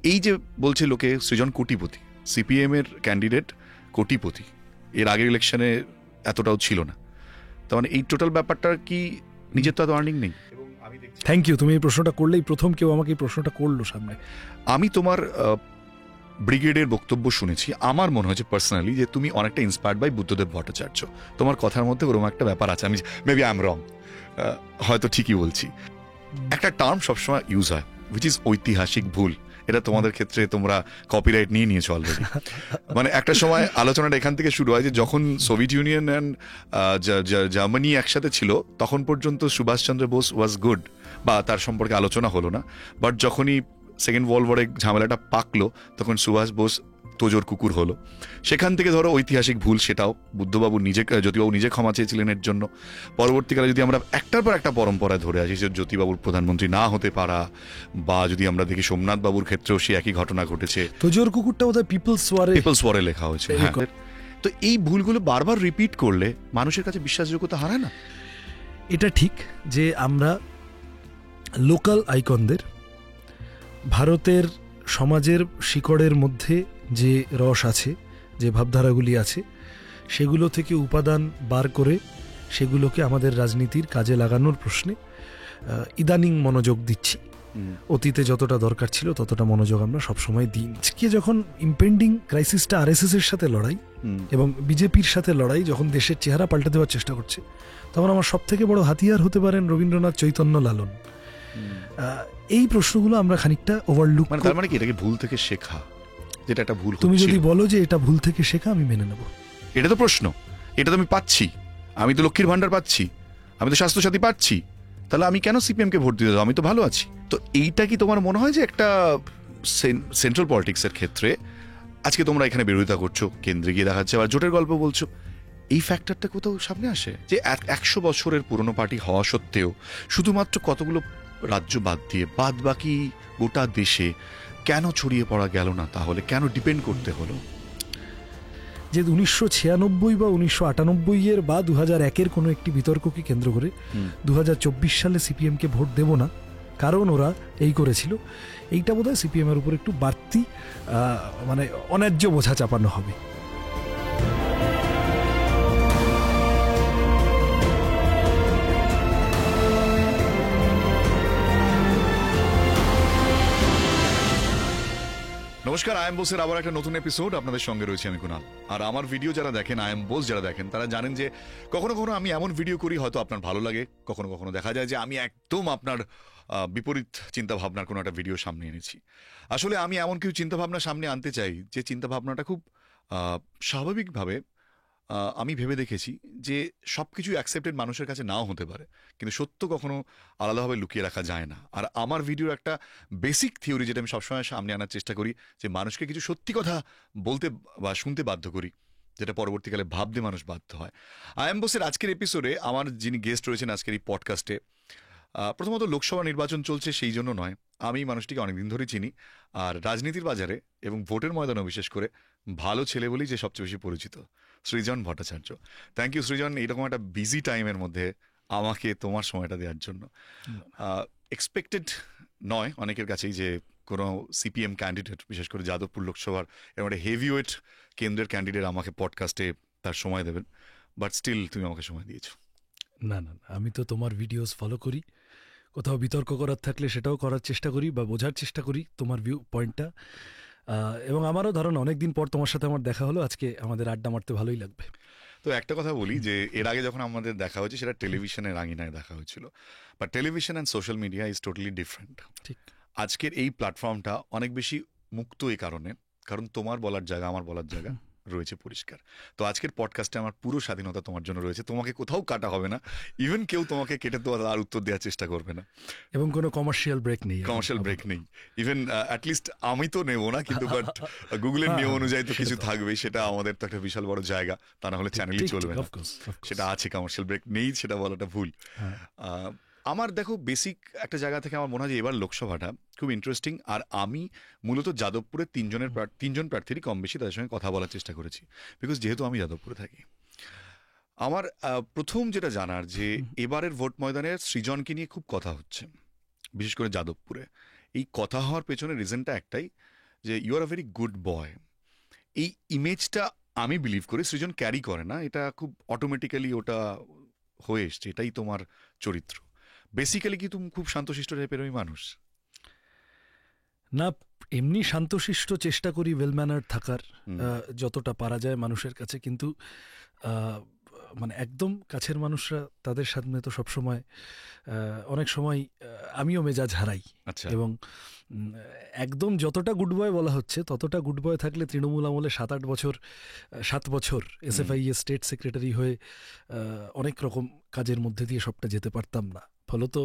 এই যে বলছে লোকে সৃজন কোটিপতি, সিপিএম এর ক্যান্ডিডেট কোটিপতি, এর আগের ইলেকশনে এতটাও ছিল না, তার মানে এই টোটাল ব্যাপারটা কি নিজের তো এত আর্নিং নেই? থ্যাংক ইউ, তুমি এই প্রশ্নটা করলেই, প্রথম কেউ আমাকে এই প্রশ্নটা করলো সামনে। আমি তোমার ব্রিগেডের বক্তব্য শুনেছি, আমার মনে হয়েছে পার্সোনালি যে তুমি অনেকটা ইন্সপায়ার্ড বাই বুদ্ধদেব ভট্টাচার্য। তোমার কথার মধ্যে ওরকম একটা ব্যাপার আছে, আমি মেবি আই এম রং, হয়তো ঠিকই বলছি। একটা টার্ম সবসময় ইউজ হয় উইচ ইজ ঐতিহাসিক ভুল। এটা তোমাদের ক্ষেত্রে তোমরা কপিরাইট নিয়ে নিয়েছো অলরেডি। মানে একটা সময় আলোচনাটা এখান থেকে শুরু হয় যে যখন সোভিয়েত ইউনিয়ন অ্যান্ড জার্মানি একসাথে ছিল তখন পর্যন্ত সুভাষচন্দ্র বোস ওয়াজ গুড, বা তার সম্পর্কে আলোচনা হলো না। বাট যখনই সেকেন্ড ওয়ার্ল্ড ওয়ারে ঝামেলাটা পাকলো তখন সুভাষ বোস তোজোর কুকুর হলো। সেখান থেকে ধরো ঐতিহাসিক ভুল, সেটাও বুদ্ধবাবু নিজে, জ্যোতিবাবু নিজে ক্ষমা চেয়েছিলেন এর জন্য। পরবর্তীকালে যদি আমরা একটার পর একটা পরম্পরায় ধরে আসি, যে জ্যোতিবাবুর প্রধানমন্ত্রী না হতে পারা, বা যদি আমরা দেখি সোমনাথ বাবুর ক্ষেত্রেও সে একই ঘটনা ঘটেছে। তোজোর কুকুরটা বোধহয় পিপলস ওয়ারে লেখা হয়েছে। হ্যাঁ, তো এই ভুলগুলো বারবার রিপিট করলে মানুষের কাছে বিশ্বাসযোগ্যতা হারায় না? এটা ঠিক যে আমরা লোকাল আইকনদের, ভারতের সমাজের শিকড়ের মধ্যে যে রস আছে, যে ভাবধারাগুলি আছে, সেগুলো থেকে উপাদান বার করে সেগুলোকে আমাদের রাজনীতির কাজে লাগানোর প্রশ্নে ইদানিং মনোযোগ দিচ্ছি। অতীতে যতটা দরকার ছিল ততটা মনোযোগ আমরা সবসময় দিই। আজকে যখন ইম্পেন্ডিং ক্রাইসিসটা আরএসএস এর সাথে লড়াই এবং বিজেপির সাথে লড়াই, যখন দেশের চেহারা পাল্টে দেওয়ার চেষ্টা করছে, তখন আমার সব থেকে বড় হাতিয়ার হতে পারেন রবীন্দ্রনাথ, চৈতন্য, লালন। এই প্রশ্নগুলো আমরা খানিকটা ওভারলুক। তার মানে কি এটাকে ভুল থেকে শেখা? যেটা একটা ভুল, তুমি যদি বলো যে এটা ভুল থেকে শেখা, আমি মেনে নেব। এটা তো প্রশ্ন, এটা তো আমি পাচ্ছি, আমি তো লক্ষ্মীর ভান্ডার পাচ্ছি, আমি তো স্বাস্থ্যসাথী পাচ্ছি, তাহলে আমি কেন সিপিএম কে ভোট দিতে যাবো? আমি তো ভালো আছি। তো এইটা কি তোমার মনে হয় যে একটা সেন্ট্রাল পলিটিক্সের ক্ষেত্রে আজকে তোমরা এখানে বিরোধিতা করছো, কেন্দ্রে গিয়ে দেখাচ্ছে আবার জোটের গল্প বলছো, এই ফ্যাক্টরটা কোথাও সামনে আসে যে 100 বছরের পুরনো পার্টি হওয়া সত্ত্বেও শুধুমাত্র কতগুলো রাজ্য বাদ দিয়ে বাদ বাকি গোটা দেশে কেন ছড়িয়ে পড়া গেল না? তাহলে কেন ডিপেন্ড করতে হলো? যে 1996 বা 1998 বা 2001 কোনো একটি বিতর্ককে কেন্দ্র করে 2024 সালে সিপিএমকে ভোট দেব না কারণ ওরা এই করেছিল, এইটা বোধহয় সিপিএম এর উপর একটু বাড়তি মানে অন্যায্য বোঝা চাপানো হবে। নমস্কার, আই এম বোসের আবার একটা নতুন এপিসোড আপনাদের সঙ্গে রয়েছে আমি কুনাল। আর আমার ভিডিও যারা দেখেন, আই এম বোস যারা দেখেন, তারা জানেন যে কখনো কখনো আমি এমন ভিডিও করি হয়তো আপনার ভালো লাগে, কখনো কখনো দেখা যায় যে আমি একদম আপনার বিপরীত চিন্তাভাবনার কোনো একটা ভিডিও সামনে এনেছি। আসলে আমি এমন কিছু চিন্তাভাবনা সামনে আনতে চাই যে চিন্তাভাবনাটা খুব স্বাভাবিকভাবে আমি ভেবে দেখেছি যে সব কিছু অ্যাকসেপ্টেড মানুষের কাছে নাও হতে পারে, কিন্তু সত্য কখনো আলাদাভাবে লুকিয়ে রাখা যায় না। আর আমার ভিডিওর একটা বেসিক থিওরি যেটা আমি সবসময় সামনে আনার চেষ্টা করি, যে মানুষকে কিছু সত্যি কথা বলতে বা শুনতে বাধ্য করি, যেটা পরবর্তীকালে ভাবতে মানুষ বাধ্য হয়। আই এম বোসের আজকের এপিসোডে আমার যিনি গেস্ট রয়েছেন আজকের এই পডকাস্টে, প্রথমত লোকসভা নির্বাচন চলছে সেই জন্য নয়, আমি মানুষটিকে অনেকদিন ধরে চিনি, আর রাজনীতির বাজারে এবং ভোটের ময়দানেও বিশেষ করে ভালো ছেলে বলেই যে সবচেয়ে বেশি পরিচিত, সৃজন ভট্টাচার্য। থ্যাংক ইউ সৃজন, এইরকম একটা বিজি টাইমের মধ্যে আমাকে তোমার সময়টা দেওয়ার জন্য। এক্সপেক্টেড নয় অনেকের কাছেই যে কোনো সিপিএম ক্যান্ডিডেট, বিশেষ করে যাদবপুর লোকসভার এরকম একটা হেভিওয়েট কেন্দ্রের ক্যান্ডিডেট আমাকে পডকাস্টে তার সময় দেবেন, বাট স্টিল তুমি আমাকে সময় দিয়েছো। না না, আমি তো তোমার ভিডিওস ফলো করি, কোথাও বিতর্ক করার থাকলে সেটাও করার চেষ্টা করি বা বোঝার চেষ্টা করি তোমার ভিউ পয়েন্টটা। এবং আমারও ধরুন অনেকদিন পর তোমার সাথে আমার দেখা হলো, আজকে আমাদের আড্ডা মারতে ভালোই লাগবে। তো একটা কথা বলি যে এর আগে যখন আমাদের দেখা হয়েছে সেটা টেলিভিশনের আঙিনায় দেখা হয়েছিল, but television and social media is totally different. ঠিক, আজকের এই প্ল্যাটফর্মটা অনেক বেশি মুক্ত এই কারণ তোমার বলার জায়গা, আমার বলার জায়গা রয়েছে পরিষ্কার। তো আজকের পডকাস্টে আমার পুরো স্বাধীনতা তোমার জন্য রয়েছে, তোমাকে কোথাও কাটা হবে না, ইভেন কেউ তোমাকে কেটে দেওয়া আর উত্তর দেওয়ার চেষ্টা করবে না, এবং কোনো কমার্শিয়াল ব্রেক নেই, ইভেন অ্যাটলিস্ট আমি তো নেবো না, কিন্তু বাট গুগলের নিয়ম অনুযায়ী তো কিছু থাকবে, সেটা আমাদের তো একটা বিশাল বড় জায়গা, তা না হলে চ্যানেলই চলবে না। সেটা আছে, কমার্শিয়াল ব্রেক নেই সেটা বলাটা ভুল। আমার দেখো বেসিক একটা জায়গা থেকে আমার মনে হয় যে এবার লোকসভাটা খুব ইন্টারেস্টিং, আর আমি মূলত যাদবপুরের তিনজন প্রার্থীরই কম বেশি তাদের সঙ্গে কথা বলার চেষ্টা করেছি, বিকজ যেহেতু আমি যাদবপুরে থাকি। আমার প্রথম যেটা জানার যে এবারের ভোট ময়দানের সৃজনকে নিয়ে খুব কথা হচ্ছে, বিশেষ করে যাদবপুরে। এই কথা হওয়ার পেছনে রিজনটা একটাই, যে you are a very good boy, এই ইমেজটা আমি বিলিভ করি সৃজন ক্যারি করে না, এটা খুব অটোমেটিক্যালি ওটা হয়ে এসছে, এটাই তোমার চরিত্র। বেসিক্যালি কি তুমি খুব শান্তশিষ্ট টাইপের ওই মানুষ? না, এমনি শান্তশিষ্ট চেষ্টা করি ওয়েল ম্যানার্ড থাকার হুম। যতটা পারা যায় মানুষের কাছে, কিন্তু আহ, মানে একদম কাছের মানুষরা তাদের সামনে তো সবসময় অনেক সময় আমিও মেজাজ হারাই। আচ্ছা। এবং একদম যতটা গুড বয় বলা হচ্ছে ততটা গুড বয় থাকলে তৃণমূল আমলে 7 বছর এসএফআই এর স্টেট সেক্রেটারি হয়ে অনেক রকম কাজের মধ্যে দিয়ে সবটা যেতে পারতাম না। ফলত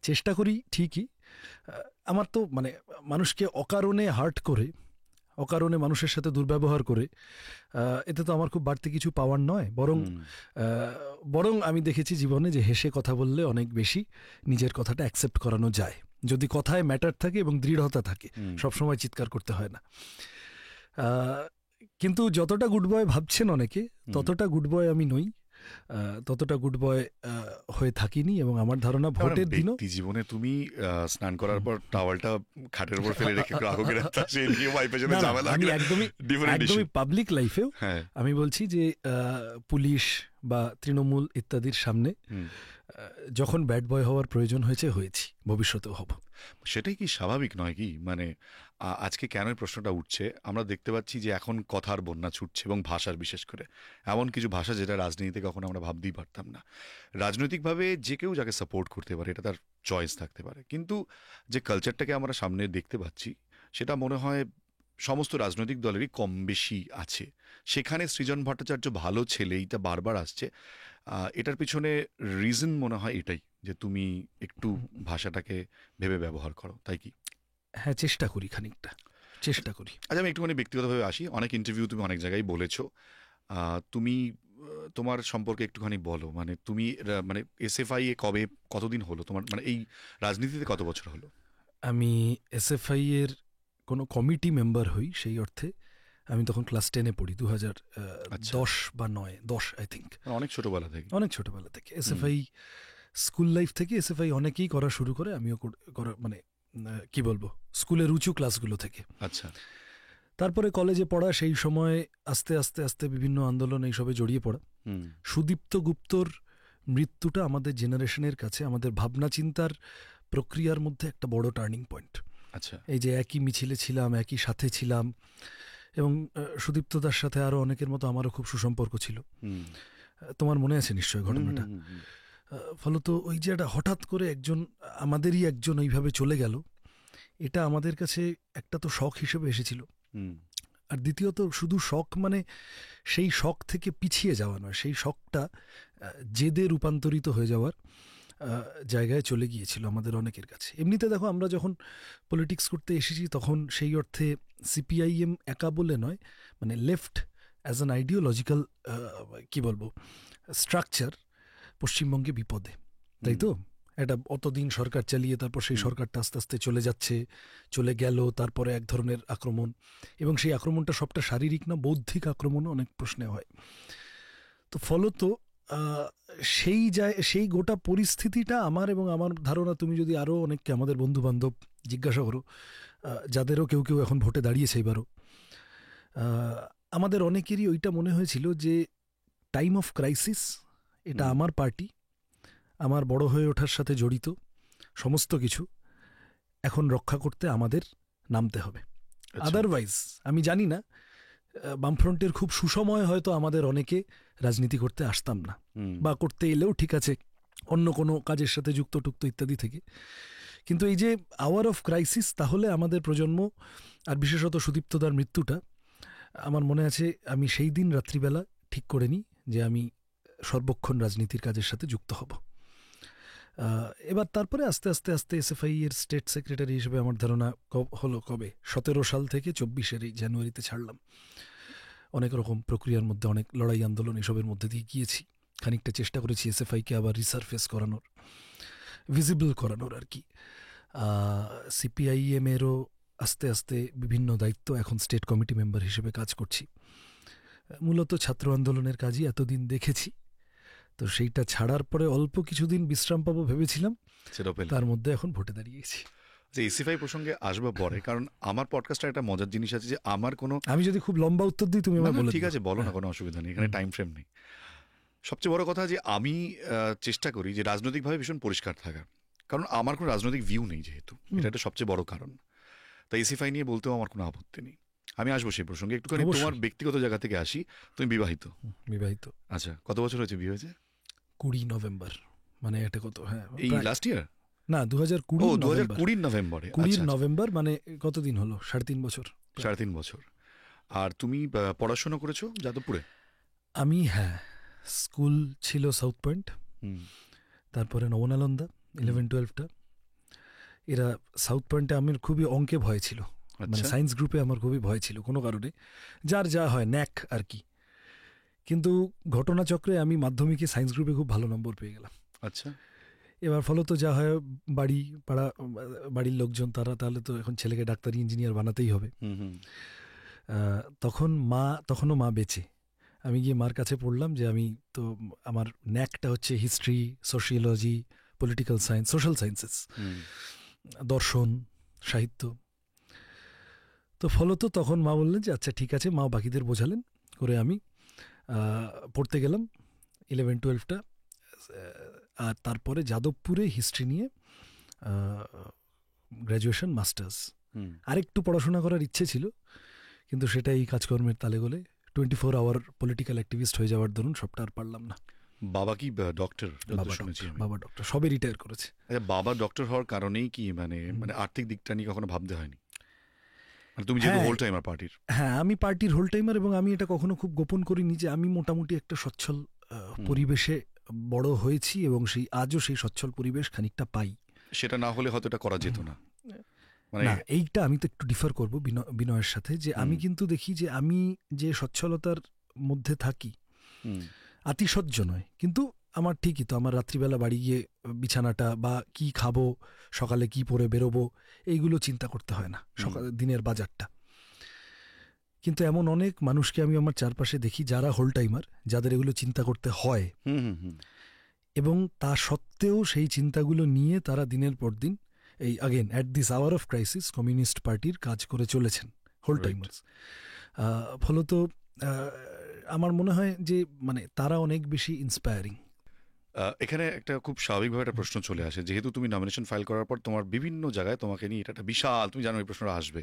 চেষ্টা করি ঠিকই। আমার তো মানে মানুষকে অকারণে হার্ট করে, অকারণে মানুষের সাথে দুর্ব্যবহার করে এতে তো আমার খুব বাড়তি কিছু পাওয়ার নয়। বরং আমি দেখেছি জীবনে যে হেসে কথা বললে অনেক বেশি নিজের কথাটা অ্যাকসেপ্ট করানো যায়, যদি কথায় ম্যাটার থাকে এবং দৃঢ়তা থাকে। সবসময় চিৎকার করতে হয় না। কিন্তু যতটা গুড বয় ভাবছেন অনেকে, ততটা গুড বয় আমি নই, ততটা গুড বয় হয়ে থাকিনি। এবং আমার ধারণা ভোটের দিনও জীবনে তুমি স্নান করার পর টাওয়ালটা খাটের উপর ফেলে রেখে গ্রাহকের আমি একদমই পাবলিক লাইফেও আমি বলছি যে পুলিশ বা তৃণমূল ইত্যাদির সামনে যখন ব্যাড বয় হওয়ার প্রয়োজন হয়েছি, ভবিষ্যতেও হব। সেটাই কি স্বাভাবিক নয় কি? মানে আজকে কেন এই প্রশ্নটা উঠছে, আমরা দেখতে পাচ্ছি যে এখন কথার বন্যা ছুটছে, এবং ভাষার বিশেষ করে এমন কিছু ভাষা যেটা রাজনীতিতে কখনো আমরা ভাবতেই পারতাম না। রাজনৈতিকভাবে যে কেউ যাকে সাপোর্ট করতে পারে, এটা তার চয়েস থাকতে পারে, কিন্তু যে কালচারটাকে আমরা সামনে দেখতে পাচ্ছি সেটা মনে হয় সমস্ত রাজনৈতিক দলেরই কম বেশি আছে। সেখানে সৃজন ভট্টাচার্য ভালো ছেলে, এইটা বারবার আসছে। এটার পিছনে রিজন মনে হয় এটাই যে তুমি একটু ভাষাটাকে ভেবে ব্যবহার করো, তাই কি? হ্যাঁ, চেষ্টা করি, খানিকটা চেষ্টা করি। আচ্ছা, আমি একটুখানি ব্যক্তিগতভাবে আসি। অনেক ইন্টারভিউ তুমি অনেক জায়গায় বলেছো, তুমি তোমার সম্পর্কে একটুখানি বলো। মানে তুমি মানে এসএফআই এ কবে, কতদিন হলো তোমার, মানে এই রাজনীতিতে কত বছর হলো? আমি এসএফআই এর কোনো কমিটি মেম্বার হই সেই অর্থে আমি তখন ক্লাস 10-এ পড়ি, 2010 বা 9-10 আই থিঙ্ক। অনেক ছোটবেলা থেকে? অনেক ছোটবেলা থেকে এসএফআই, স্কুল লাইফ থেকে এসএফআই অনেকেই করা শুরু করে, আমিও করা, মানে কি বলবো, স্কুলের উঁচু ক্লাসগুলো থেকে। আচ্ছা। তারপরে কলেজে পড়া, সেই সময় আস্তে আস্তে আস্তে বিভিন্ন আন্দোলন এইসবে জড়িয়ে পড়া। সুদীপ্ত গুপ্তর মৃত্যুটা আমাদের জেনারেশনের কাছে, আমাদের ভাবনা চিন্তার প্রক্রিয়ার মধ্যে একটা বড় টার্নিং পয়েন্ট। আচ্ছা। এই যে একই মিছিলে ছিলাম, একই সাথে ছিলাম, এবং সুদীপ্তদার সাথে আরো অনেকের মতো আমারও খুব সুসম্পর্ক ছিল। তোমার মনে আছে নিশ্চয় ঘটনাটা। ফলত ওই যে একটা হঠাৎ করে আমাদেরই একজন ওইভাবে চলে গেল, এটা আমাদের কাছে একটা তো শখ হিসেবে এসেছিল, আর দ্বিতীয়ত শুধু শখ মানে সেই শখ থেকে পিছিয়ে যাওয়া নয়, সেই শখটা জেদে রূপান্তরিত হয়ে যাওয়ার জায়গায় চলে গিয়েছিল আমাদের অনেকের কাছে। এমনিতে দেখো, আমরা যখন পলিটিক্স করতে এসেছি তখন সেই অর্থে সিপিআইএম একা বলে নয়, মানে লেফট অ্যাজ অ্যান আইডিওলজিক্যাল কি বলবো স্ট্রাকচার পশ্চিমবঙ্গে বিপদে, তাই তো? একটা অতদিন সরকার চালিয়ে তারপর সেই সরকারটা আস্তে আস্তে চলে গেল, তারপরে এক ধরনের আক্রমণ, এবং সেই আক্রমণটা সবটা শারীরিক না, বৌদ্ধিক আক্রমণও অনেক প্রশ্নে হয়। তো ফলত সেই গোটা পরিস্থিতিটা আমার, এবং আমার ধারণা তুমি যদি আরও অনেককে, আমাদের বন্ধু বান্ধব জিজ্ঞাসা করো, যাদেরও কেউ কেউ এখন ভোটে দাঁড়িয়েছে এবারও, আমাদের অনেকেরই ওইটা মনে হয়েছিল যে টাইম অফ ক্রাইসিস, এটা আমার পার্টি, আমার বড় হয়ে ওঠার সাথে জড়িত সমস্ত কিছু এখন রক্ষা করতে আমাদের নামতে হবে। আদারওয়াইজ আমি জানি না, বামফ্রন্টের খুব সুসময় হয়তো আমাদের অনেকে রাজনীতি করতে আসতাম না, বা করতে এলেও ঠিক আছে অন্য কোনো কাজের সাথে যুক্ত টুক্ত ইত্যাদি থেকে। কিন্তু এই যে আওয়ার অফ ক্রাইসিস, তাহলে আমাদের প্রজন্ম, আর বিশেষত সুদীপ্তদার মৃত্যুটা, আমার মনে আছে আমি সেই দিন রাত্রিবেলা ঠিক করে নিই যে আমি সর্বক্ষণ রাজনীতির কাজের সাথে যুক্ত হব। এবার তারপরে আস্তে আস্তে আস্তে এসএফআই এর স্টেট সেক্রেটারি হিসেবে আমার ধারণা হলো কবে, 17 সাল থেকে 24-এর এই জানুয়ারিতে ছাড়লাম। অনেক রকম প্রক্রিয়ার মধ্যে, অনেক লড়াই আন্দোলন এসবের মধ্যে দিয়ে গিয়েছি। খানিকটা চেষ্টা করেছি এসএফআইকে আবার রিসার্ফেস করানোর, ভিজিবল করানোর আর কি। সিপিআইএম এরও আস্তে আস্তে বিভিন্ন দায়িত্ব, এখন স্টেট কমিটি মেম্বার হিসেবে কাজ করছি। মূলত ছাত্র আন্দোলনের কাজই এতদিন দেখেছি। তো সেইটা ছাড়ার পরে অল্প কিছুদিন বিশ্রাম পাবো ভেবেছিলাম, তার মধ্যে এখন ভোটে দাঁড়িয়েছি। যে এসিফাই প্রসঙ্গে আসবো পরে, কারণ আমার পডকাস্টের একটা মজার জিনিস আছে যে আমার কোনো আমি যদি খুব লম্বা উত্তর দিই তুমি না, আমায় না, বলে ঠিক দিও। আছে, বলো না, কোনো অসুবিধা নেই, এখানে টাইম ফ্রেম নেই। সবচেয়ে বড় কথা যে আমি চেষ্টা করি যে রাজনৈতিকভাবে ভীষণ পরিষ্কার থাকা, কারণ আমার কোনো রাজনৈতিক ভিউ নেই যেহেতু, এটা একটা সবচেয়ে বড় কারণ। তাই এসিফাই নিয়ে বলতেও আমার কোনো আপত্তি নেই। আমি আসবো সেই প্রসঙ্গে, একটুখানি অবশ্যই। তোমার ব্যক্তিগত জায়গা থেকে আসি। তুমি বিবাহিত? বিবাহিত। আচ্ছা, কত বছর হয়েছে বিয়ে হয়েছে? 20 নভেম্বর, মানে এটা কত, হ্যাঁ এই প্রায়- লাস্ট ইয়ার? না 2020 ও, নভেম্বর। 2020 নভেম্বরে। 20 নভেম্বর, মানে কতদিন হলো, 3.5 বছর। 3.5 বছর। আর তুমি পড়াশোনা করেছো যাদবপুরে? আমি, হ্যাঁ, স্কুল ছিল সাউথ পয়েন্ট, তারপরে নবনালন্দা 11-12টা। এরা সাউথ পয়েন্টে আমার খুবই অঙ্কে ভয় ছিল, মানে আচ্ছা, সায়েন্স গ্রুপে আমার খুবই ভয় ছিল কোনো কারণে, যার যা হয় ন্যাক আর কি। কিন্তু ঘটনাচক্রে আমি মাধ্যমিকে সায়েন্স গ্রুপে খুব ভালো নম্বর পেয়ে গেলাম। আচ্ছা। এবার ফলত যা হয়, বাড়ি পাড়া, বাড়ির লোকজন তারা, তাহলে তো এখন ছেলেকে ডাক্তারি ইঞ্জিনিয়ার বানাতেই হবে। তখনও মা বেঁচে। আমি গিয়ে মার কাছে পড়লাম যে আমি তো, আমার ন্যাকটা হচ্ছে history, sociology, political science, social sciences, দর্শন, সাহিত্য। তো ফলত তখন মা বললেন যে আচ্ছা ঠিক আছে, মা বাকিদের বোঝালেন করে আমি পড়তে গেলাম 11-12টা। আর তারপরে যাদবপুরে হিস্ট্রি নিয়ে গ্র্যাজুয়েশন, মাস্টার্স। আরেকটু পড়াশোনা করার ইচ্ছে ছিল, কিন্তু সেটা এই কাজকর্মের তালে গলে 24 আওয়ার পলিটিক্যাল অ্যাক্টিভিস্ট হয়ে যাওয়ার দরুন সবটা আর পারলাম না। বাবা কি ডক্টর? বাবা ডক্টর, সবে রিটায়ার করেছে। বাবা ডক্টর হওয়ার কারণেই কি মানে আর্থিক দিকটা নিয়ে কখনো ভাবতে হয়নি? মানে তুমি যেহেতু হ্যাঁ। হোল টাইমার পার্টির। হ্যাঁ, আমি পার্টির হোল টাইমার, এবং আমি এটা কখনো খুব গোপন করিনি যে আমি মোটামুটি একটা সচ্ছল পরিবেশে বড় হয়েছি, এবং সেই আজও সেই সচ্ছল পরিবেশ খানিকটা পাই। সেটা না হলে হয়তো এটা করা যেত না। মানে না, এইটা আমি তো একটু ডিফার করবো বিনয়ের সাথে, যে আমি কিন্তু দেখি যে আমি যে সচ্ছলতার মধ্যে থাকি, আতিশয্য নয়, কিন্তু আমার ঠিকই তো, আমার রাত্রিবেলা বাড়ি গিয়ে বিছানাটা বা কি খাবো, সকালে কি পরে বেরোবো, এইগুলো চিন্তা করতে হয় না, সকালে দিনের বাজারটা। কিন্তু এমন অনেক মানুষকে আমি আমার চারপাশে দেখি যারা হোল টাইমার, যাদের এগুলো চিন্তা করতে হয়, এবং তা সত্ত্বেও সেই চিন্তাগুলো নিয়ে তারা দিনের পর দিন এই again at this hour of crisis communist পার্টির কাজ করে চলেছেন, হোল টাইমার্স। ফলত আমার মনে হয় যে মানে তারা অনেক বেশি ইন্সপায়ারিং। এখানে একটা খুব স্বাভাবিকভাবে একটা প্রশ্ন চলে আসে, যেহেতু তুমি নমিনেশন ফাইল করার পর তোমার বিভিন্ন জায়গায় তোমাকে নিয়ে এটা একটা বিশাল, তুমি জানো এই প্রশ্নটা আসবে,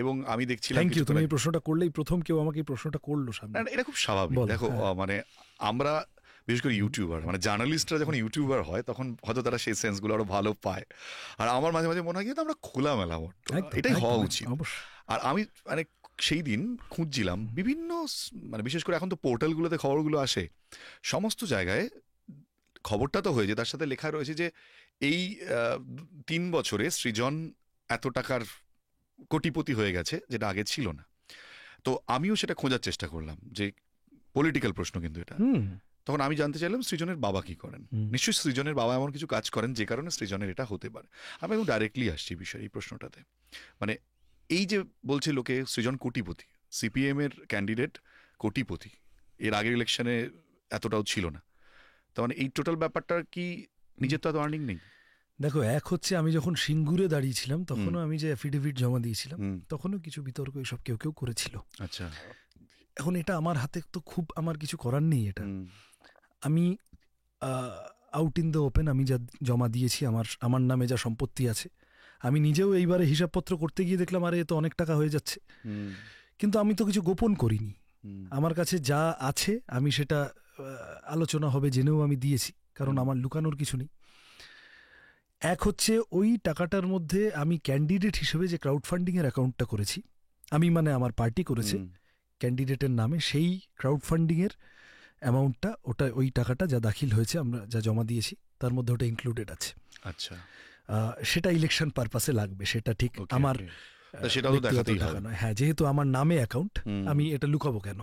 এবং আমি দেখছিলাম থ্যাংক ইউ, তুমি এই প্রশ্নটা করলেই, প্রথম কেউ আমাকে এই প্রশ্নটা করলো সামনে। এটা খুব স্বাভাবিক। দেখো, মানে আমরা বিশেষ করে ইউটিউবার, মানে জার্নালিস্টরা যখন ইউটিউবার হয় তখন হয়তো তারা সেই সেন্সগুলো আরো ভালো পায়। আর আমার মাঝে মাঝে মনে হয় যে আমরা খোলামেলা, এটাই হওয়া উচিত। আর আমি মানে সেই দিন খুঁজছিলাম বিভিন্ন, মানে বিশেষ করে এখন তো পোর্টালগুলোতে খবরগুলো আসে, সমস্ত জায়গায় খবরটা তো হয়েছে, তার সাথে লেখা রয়েছে যে এই 3 বছরে সৃজন এত টাকার কোটিপতি হয়ে গেছে, যেটা আগে ছিল না। তো আমিও সেটা খোঁজার চেষ্টা করলাম যে পলিটিক্যাল প্রশ্ন কিন্তু এটা। তখন আমি জানতে চাইলাম সৃজনের বাবা কি করেন। নিশ্চয়ই সৃজনের বাবা এমন কিছু কাজ করেন যে কারণে সৃজনের এটা হতে পারে। আমি একদম ডাইরেক্টলি আসছি বিষয় এই প্রশ্নটাতে। মানে এই যে বলছে লোকে সৃজন কোটিপতি, সিপিএম এর ক্যান্ডিডেট কোটিপতি, এর আগের ইলেকশনে এতটাও ছিল না। তার মানে এই টোটাল ব্যাপারটার কি নিজের তো এত আর্নিং নেই? দেখো, এক হচ্ছে আমি যখন সিঙ্গুরে দাঁড়িয়েছিলাম তখনও আমি যে অ্যাফিডেভিট জমা দিয়েছিলাম তখনও কিছু বিতর্ক এসব কেউ কেউ করেছিল। আচ্ছা, এখন এটা আমার হাতে তো খুব আমার কিছু করার নেই। এটা আমি আউট ইন দ্য ওপেন আমি যা জমা দিয়েছি, আমার নামে যা সম্পত্তি আছে, আমি নিজেও এইবারে হিসাবপত্র করতে গিয়ে দেখলাম আরে এ তো অনেক টাকা হয়ে যাচ্ছে, কিন্তু আমি তো কিছু গোপন করিনি। আমার কাছে যা আছে আমি সেটা আলোচনা হবে জেনেও আমি দিয়েছি, কারণ আমার লুকানোর কিছু নেই। এক হচ্ছে ওই টাকাটার মধ্যে আমি ক্যান্ডিডেট হিসেবে যে ক্রাউড ফান্ডিং এর অ্যাকাউন্টটা করেছি, আমি মানে আমার পার্টি করেছে ক্যান্ডিডেটের নামে, সেই ক্রাউড ফান্ডিং এর অ্যামাউন্টটা, ওটা ওই টাকাটা যা দাখিল হয়েছে, আমরা যা জমা দিয়েছি তার মধ্যে ওটা ইনক্লুডেড আছে। আচ্ছা, সেটা ইলেকশন পারপাসে লাগবে, সেটা ঠিক আমার সেটাও দেখাতেই হবে। হ্যাঁ, যেহেতু আমার নামে অ্যাকাউন্ট, আমি এটা লুকাবো কেন?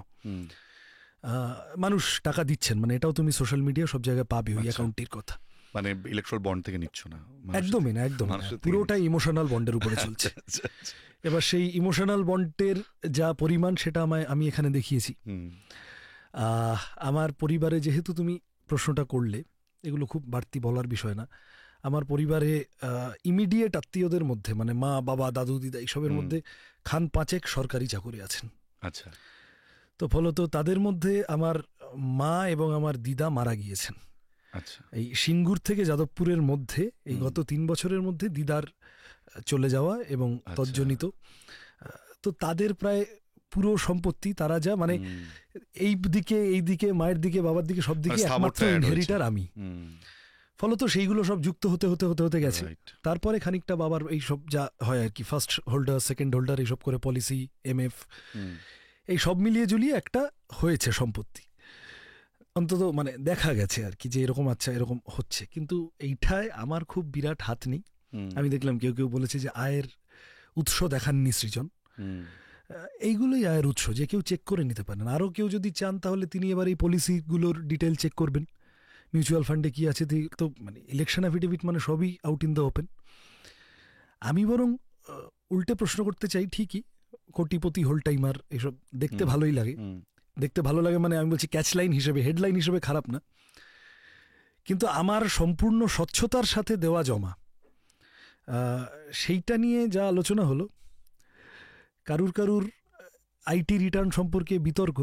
মানুষ টাকা দিচ্ছেন, মানে এটাও তুমি সোশ্যাল মিডিয়া সব জায়গায় পাবে ওই অ্যাকাউন্টটির কথা। মানে ইলেকট্রাল বন্ড থেকে নিচ্ছ না? একদমই না, একদম পুরোটাই ইমোশনাল বন্ডের উপরে চলছে। এবার সেই ইমোশনাল বন্ডের যা পরিমাণ সেটা আমি এখানে দেখিয়েছি। আমার পরিবারে, যেহেতু তুমি প্রশ্নটা করলে, এগুলো খুব বাড়তি বলার বিষয় না, আমার পরিবারে ইমিডিয়েট আত্মীয়দের মধ্যে মানে মা বাবা দাদু দিদা এইসবের মধ্যে খান পাঁচেক সরকারি চাকরি আছেন। আচ্ছা। তো ফলত তাদের মধ্যে আমার মা এবং আমার দিদা মারা গিয়েছেন। আচ্ছা। এই সিঙ্গুর থেকে যাদবপুরের মধ্যে এই গত 3 বছরের মধ্যে দিদার চলে যাওয়া এবং তজ্জনিত, তো তাদের প্রায় পুরো সম্পত্তি তারা যা মানে এই দিকে মায়ের দিকে বাবার দিকে সব দিকে একমাত্র ইনহেরিটার আমি। ফলত সেইগুলো সব যুক্ত হতে হতে হতে হতে গেছে। তারপরে খানিকটা বাবার এই সব যা হয় আর কি, ফার্স্ট হোল্ডার সেকেন্ড হোল্ডার এইসব করে পলিসি MF এই সব মিলিয়ে ঝুলিয়ে একটা হয়েছে সম্পত্তি, অন্তত মানে দেখা গেছে আর কি যে এরকম আচ্ছা এরকম হচ্ছে। কিন্তু এইটায় আমার খুব বিরাট হাত নেই। আমি দেখলাম কেউ কেউ বলেছে যে আয়ের উৎস দেখাননি সৃজন, এইগুলোই আয়ের উৎস, যে কেউ চেক করে নিতে পারেন। আরও কেউ যদি চান তাহলে তিনি এবার এই পলিসিগুলোর ডিটেল চেক করবেন, মিউচুয়াল ফান্ডে কি আছে। তো মানে ইলেকশন অ্যাফিডেভিট মানে সবই আউট ইন দ্য ওপেন। আমি বরং উল্টে প্রশ্ন করতে চাই, ঠিকই কোটিপতি হোল টাইমার এসব দেখতে ভালোই লাগে, দেখতে ভালো লাগে মানে আমি বলছি ক্যাচ লাইন হিসেবে, হেডলাইন হিসেবে খারাপ না, কিন্তু আমার সম্পূর্ণ স্বচ্ছতার সাথে দেওয়া জমা সেইটা নিয়ে যা আলোচনা হলো, কারুর আইটি রিটার্ন সম্পর্কে বিতর্ক,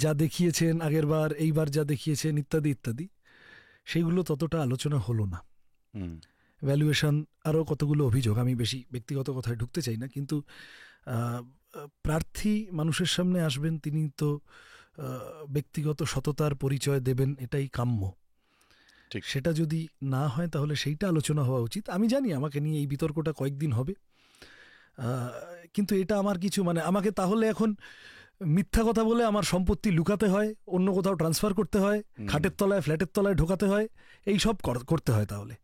যা দেখিয়েছেন আগের বার এইবার যা দেখিয়েছেন ইত্যাদি ইত্যাদি, সেইগুলো ততটা আলোচনা হলো না। ভ্যালুয়েশন, আরও কতগুলো অভিযোগ, আমি বেশি ব্যক্তিগত কথায় ঢুকতে চাই না, কিন্তু প্রার্থী মানুষের সামনে আসবেন, তিনি তো ব্যক্তিগত সততার পরিচয় দেবেন, এটাই কাম্য। সেটা যদি না হয় তাহলে সেইটা আলোচনা হওয়া উচিত। আমি জানি আমাকে নিয়ে এই বিতর্কটা কয়েকদিন হবে, কিন্তু এটা আমার কিছু মানে আমাকে তাহলে এখন মিথ্যা কথা বলে আমার সম্পত্তি লুকাতে হয়, অন্য কোথাও ট্রান্সফার করতে হয়, খাটের তলায় ফ্ল্যাটের তলায় ঢোকাতে হয়, এই সব করতে হয়। তাহলে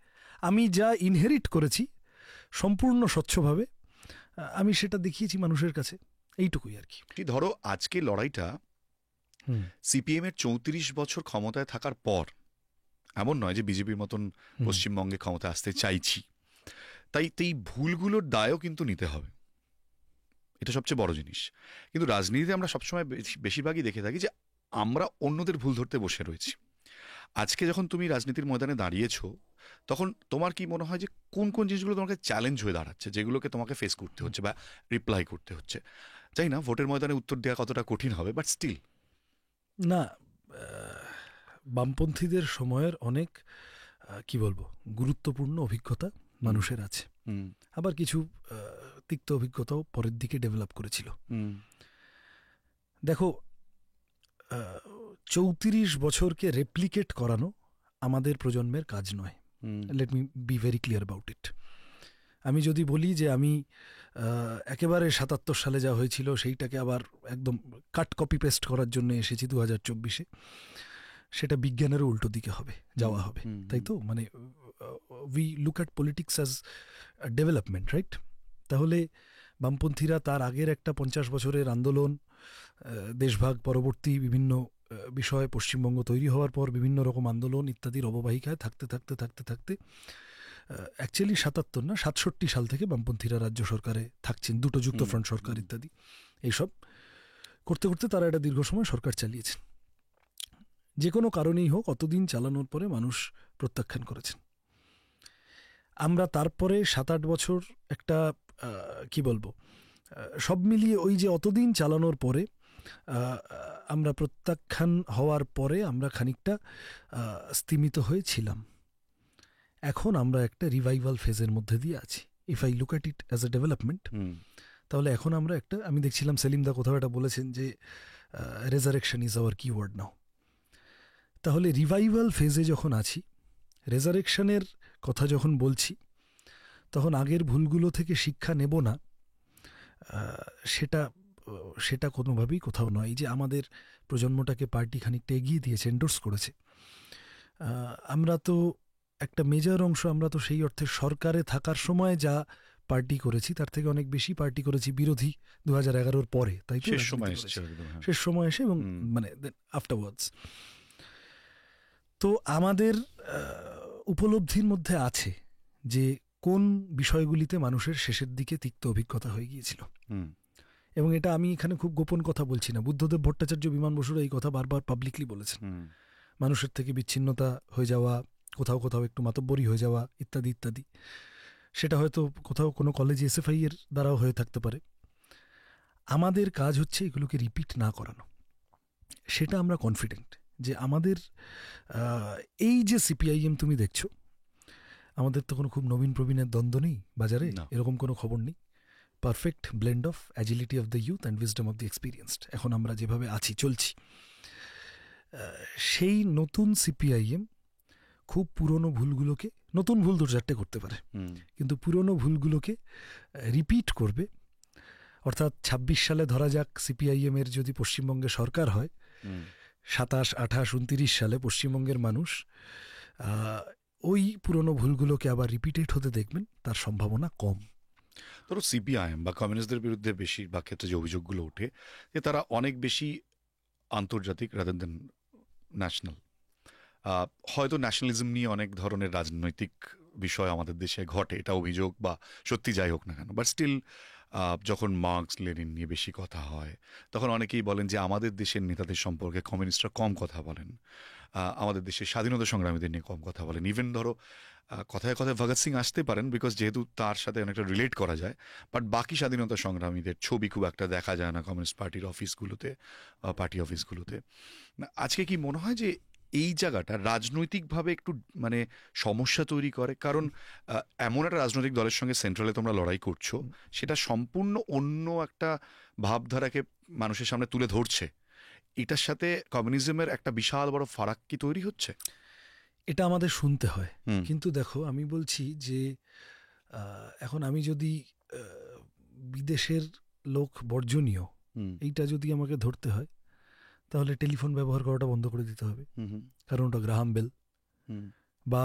আমি যা ইনহেরিট করেছি সম্পূর্ণ স্বচ্ছভাবে আমি সেটা দেখিয়েছি মানুষের কাছে, এইটুকুই আর কি। ধরো আজকে লড়াইটা CPM এর 34 বছর ক্ষমতায় থাকার পর, এমন নয় যে বিজেপির মতন পশ্চিমবঙ্গে ক্ষমতায় আসতে চাইছি, তাই এই ভুলগুলোর দায়ও কিন্তু নিতে হবে, এটা সবচেয়ে বড় জিনিস। কিন্তু রাজনীতিতে আমরা সবসময় বেশিরভাগই দেখে থাকি যে আমরা অন্যদের ভুল ধরতে বসে রয়েছি। আজকে যখন তুমি রাজনীতির ময়দানে দাঁড়িয়েছো, তখন তোমার কি মনে হয় যে কোন কোন জিনিসগুলো তোমাকে চ্যালেঞ্জ হয়ে দাঁড়াচ্ছে, যেগুলোকে তোমাকে ফেস করতে হচ্ছে বা রিপ্লাই করতে হচ্ছে? জানি না ভোটের ময়দানে উত্তর দেওয়া কতটা কঠিন হবে, বাট স্টিল। না, বামপন্থীদের সময়ের অনেক কি বলবো গুরুত্বপূর্ণ অভিজ্ঞতা মানুষের আছে, আবার কিছু তিক্ত অভিজ্ঞতাও পরের দিকে ডেভেলপ করেছিল। দেখো, 34 বছরকে রেপ্লিকেট করানো আমাদের প্রজন্মের কাজ নয়। Let me be very clear about it. আমি যদি বলি যে আমি একেবারে 77 সালে যা হয়েছিল সেইটাকে আবার একদম কাট কপি পেস্ট করার জন্য এসেছি 2024-এ, সেটা বিজ্ঞানেরও উল্টো দিকে হবে, যাওয়া হবে, তাই তো? মানে we look at politics as development, right? তাহলে বামপন্থীরা তার আগের একটা 50 বছরের আন্দোলন, দেশভাগ পরবর্তী বিভিন্ন বিষয়ে পশ্চিমবঙ্গ তৈরি হওয়ার পর বিভিন্ন রকম আন্দোলন ইত্যাদির অববাহিকায় থাকতে থাকতে থাকতে থাকতে অ্যাকচুয়ালি 77 না 67 সাল থেকে বামপন্থীরা রাজ্য সরকারে থাকছেন, দুটো যুক্তফ্রন্ট সরকার ইত্যাদি, এইসব করতে করতে তারা একটা দীর্ঘ সময় সরকার চালিয়েছেন। যে কোনো কারণেই হোক অতদিন চালানোর পরে মানুষ প্রত্যাখ্যান করেছেন। আমরা তারপরে 7-8 বছর একটা কি বলবো, সব মিলিয়ে ওই যে অতদিন চালানোর পরে আমরা প্রত্যাখ্যান হওয়ার পরে আমরা খানিকটা স্তিমিত হয়েছিলাম। এখন আমরা একটা রিভাইভাল ফেজের মধ্যে দিয়ে আছি। If I look at it as a development, তাহলে এখন আমরা একটা, আমি দেখছিলাম সেলিমদা কোথাও এটা বলেছেন যে রেজারেকশন ইজ আওয়ার কিওয়ার্ড নাও। তাহলে রিভাইভাল ফেজে যখন আছি, রেজারেকশনের কথা যখন বলছি, তখন আগের ভুলগুলো থেকে শিক্ষা নেব না, সেটা কোনোভাবেই কোথাও নয়। যে আমাদের প্রজন্মটাকে পার্টি খানিকটা এগিয়ে দিয়েছে, এন্ডোর্স করেছে। আমরা তো একটা মেজর অংশ, আমরা তো সেই অর্থে সরকারে থাকার সময় যা পার্টি করেছি তার থেকে অনেক বেশি পার্টি করেছি বিরোধী 2011-র পরে, তাই তো? শেষ সময় এসে এবং মানে আফটারওয়ার্ডস। তো আমাদের উপলব্ধির মধ্যে আছে যে কোন বিষয়গুলিতে মানুষের শেষের দিকে তিক্ত অভিজ্ঞতা হয়ে গিয়েছিল, এবং এটা আমি এখানে খুব গোপন কথা বলছি না। বুদ্ধদেব ভট্টাচার্য, বিমান বসুরা এই কথা বারবার পাবলিকলি বলেছেন। মানুষের থেকে বিচ্ছিন্নতা হয়ে যাওয়া, কোথাও কোথাও একটু মাতব্বরি হয়ে যাওয়া ইত্যাদি ইত্যাদি। সেটা হয়তো কোথাও কোনো কলেজে এসএফআই এর দ্বারাও হয়ে থাকতে পারে। আমাদের কাজ হচ্ছে এগুলোকে রিপিট না করানো। সেটা আমরা কনফিডেন্ট যে আমাদের এই যে সিপিআইএম তুমি দেখছো, আমাদের তো কোনো খুব নবীন প্রবীণের দ্বন্দ্ব নেই বাজারে, না। এরকম কোনো খবর নেই। Perfect blend of agility of the youth and wisdom of the experienced. এখন আমরা যেভাবে আছি চলছি, সেই নতুন সিপিআইএম খুব পুরনো ভুলগুলোকে, নতুন ভুল দু চারটে করতে পারে, কিন্তু পুরনো ভুলগুলোকে রিপিট করবে। অর্থাৎ ২৬ সালে ধরা যাক সিপিআইএম এর যদি পশ্চিমবঙ্গে সরকার হয়, ২৭, ২৮, ২৯ সালে পশ্চিমবঙ্গের মানুষ ওই পুরনো ভুলগুলোকে আবার রিপিটেড হতে দেখবেন, তার সম্ভাবনা কম। ধরো সিপিআইএম বা কমিউনিস্টদের বিরুদ্ধে বেশিরভাগ ক্ষেত্রে যে অভিযোগগুলো ওঠে যে তারা অনেক বেশি আন্তর্জাতিক রাদার দেন ন্যাশনাল। হয়তো ন্যাশনালিজম নিয়ে অনেক ধরনের রাজনৈতিক বিষয় আমাদের দেশে ঘটে, এটা অভিযোগ বা সত্যি যাই হোক না কেন, বাট স্টিল যখন মার্কস লেনিন নিয়ে বেশি কথা হয় তখন অনেকেই বলেন যে আমাদের দেশের নেতাদের সম্পর্কে কমিউনিস্টরা কম কথা বলেন, আমাদের দেশের স্বাধীনতা সংগ্রামীদের নিয়ে কম কথা বলেন। ইভেন ধরো কথায় কথায় ভগৎ সিং আসতে পারেন বিকজ যেহেতু তার সাথে অনেকটা রিলেট করা যায়, বাট বাকি স্বাধীনতা সংগ্রামীদের ছবি খুব একটা দেখা যায় না কমিউনিস্ট পার্টির অফিসগুলোতে, পার্টি অফিসগুলোতে। আজকে কি মনে হয় যে এই জায়গাটা রাজনৈতিকভাবে একটু মানে সমস্যা তৈরি করে? কারণ এমন একটা রাজনৈতিক দলের সঙ্গে সেন্ট্রালে তোমরা লড়াই করছো, সেটা সম্পূর্ণ অন্য একটা ভাবধারাকে মানুষের সামনে তুলে ধরছে, এটার সাথে কমিউনিজমের একটা বিশাল বড় ফারাক কি তৈরি হচ্ছে? এটা আমাদের শুনতে হয়, কিন্তু দেখো আমি বলছি যে এখন আমি যদি বিদেশের লোক বর্জনীয় এইটা যদি আমাকে ধরতে হয়, তাহলে টেলিফোন ব্যবহার করাটা বন্ধ করে দিতে হবে, কারণ ওটা গ্রাহাম বেল বা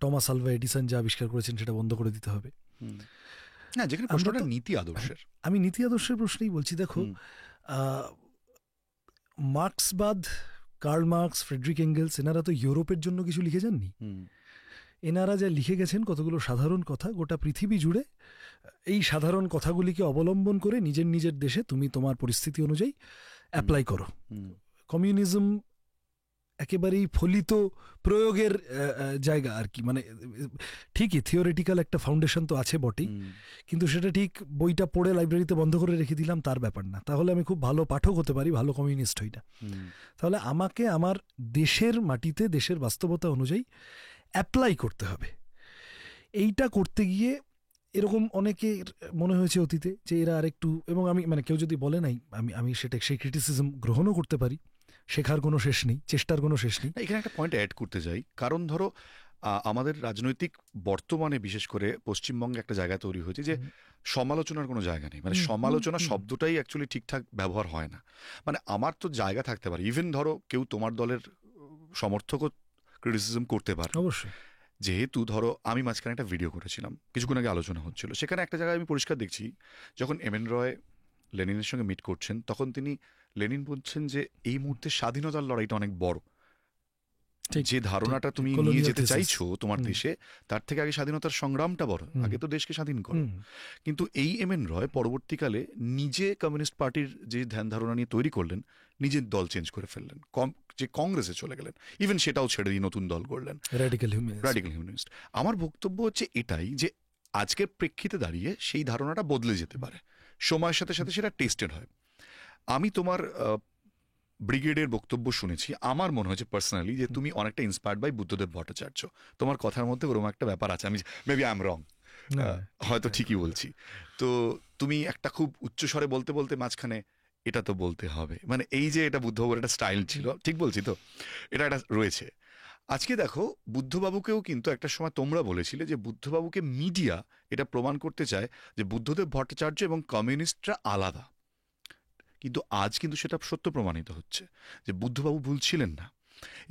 টমাস আলভা এডিসন যা আবিষ্কার করেছেন সেটা বন্ধ করে দিতে হবে। না, যেখানে প্রশ্নটা নীতি আদর্শের, আমি নীতি আদর্শের প্রশ্নেই বলছি। দেখো মার্ক্সবাদ, কার্ল মার্কস, ফ্রেডরিক এঙ্গেলস, এনারা তো ইউরোপের জন্য কিছু লিখে যাননি। এনারা যা লিখে গেছেন কতগুলো সাধারণ কথা, গোটা পৃথিবী জুড়ে এই সাধারণ কথাগুলিকে অবলম্বন করে নিজের নিজের দেশে তুমি তোমার পরিস্থিতি অনুযায়ী অ্যাপ্লাই করো। কমিউনিজম একেবারেই ফলিত প্রয়োগের জায়গা আর কি, মানে ঠিকই থিওরিটিক্যাল একটা ফাউন্ডেশন তো আছে বটেই, কিন্তু সেটা ঠিক বইটা পড়ে লাইব্রেরিতে বন্ধ করে রেখে দিলাম তার ব্যাপার না। তাহলে আমি খুব ভালো পাঠক হতে পারি, ভালো কমিউনিস্ট হই না। তাহলে আমাকে আমার দেশের মাটিতে দেশের বাস্তবতা অনুযায়ী অ্যাপ্লাই করতে হবে। এইটা করতে গিয়ে এরকম অনেকে মনে হয়েছে অতীতে যে এরা আরেকটু, এবং আমি মানে কেউ যদি বলে নাই, আমি সেটা সেই ক্রিটিসিজম গ্রহণও করতে পারি। শেখার কোনো শেষ নেই, চেষ্টার কোনো শেষ নেই। এখানে একটা পয়েন্ট অ্যাড করতে যাই, কারণ ধরো আমাদের রাজনৈতিক বর্তমানে বিশেষ করে পশ্চিমবঙ্গে একটা জায়গা তৈরি হয়েছে যে সমালোচনার কোনো জায়গা নেই, মানে সমালোচনা শব্দটাই অ্যাকচুয়ালি ঠিকঠাক ব্যবহার হয় না। মানে আমার তো জায়গা থাকতে পারে, ইভেন ধরো কেউ তোমার দলের সমর্থকও ক্রিটিসিজম করতে পারে অবশ্যই। যেহেতু ধরো আমি মাঝখানে একটা ভিডিও করেছিলাম, কিছুক্ষণ আগে আলোচনা হচ্ছিল, সেখানে একটা জায়গায় আমি পরিষ্কার দেখছি যখন এমএন রয় লেনিনের সঙ্গে মিট করছেন তখন তিনি লেনিন বলছেন যে এই মুহূর্তে স্বাধীনতার লড়াইটা অনেক বড়, যে ধারণাটা তুমি নিয়ে যেতে চাইছো তোমার দেশে, তার থেকে আগে স্বাধীনতার সংগ্রামটা বড়, আগে তো দেশকে স্বাধীন করো। কিন্তু এই এমএন রয় পরবর্তীকালে নিজে কমিউনিস্ট পার্টির যে ধ্যান ধারণা নিয়ে তৈরি করলেন, নিজের দল চেঞ্জ করে ফেললেন, যে কংগ্রেসে চলে গেলেন, ইভেন সেটাও ছেড়ে দিয়ে নতুন দল করলেন, র্যাডিক্যাল হিউম্যানিস্ট। আমার বক্তব্য হচ্ছে এটাই যে আজকের প্রেক্ষিতে দাঁড়িয়ে সেই ধারণাটা বদলে যেতে পারে, সময়ের সাথে সাথে সেটা টেস্টেড হয়। আমি তোমার ব্রিগেডের বক্তব্য শুনেছি, আমার মনে হয়েছে পার্সোনালি যে তুমি অনেকটা ইন্সপায়ার্ড বাই বুদ্ধদেব ভট্টাচার্য। তোমার কথার মধ্যে ওরকম একটা ব্যাপার আছে, আমি মেবি আই এম রং, হয়তো ঠিকই বলছি। তো তুমি একটা খুব উচ্চস্বরে বলতে বলতে মাঝখানে এটা তো বলতে হবে, মানে এই যে এটা বুদ্ধবাবুর একটা স্টাইল ছিল, ঠিক বলছি তো, এটা একটা রয়েছে। আজকে দেখো বুদ্ধবাবুকেও কিন্তু একটা সময় তোমরা বলেছিলে যে বুদ্ধবাবুকে মিডিয়া এটা প্রমাণ করতে চায় যে বুদ্ধদেব ভট্টাচার্য এবং কমিউনিস্টরা আলাদা, কিন্তু আজ কিন্তু সেটা সত্য প্রমাণিত হচ্ছে যে বুদ্ধবাবু ভুল ছিলেন না।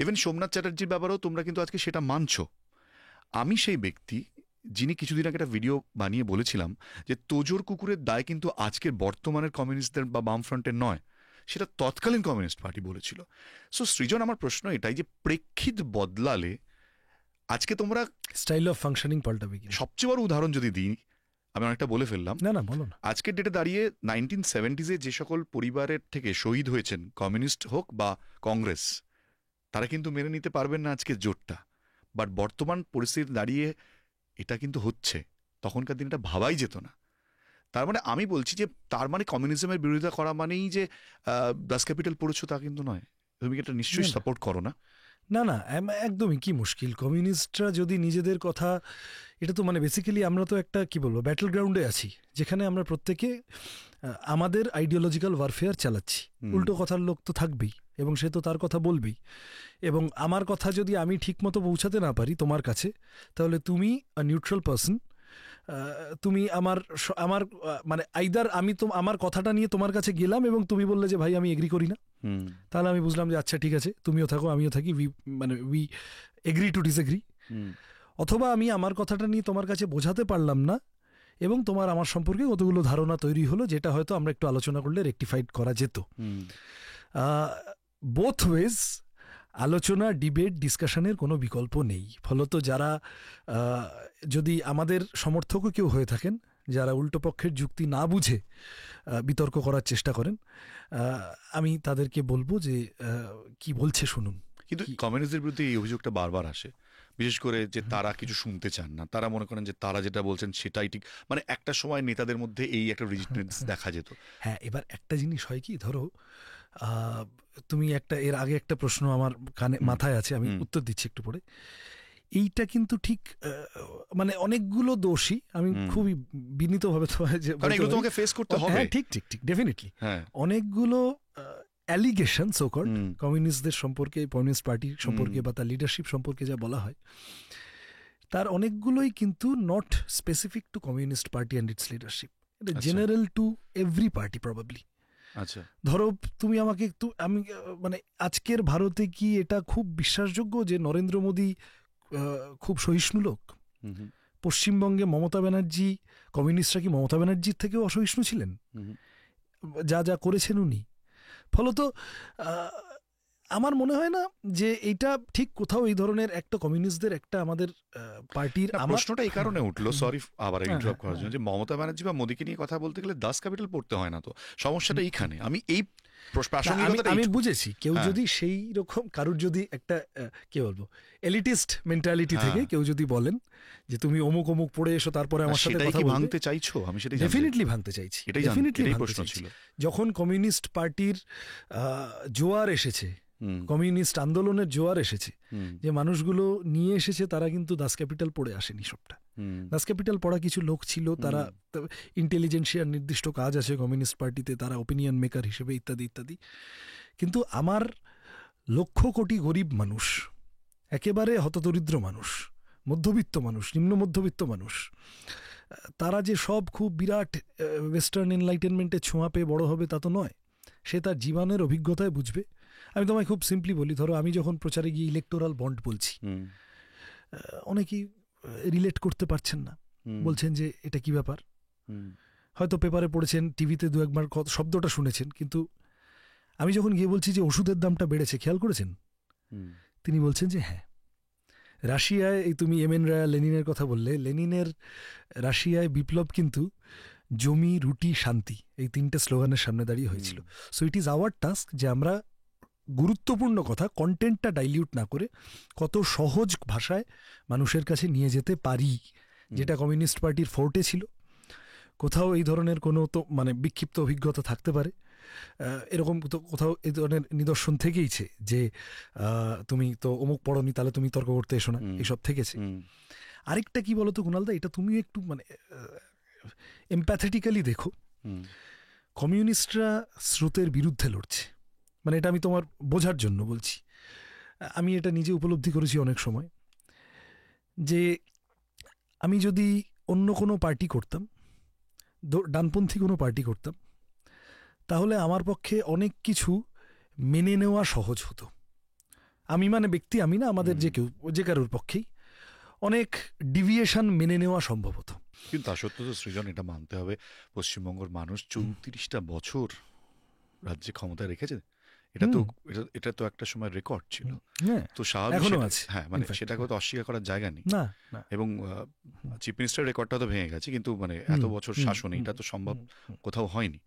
ইভেন সোমনাথ চ্যাটার্জির ব্যাপারেও তোমরা কিন্তু আজকে সেটা মানছো। আমি সেই ব্যক্তি যিনি কিছুদিন আগে একটা ভিডিও বানিয়ে বলেছিলাম যে তোজোর কুকুরের দায় কিন্তু আজকের বর্তমানের কমিউনিস্টদের বা বামফ্রন্টের নয়, সেটা তৎকালীন কমিউনিস্ট পার্টি বলেছিল। সো সৃজন, আমার প্রশ্ন এটাই যে প্রেক্ষিত বদলালে আজকে তোমরা স্টাইল অফ ফাংশনিং পাল্টাবে কি? সবচেয়ে বড় উদাহরণ যদি দিই, আমি অনেকটা বলে ফেললাম, না বলো না। আজকের ডেটে দাঁড়িয়ে 1970s যে সকল পরিবারের থেকে শহীদ হয়েছেন, কমিউনিস্ট হোক বা কংগ্রেস, তারা কিন্তু মেনে নিতে পারবেন না আজকের জোটটা। বাট বর্তমান পরিস্থিতি দাঁড়িয়ে এটা কিন্তু হচ্ছে, তখনকার দিনে এটা ভাবাই যেত না। তার মানে আমি বলছি যে তার মানে কমিউনিজমের বিরোধিতা করা মানেই যে দাস ক্যাপিটাল পড়েছো তা কিন্তু নয়। তুমি এটা নিশ্চয়ই না। সাপোর্ট করো না? না না, একদমই কি মুশকিল, কমিউনিস্টরা যদি নিজেদের কথা, এটা তো মানে বেসিক্যালি আমরা তো একটা কি বলবো ব্যাটল গ্রাউন্ডে আছি, যেখানে আমরা প্রত্যেকে আমাদের আইডিওলজিক্যাল ওয়ারফেয়ার চালাচ্ছি। উল্টো কথার লোক তো থাকবেই, এবং সে তো তার কথা বলবেই, এবং আমার কথা যদি আমি ঠিক মতো পৌঁছাতে না পারি তোমার কাছে, তাহলে তুমি নিউট্রাল পার্সন, তুমি আমার মানে আইদার আমি তো আমার কথাটা নিয়ে তোমার কাছে গেলাম এবং তুমি বললে যে ভাই আমি এগ্রি করি না, তাহলে আমি বুঝলাম যে আচ্ছা ঠিক আছে, তুমিও থাকো আমিও থাকি, উই এগ্রি টু ডিসএগ্রি। অথবা আমি আমার কথাটা নিয়ে তোমার কাছে বোঝাতে পারলাম না, এবং তোমার আমার সম্পর্কে কতগুলো ধারণা তৈরি হলো যেটা হয়তো আমরা একটু আলোচনা করলে রেকটিফাইড করা যেত। বোথ ওয়েজ আলোচনা, ডিবেট, ডিসকাশনের কোনো বিকল্প নেই। ফলত যারা যদি আমাদের সমর্থকও কেউ হয়ে থাকেন, যারা উল্টো পক্ষের যুক্তি না বুঝে বিতর্ক করার চেষ্টা করেন, আমি তাদেরকে বলবো যে কি বলছে শুনুন। কিন্তু কমিউনিস্টদের বিরুদ্ধে এই অভিযোগটা বারবার আসে, বিশেষ করে যে তারা কিছু শুনতে চান না, তারা মনে করেন যে তারা যেটা বলছেন সেটাই ঠিক। মানে একটা সময় নেতাদের মধ্যে এই একটা রিজিডনেস দেখা যেত। হ্যাঁ, এবার একটা জিনিস হয় কি, ধরো তুমি একটা এর আগে একটা প্রশ্ন আমার কানে মাথায় আছে, আমি উত্তর দিচ্ছি একটু পরে। এইটা কিন্তু ঠিক মানে অনেকগুলো দোষী, আমি খুবই বিনীতভাবে তোমাকে ফেস করতে হবে। হ্যাঁ ঠিক ঠিক ঠিক, ডেফিনেটলি অনেকগুলো অ্যালিগেশন সোকল্ড কমিউনিস্টদের সম্পর্কে, কমিউনিস্ট পার্টি সম্পর্কে বা তার লিডারশিপ সম্পর্কে যা বলা হয়, তার অনেকগুলোই কিন্তু not specific to communist party and its leadership, এটা general to every party probably. আচ্ছা, ধরো তুমি আমাকে একটু, আমি মানে আজকের ভারতে কি এটা খুব বিশ্বাসযোগ্য যে নরেন্দ্র মোদী খুব সহিষ্ণু লোক? পশ্চিমবঙ্গে মমতা ব্যানার্জি, কমিউনিস্টরা কি মমতা ব্যানার্জির থেকেও অসহিষ্ণু ছিলেন যা যা করেছেন উনি? ফলত আমার মনে হয় না যে এইটা ঠিক কোথাও এই ধরনের একটা কমিউনিস্টদের একটা আমাদের পার্টির। প্রশ্নটা এই কারণে উঠলো, সরি আবার ইন্টারাপ্ট করার জন্য, যে মমতা ব্যানার্জি বা মোদীকে নিয়ে কথা বলতে গেলে দাস ক্যাপিটাল পড়তে হয় না, তো সমস্যাটা এইখানে। আমি এই আমি বুঝেছি, কেউ যদি সেই রকম কারুর যদি একটা কি বলবো এলিটিস্ট মেন্টালিটি থেকে কেউ যদি বলেন যে তুমি অমুক অমুক পড়ে এসো তারপরে আমার সাথে কথা বলতে, ভাঙতে চাইছো, আমি সেটাই ডেফিনেটলি ভাঙতে চাইছি, ডেফিনেটলি প্রশ্ন ছিল। যখন কমিউনিস্ট পার্টির জোয়ার এসেছে, কমিউনিস্ট আন্দোলনের জোয়ার এসেছে, যে মানুষগুলো নিয়ে এসেছে, তারা কিন্তু দাস ক্যাপিটাল পড়ে আসেনি সবটা। দাস ক্যাপিটাল পড়া কিছু লোক ছিল, তারা ইন্টেলিজেন্সিয়ার নির্দিষ্ট কাজ আছে কমিউনিস্ট পার্টিতে, তারা ওপিনিয়ন মেকার হিসেবে ইত্যাদি ইত্যাদি। কিন্তু আমার লক্ষ কোটি গরিব মানুষ, একেবারে হতদরিদ্র মানুষ, মধ্যবিত্ত মানুষ, নিম্ন মধ্যবিত্ত মানুষ, তারা যে সব খুব বিরাট ওয়েস্টার্ন এনলাইটেনমেন্টের ছোঁয়া পেয়ে বড় হবে তা তো নয়। সে তার জীবনের অভিজ্ঞতায় বুঝবে। আমি তোমায় খুব সিম্পলি বলি, ধরো আমি যখন প্রচারে গিয়ে ইলেকটোরাল বন্ড বলছি, অনেকেই রিলেট করতে পারছেন না, বলছেন যে এটা কি ব্যাপার। হয়তো পেপারে পড়েছেন, টিভিতে দু একবার শব্দটা শুনেছেন, কিন্তু আমি যখন গিয়ে বলছি যে ওষুধের দামটা বেড়েছে, খেয়াল করেছেন? তিনি বলছেন যে হ্যাঁ, রাশিয়ায়, এই তুমি এমএন রায়া লেনিনের কথা বললে, লেনিনের রাশিয়ায় বিপ্লব কিন্তু জমি, রুটি, শান্তি, এই তিনটে স্লোগানের সামনে দাঁড়িয়ে হয়েছিল। So it is our task যে আমরা গুরুত্বপূর্ণ কথা, কন্টেন্টটা ডাইলিউট না করে কত সহজ ভাষায় মানুষের কাছে নিয়ে যেতে পারি, যেটা কমিউনিস্ট পার্টির ফোর্টে ছিল। কোথাও এই ধরনের কোনো তো মানে বিক্ষিপ্ত অভিজ্ঞতা থাকতে পারে, এরকম তো কোথাও এই ধরনের নিদর্শন থেকেইছে যে তুমি তো অমুক পড়নি, তাহলে তুমি তর্ক করতে এসো না, এইসব থেকেছে। আরেকটা কি বলতো কুণালদা, এটা তুমিও একটু মানে এমপ্যাথেটিক্যালি দেখো, কমিউনিস্টরা স্রোতের বিরুদ্ধে লড়ছে, মানে এটা আমি তোমার বোঝার জন্য বলছি। আমি এটা নিজে উপলব্ধি করেছি অনেক সময়, যে আমি যদি অন্য কোনো পার্টি করতাম, ডানপন্থী কোনো পার্টি করতাম, তাহলে আমার পক্ষে অনেক কিছু মেনে নেওয়া সহজ হতো। আমি মানে ব্যক্তি, আমি না, আমাদের যে কারোর পক্ষেই অনেক ডিভিয়েশন মেনে নেওয়া সম্ভব হতো। কিন্তু তা সত্ত্বেও তো সৃজন, এটা মানতে হবে, পশ্চিমবঙ্গের মানুষ 34টা বছর রাজ্যে ক্ষমতায় রেখেছে। এটা তো একটা সময় রেকর্ড ছিল, তো স্বাভাবিক। হ্যাঁ, মানে সেটাকে তো অস্বীকার করার জায়গা নেই। এবং চিফ মিনিস্টার রেকর্ডটা তো ভেঙে গেছে, কিন্তু মানে এত বছর শাসন, এটা তো সম্ভব কোথাও হয়নি।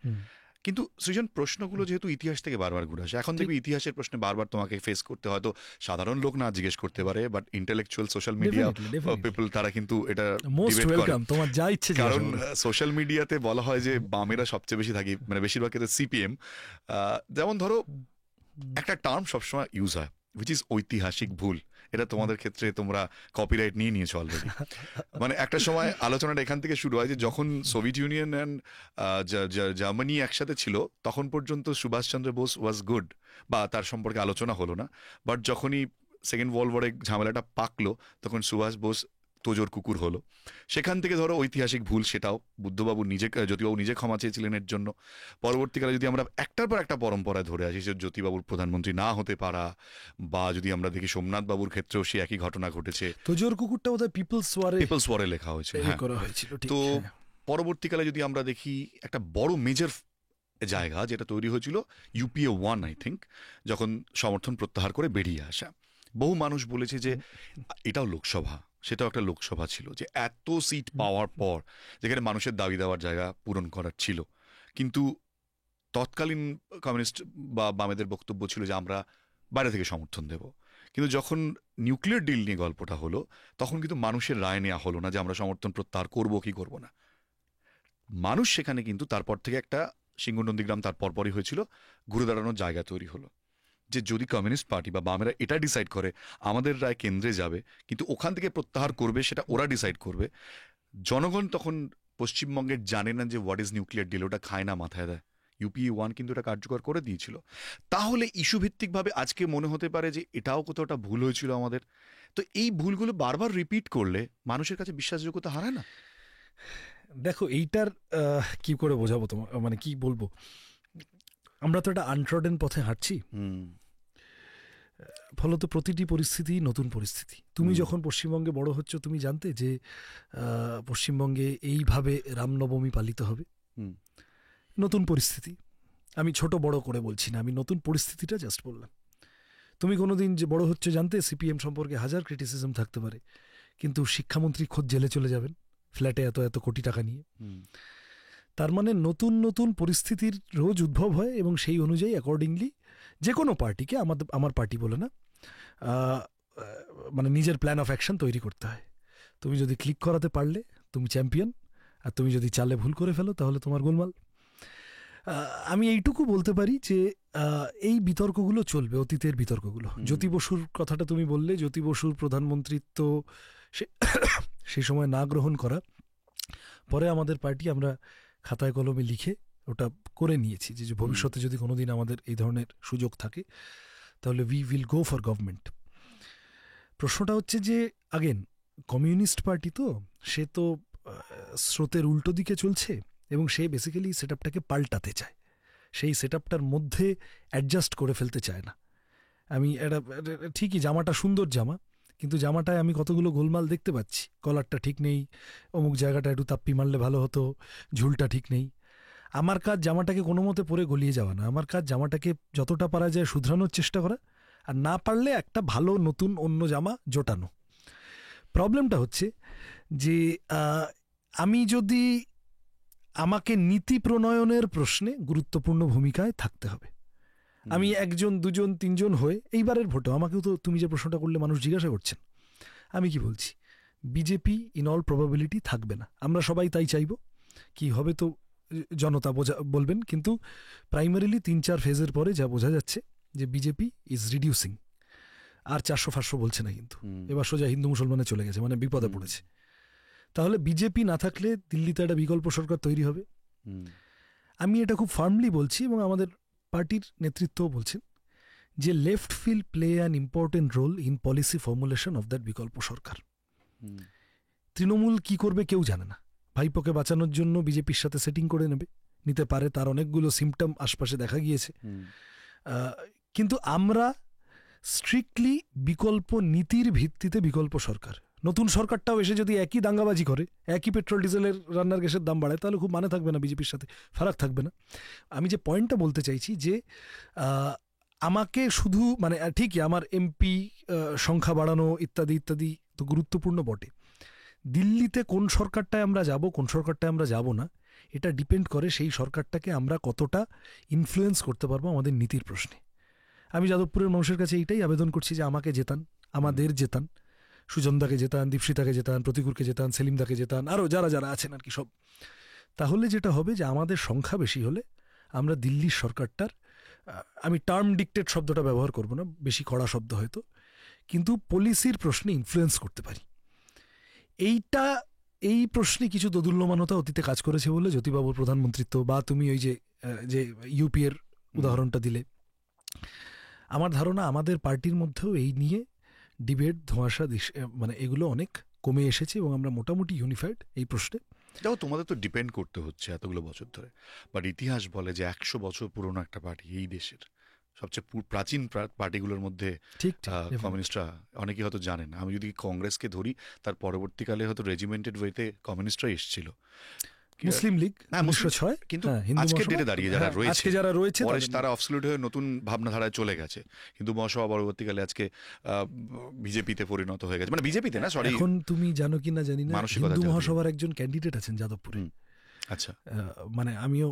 কিন্তু সৃজন, প্রশ্নগুলো যেহেতু ইতিহাস থেকে বারবার ঘুরে আসে, এখন দেখবি ইতিহাসের প্রশ্নে বারবার তোমাকে ফেস করতে, হয়তো সাধারণ লোক না জিজ্ঞেস করতে পারে, but intellectual social media people তারা কিন্তু এটা মোস্ট debate করে। ওয়েলকাম, তোমার যা ইচ্ছে কারণ সোশ্যাল মিডিয়াতে বলা হয় যে বামেরা সবচেয়ে বেশি থাকি, মানে বেশিরভাগ ক্ষেত্রে সিপিএম। যেমন ধরো একটা টার্ম সবসময় ইউজ হয়, উইচ ইজ ঐতিহাসিক ভুল। এটা তোমাদের ক্ষেত্রে তোমরা কপিরাইট নিয়ে নিয়েছো অলরেডি। মানে একটা সময় আলোচনাটা এখান থেকে শুরু হয় যে যখন সোভিয়েত ইউনিয়ন অ্যান্ড জার্মানি একসাথে ছিল তখন পর্যন্ত সুভাষচন্দ্র বোস ওয়াজ গুড, বা তার সম্পর্কে আলোচনা হলো না। বাট যখনই সেকেন্ড ওয়ার্ল্ড ওয়ারে ঝামেলাটা পাকলো তখন সুভাষ বোস তোজোর কুকুর হলো। সেখান থেকে ধরো ঐতিহাসিক ভুল, সেটাও বুদ্ধবাবু নিজে, জ্যোতিবাবু নিজে ক্ষমা চেয়েছিলেন এর জন্য। পরবর্তীকালে যদি আমরা একটার পর একটা পরম্পরায় ধরে আসি, যে জ্যোতিবাবুর প্রধানমন্ত্রী না হতে পারা, বা যদি আমরা দেখি সোমনাথ বাবুর ক্ষেত্রেও সে একই ঘটনা ঘটেছে। তোজোর কুকুরটা বোধহয় পিপলস ওয়ারে লেখা হয়েছে, হ্যাঁ করা হয়েছিল। তো পরবর্তীকালে যদি আমরা দেখি একটা বড় মেজর জায়গা যেটা তৈরি হয়েছিল UPA 1, আই থিঙ্ক, যখন সমর্থন প্রত্যাহার করে বেরিয়ে আসা, বহু মানুষ বলেছে যে এটাও লোকসভা, সেটাও একটা লোকসভা ছিল, যে এত সিট পাওয়ার পর যেখানে মানুষের দাবি দেওয়ার জায়গা পূরণ করার ছিল, কিন্তু তৎকালীন কমিউনিস্ট বা বামেদের বক্তব্য ছিল যে আমরা বাইরে থেকে সমর্থন দেব। কিন্তু যখন নিউক্লিয়ার ডিল নিয়ে গল্পটা হলো তখন কিন্তু মানুষের রায় নেওয়া হলো না যে আমরা সমর্থন প্রত্যাহার করবো কি করবো না। মানুষ সেখানে কিন্তু তারপর থেকে একটা সিংহনন্দীগ্রাম তার পরপরই হয়েছিল, ঘুরে দাঁড়ানোর জায়গা তৈরি হলো, যে যদি কমিউনিস্ট পার্টি বা বামেরা এটা ডিসাইড করে আমাদের রায় কেন্দ্রে যাবে, কিন্তু ওখান থেকে প্রত্যাহার করবে সেটা ওরা ডিসাইড করবে। জনগণ তখন পশ্চিমবঙ্গের জানে না যে হোয়াট ইজ নিউক্লিয়ার ডিল, ওটা খায় না, মাথায় দেয়। UPA 1 কিন্তু এটা কার্যকর করে দিয়েছিল। তাহলে ইস্যু ভিত্তিকভাবে আজকে মনে হতে পারে যে এটাও কোথাওটা ভুল হয়েছিল আমাদের। তো এই ভুলগুলো বারবার রিপিট করলে মানুষের কাছে বিশ্বাসযোগ্যতা হারায় না? দেখো, এইটার কি করে বোঝাবো তোমার, মানে কি বলবো, আমরা তো একটা আনট্রডেন পথে হাঁটছি। ফলত প্রতিটি পরিস্থিতি নতুন পরিস্থিতি। তুমি যখন পশ্চিমবঙ্গে বড় হচ্ছ তুমি জানতে যে পশ্চিমবঙ্গে এইভাবে রামনবমী পালিত হবে। নতুন পরিস্থিতি, আমি ছোট বড় করে বলছি না, আমি নতুন পরিস্থিতিটা জাস্ট বললাম। তুমি কোনোদিন যে বড় হচ্ছে জানতে সিপিএম সম্পর্কে হাজার ক্রিটিসিজম থাকতে পারে, কিন্তু শিক্ষামন্ত্রী খোদ জেলে চলে যাবেন ফ্ল্যাটে এত এত কোটি টাকা নিয়ে। তার মানে নতুন নতুন পরিস্থিতির রোজ উদ্ভব হয়, এবং সেই অনুযায়ী অ্যাকর্ডিংলি যে কোনো পার্টিকে, আমার পার্টি বলে না, মানে নিজের প্ল্যান অফ অ্যাকশন তৈরি করতে হয়। তুমি যদি ক্লিক করাতে পারলে তুমি চ্যাম্পিয়ন, আর তুমি যদি চালে ভুল করে ফেলো তাহলে তোমার গোলমাল। আমি এইটুকু বলতে পারি যে এই বিতর্কগুলো চলবে, অতীতের বিতর্কগুলো। জ্যোতি বসুর কথাটা তুমি বললে, জ্যোতি বসুর প্রধানমন্ত্রিত্ব সেই সময় না গ্রহণ করা, পরে আমাদের পার্টি আমরা খাতায় কলমে লিখে ওটা করে নিয়েছি যে ভবিষ্যতে যদি কোনোদিন আমাদের এই ধরনের সুযোগ থাকে তাহলে we will go for government. প্রশ্নটা হচ্ছে যে আগেন কমিউনিস্ট পার্টি, তো সে তো স্রোতের উল্টো দিকে চলছে, এবং সে বেসিক্যালি সেট আপটাকে পাল্টাতে চায়, সেই সেট আপটার মধ্যে অ্যাডজাস্ট করে ফেলতে চায় না। আমি এটা ঠিকই, জামাটা সুন্দর জামা, কিন্তু জামাটায় আমি কতগুলো গোলমাল দেখতে পাচ্ছি। কলারটা ঠিক নেই, অমুক জায়গাটা একটু তাপ্পি মারলে ভালো হতো, ঝুলটা ঠিক নেই। আমার কাজ জামাটাকে কোনো মতে পরে গলিয়ে যাওয়া না, আমার কাজ জামাটাকে যতটা পারা যায় শুধরানোর চেষ্টা করা, আর না পারলে একটা ভালো নতুন অন্য জামা জোটানো। প্রবলেমটা হচ্ছে যে আমি যদি, আমাকে নীতি প্রণয়নের প্রশ্নে গুরুত্বপূর্ণ ভূমিকায় থাকতে হবে। আমি একজন দুজন তিনজন হয়ে, এইবারের ভোটে আমাকেও তো তুমি যে প্রশ্নটা করলে মানুষ জিজ্ঞাসা করছেন, আমি কি বলছি, বিজেপি ইন অল প্রবাবিলিটি থাকবে না। আমরা সবাই তাই চাইব, কি হবে তো জনতা বলবেন, কিন্তু প্রাইমারিলি 3-4 ফেজের পরে যা বোঝা যাচ্ছে যে বিজেপি ইজ রিডিউসিং। আর 400-500 বলছে না, কিন্তু এবার সোজা হিন্দু মুসলমানে চলে গেছে, মানে বিপদে পড়েছে। তাহলে বিজেপি না থাকলে দিল্লিতে একটা বিকল্প সরকার তৈরি হবে। আমি এটা খুব ফার্মলি বলছি, এবং আমাদের পার্টির নেতৃত্বও বলছেন যে left will play an important role in policy formulation of that বিকল্প সরকার। তৃণমূল কি করবে কেউ জানে না, ভাইপোকে বাঁচানোর জন্য বিজেপির সাথে সেটিং করে নিতে পারে, তার অনেকগুলো সিমটম আশপাশে দেখা গিয়েছে। কিন্তু আমরা স্ট্রিক্টলি বিকল্প নীতির ভিত্তিতে বিকল্প সরকার। নতুন সরকারটাও এসে যদি একই দাঙ্গাবাজি করে, একই পেট্রোল ডিজেলের রান্নার গ্যাসের দাম বাড়ায়, তাহলে খুব মানে থাকবে না, বিজেপির সাথে ফারাক থাকবে না। আমি যে পয়েন্টটা বলতে চাইছি যে আমাকে শুধু, মানে ঠিকই আমার এমপি সংখ্যা বাড়ানো ইত্যাদি ইত্যাদি তো গুরুত্বপূর্ণ বটে, দিল্লিতে কোন সরকারটায় আমরা যাব কোন সরকারটায় আমরা যাব না, এটা ডিপেন্ড করে সেই সরকারটাকে আমরা কতটা ইনফ্লুয়েন্স করতে পারবো আমাদের নীতির প্রশ্নে। আমি যাদবপুরের মানুষের কাছে এইটাই আবেদন করছি যে আমাকে জেতান, আমাদের জেতান, সুজনদাকে জেতান, দীপশিতাকে জেতান, প্রতিকুরকে জেতান, সেলিমদাকে জেতান, আরও যারা যারা আছেন আর কি সব। তাহলে যেটা হবে যে আমাদের সংখ্যা বেশি হলে আমরা দিল্লির সরকারটার, আমি টার্ম ডিক্টেট শব্দটা ব্যবহার করব না, বেশি কড়া শব্দ হয়তো, কিন্তু পলিসির প্রশ্নে ইনফ্লুয়েন্স করতে পারি। এই প্রশ্নে কিছু দোদুল্যমানতা অতীতে কাজ করেছে বলে জ্যোতিবাবুর প্রধানমন্ত্রিত্ব, বা তুমি ওই যে ইউপি এর উদাহরণটা দিলে, আমার ধারণা আমাদের পার্টির মধ্যেও এই নিয়ে ডিবেট, ধোঁয়াশা, মানে এগুলো অনেক কমে এসেছে এবং আমরা মোটামুটি ইউনিফাইড এই প্রশ্নে। দেখো, তোমাদের তো ডিপেন্ড করতে হচ্ছে এতগুলো বছর ধরে, বাট ইতিহাস বলে যে 100 বছর পুরনো একটা পার্টি, এই দেশের সবচেয়ে প্রাচীন পার্টিগুলোর মধ্যে ঠিক কমিউনিস্টরা, অনেকে হয়তো জানেন। আমি যদি কংগ্রেসকে ধরি, তার পরবর্তীকালে হয়তো রেজিমেন্টেড ওয়েতে কমিউনিস্টরা এসেছিল। মুসলিম লীগ 1906, কিন্তু আজকের ডেটে দাঁড়িয়ে যারা রয়েছে তারা অবসলিউট হয়ে নতুন ভাবনাধারায় চলে গেছে। হিন্দু মহাসভা পরবর্তীকালে আজকে বিজেপিতে পরিণত হয়ে গেছে, মানে বিজেপিতে না, সরি। এখন তুমি জানো কি না জানি না, হিন্দু মহাসভার একজন ক্যান্ডিডেট আছেন যাদবপুরে। আচ্ছা, মানে আমিও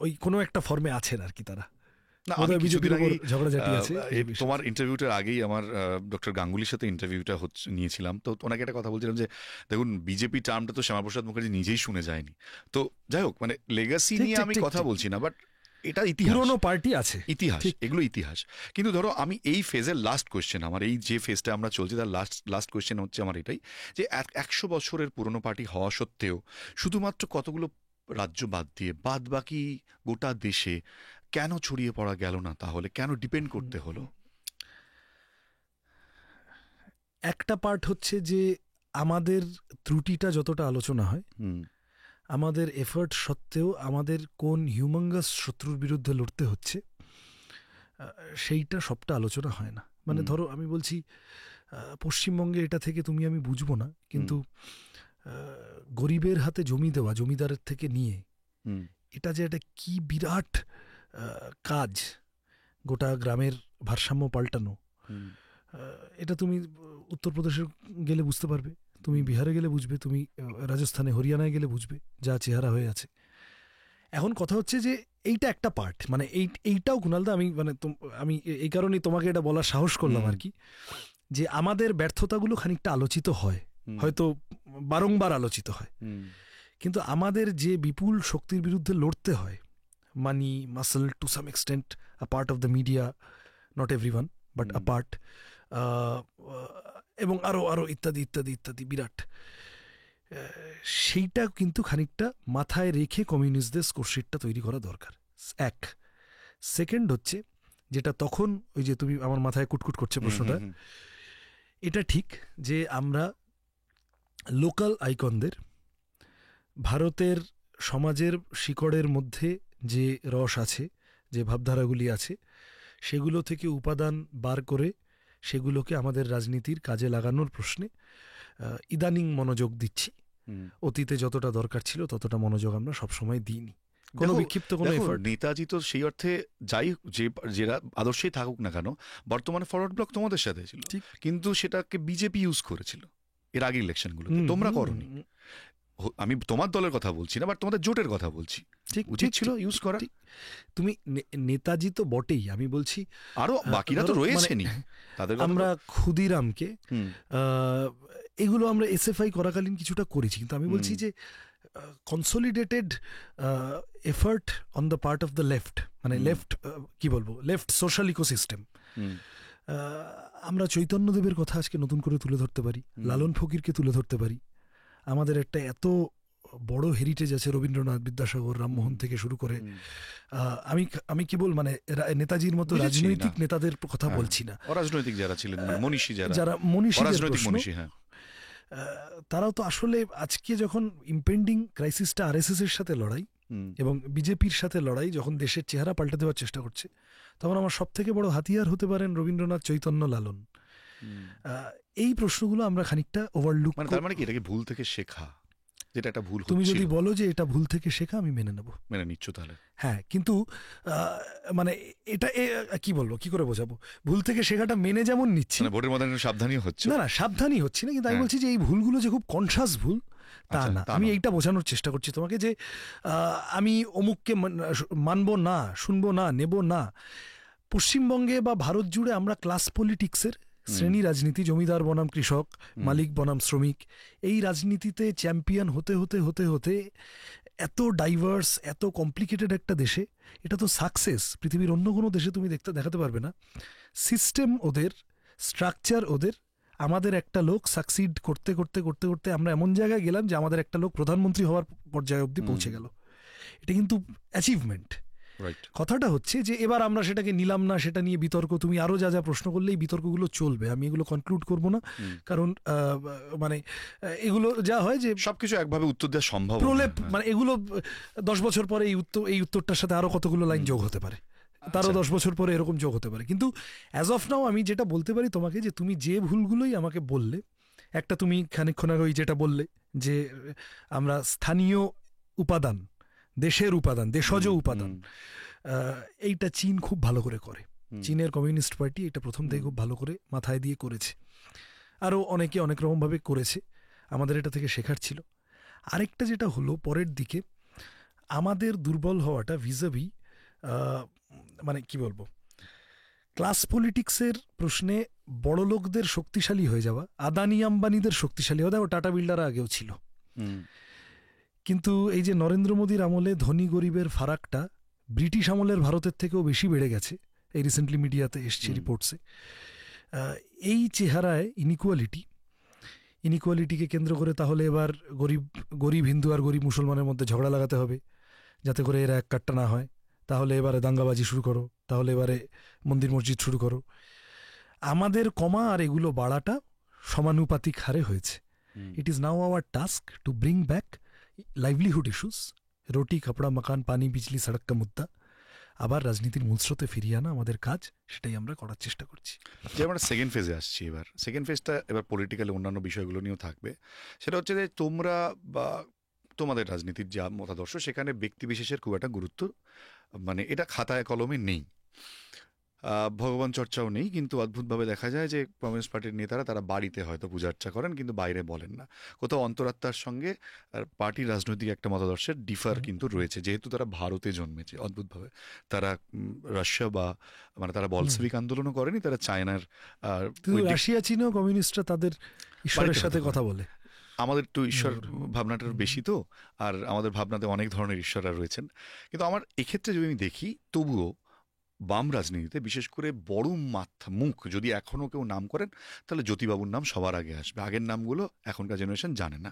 ওই কোনো একটা ফর্মে আছেন আর কি তারা। তোমার ইন্টারভিউটার আগেই আমার ডক্টর গাঙ্গুলির সাথে ইন্টারভিউটা নিয়েছিলাম, তো ওনাকে একটা কথা বলছিলাম যে দেখুন, বিজেপি টার্মটা তো শ্যামাপ্রসাদ মুখার্জি নিজেই শুনে যায়নি। তো যাই হোক, মানে লেগাসি নিয়ে আমি কথা বলছি না, বাট এটা ইতিহাস, পুরনো পার্টি আছে, ইতিহাস, এগুলো ইতিহাস। কিন্তু ধরো আমি এই ফেজের লাস্ট কোয়েশ্চেন, আমার এই যে ফেজটা আমরা চলছি তার লাস্ট কোয়েশ্চেন হচ্ছে আমার এটাই, যে 100 বছরের পুরনো পার্টি হওয়া সত্ত্বেও শুধুমাত্র কতগুলো রাজ্য বাদ দিয়ে বাদ বাকি গোটা দেশে কেন ছড়িয়ে পড়া গেল না? তাহলে কেন ডিপেন্ড করতে হলো? একটা পার্ট হচ্ছে যে আমাদের ত্রুটিটা যতটা আলোচনা হয়, আমাদের এফার্ট সত্ত্বেও আমাদের কোন হিউম্যাঙ্গাস শত্রুর বিরুদ্ধে লড়তে হচ্ছে সেইটা সবটা আলোচনা হয় না। মানে ধরো আমি বলছি, পশ্চিমবঙ্গে এটা থেকে তুমি আমি বুঝবো না, কিন্তু গরিবের হাতে জমি দেওয়া, জমিদারের থেকে নিয়ে, এটা যে একটা কি বিরাট কাজ, গোটা গ্রামের ভারসাম্য পাল্টানো, এটা তুমি উত্তরপ্রদেশে গেলে বুঝতে পারবে, তুমি বিহারে গেলে বুঝবে, তুমি রাজস্থানে, হরিয়ানায় গেলে বুঝবে যা চেহারা হয়ে আছে। এখন কথা হচ্ছে যে এইটা একটা পার্ট, মানে এইটাও কুণালদা, আমি এই কারণেই তোমাকে এটা বলার সাহস করলাম আর কি, যে আমাদের ব্যর্থতাগুলো খানিকটা আলোচিত হয়, হয়তো বারংবার আলোচিত হয়, কিন্তু আমাদের যে বিপুল শক্তির বিরুদ্ধে লড়তে হয়, money, muscle, to some extent a part of the media, not everyone but a part, এবং আরও ইত্যাদি ইত্যাদি ইত্যাদি বিরাট, সেইটা কিন্তু খানিকটা মাথায় রেখে কমিউনিস্টদের স্কোরশিটটা তৈরি করা দরকার। এক সেকেন্ড হচ্ছে যেটা তখন ওই যে তুমি আমার মাথায় কুটকুট করছে প্রশ্নটা, এটা ঠিক যে আমরা লোকাল আইকনদের, ভারতের সমাজের শিকড়ের মধ্যে যে রস আছে, যে ভাবধারাগুলি আছে, সেগুলো থেকে উপাদান বার করে সেগুলোকে আমাদের রাজনীতির কাজে লাগানোর প্রশ্নে ইদানিং মনোযোগ দিচ্ছি। অতীতে যতটা দরকার ছিল ততটা মনোযোগ আমরা সবসময় দিইনি। কোনো বিক্ষিপ্ত কোনো এফর্ট, নেতাজি তো সেই অর্থে যাই যেটা আদর্শেই থাকুক না কেন, বর্তমানে ফরওয়ার্ড ব্লক তোমাদের সাথে ছিল, কিন্তু সেটাকে বিজেপি ইউজ করেছিল এর আগে ইলেকশনগুলো, তোমরা করোনি। আমি তোমার দলের কথা বলছি না, বাট তোমাদের জোটের কথা বলছি, ঠিক উচিত ছিল ইউজ করা। তুমি নেতাজি তো বটেই, আমি বলছি আরো বাকিরা তো রয়েছেনি, তাদের আমরা ক্ষুদিরামকে, এগুলো আমরা এসএফআই করাকালীন কিছুটা করেছি, কিন্তু আমি বলছি যে consolidated effort on the part of the left, মানে লেফট কি বলবো, লেফট সোশ্যাল ইকোসিস্টেম, আমরা চৈতন্যদেবের কথা আজকে নতুন করে তুলে ধরতে পারি, লালন ফকিরকে তুলে ধরতে পারি, আমাদের একটা এত বড় হেরিটেজ আছে, রবীন্দ্রনাথ, বিদ্যাসাগর, রামমোহন থেকে শুরু করে, আমি কেবল মানে নেতাজির মতো রাজনৈতিক নেতাদের কথা বলছি না, অরাজনৈতিক যারা ছিলেন, মনীষী যারা মনীষী, তারাও তো আসলে আজকে যখন ইম্পেন্ডিং ক্রাইসিসটা আরএসএস এর সাথে লড়াই এবং বিজেপির সাথে লড়াই, যখন দেশের চেহারা পাল্টে দেওয়ার চেষ্টা করছে, তখন আমার সব থেকে বড় হাতিয়ার হতে পারেন রবীন্দ্রনাথ, চৈতন্য, লালন। এই প্রশ্নগুলো আমরা খানিকটা ওভারলুক, তার মানে কি এটাকে ভুল থেকে শেখা, যেটা একটা ভুল, তুমি যদি বলো যে এটা ভুল থেকে শেখা, আমি মেনে নেব, মেনে নিচ্ছ তাহলে, হ্যাঁ, কিন্তু মানে এটা কি বলবো, কি করে বোঝাবো, ভুল থেকে শেখাটা মেনে যেমন নিচ্ছি, ভোটের মধ্যে সাবধানী হচ্ছে না, সাবধানী হচ্ছি না, কিন্তু আমি বলছি যে এই ভুলগুলো যে খুব কনসাস ভুল, তা আচ্ছা, না, তা আমি নয়। এইটা বোঝানোর চেষ্টা করছি তোমাকে যে আমি অমুককে মানবো না, শুনবো না, নেব না। পশ্চিমবঙ্গে বা ভারত জুড়ে আমরা ক্লাস পলিটিক্সের শ্রেণী রাজনীতি, জমিদার বনাম কৃষক, মালিক বনাম শ্রমিক, এই রাজনীতিতে চ্যাম্পিয়ন হতে হতে হতে হতে এত ডাইভার্স, এত কমপ্লিকেটেড একটা দেশে, এটা তো সাকসেস পৃথিবীর অন্য কোনো দেশে তুমি দেখাতে পারবে না। সিস্টেম ওদের, স্ট্রাকচার ওদের, আমাদের একটা লোক সাকসিড করতে করতে করতে করতে আমরা এমন জায়গায় গেলাম যে আমাদের একটা লোক প্রধানমন্ত্রী হওয়ার পর্যায়ে অবধি পৌঁছে গেল। এটা কিন্তু অ্যাচিভমেন্ট। রাইট। কথাটা হচ্ছে যে এবার আমরা সেটাকে নিলাম না, সেটা নিয়ে বিতর্ক, তুমি আরো যা যা প্রশ্ন করলে এই বিতর্কগুলো চলবে, আমি এগুলো কনক্লুড করব না, কারণ মানে এগুলো যা হয় যে সবকিছু একভাবে উত্তর দেওয়া সম্ভব প্রলেপ, মানে এগুলো 10 বছর পরে এই উত্তরটার সাথে আরো কতগুলো লাইন যোগ হতে পারে, তারও 10 বছর পরে এরকম যোগ হতে পারে। কিন্তু অ্যাজ অফ নাও আমি যেটা বলতে পারি তোমাকে, যে তুমি যে ভুলগুলোই আমাকে বললে, একটা তুমি খানিকক্ষণ আগে ওই যেটা বললে যে আমরা স্থানীয় উপাদান, দেশের উপাদান, দেশজ উপাদান, এইটা চীন খুব ভালো করে করে। চীনের কমিউনিস্ট পার্টি এটা প্রথম থেকে খুব ভালো করে মাথায় দিয়ে করেছে, আরও অনেকে অনেক রকমভাবে করেছে, আমাদের এটা থেকে শেখার ছিল। আরেকটা যেটা হলো পরের দিকে আমাদের দুর্বল হওয়াটা ভিজাভি, মানে কি বলবো, ক্লাস পলিটিক্সের প্রশ্নে বড় লোকদের শক্তিশালী হয়ে যাওয়া, আদানি আম্বানিদের শক্তিশালী হওয়া, দেখো টাটা বিল্ডার আগেও ছিল, কিন্তু এই যে নরেন্দ্র মোদীর আমলে ধনী গরিবের ফারাকটা ব্রিটিশ আমলের ভারতের থেকেও বেশি বেড়ে গেছে, এই রিসেন্টলি মিডিয়াতে এসছে রিপোর্টসে। এই চেহারায় ইনিকুয়ালিটিকে কেন্দ্র করে তাহলে এবার গরিব হিন্দু আর গরিব মুসলমানের মধ্যে ঝগড়া লাগাতে হবে যাতে করে এরা এক কাট্টা না হয়, তাহলে এবারে দাঙ্গাবাজি শুরু করো, তাহলে এবারে মন্দির মসজিদ শুরু করো। আমাদের কমা আর এগুলো বাড়াটা সমানুপাতিক হারে হয়েছে। It is now hour task to bring back livelihood issues, রুটি কাপড়া মাকান পানি বিজলি সড়ক কা মুদ্দা, আবার রাজনীতির মূল স্রোতে ফিরিয়ে আনা আমাদের কাজ, সেটাই আমরা করার চেষ্টা করছি। যে আমরা সেকেন্ড ফেজে আসছি, এবার সেকেন্ড ফেজটা এবার পলিটিক্যালি অন্যান্য বিষয়গুলো নিয়েও থাকবে। সেটা হচ্ছে যে তোমরা বা তোমাদের রাজনীতির যা মতাদর্শ, সেখানে ব্যক্তিবিশেষের খুব একটা গুরুত্ব, মানে এটা খাতায় কলমে নেই, ভগবান চর্চাও নেই, কিন্তু অদ্ভুতভাবে দেখা যায় যে কমিউনিস্ট পার্টির নেতারা তারা বাড়িতে হয়তো পূজা অর্চা করেন কিন্তু বাইরে বলেন না। কোথাও অন্তরাত্মার সঙ্গে পার্টির রাজনৈতিক একটা মতাদর্শের ডিফার কিন্তু রয়েছে, যেহেতু তারা ভারতে জন্মেছে। অদ্ভুতভাবে তারা রাশিয়া বা মানে তারা বলসেভিক আন্দোলনও করেনি, তারা চায়নার রাশিয়া চীনেও কমিউনিস্টরা তাদের ঈশ্বরের সাথে কথা বলে। আমাদের তো ঈশ্বর ভাবনাটার বেশি তো, আর আমাদের ভাবনাতে অনেক ধরনের ঈশ্বররা রয়েছেন। কিন্তু আমার এক্ষেত্রে যদি আমি দেখি, তবুও বাম রাজনীতিতে বিশেষ করে বড় মুখ যদি এখনও কেউ নাম করেন, তাহলে জ্যোতিবাবুর নাম সবার আগে আসবে। আগের নামগুলো এখনকার জেনারেশন জানে না।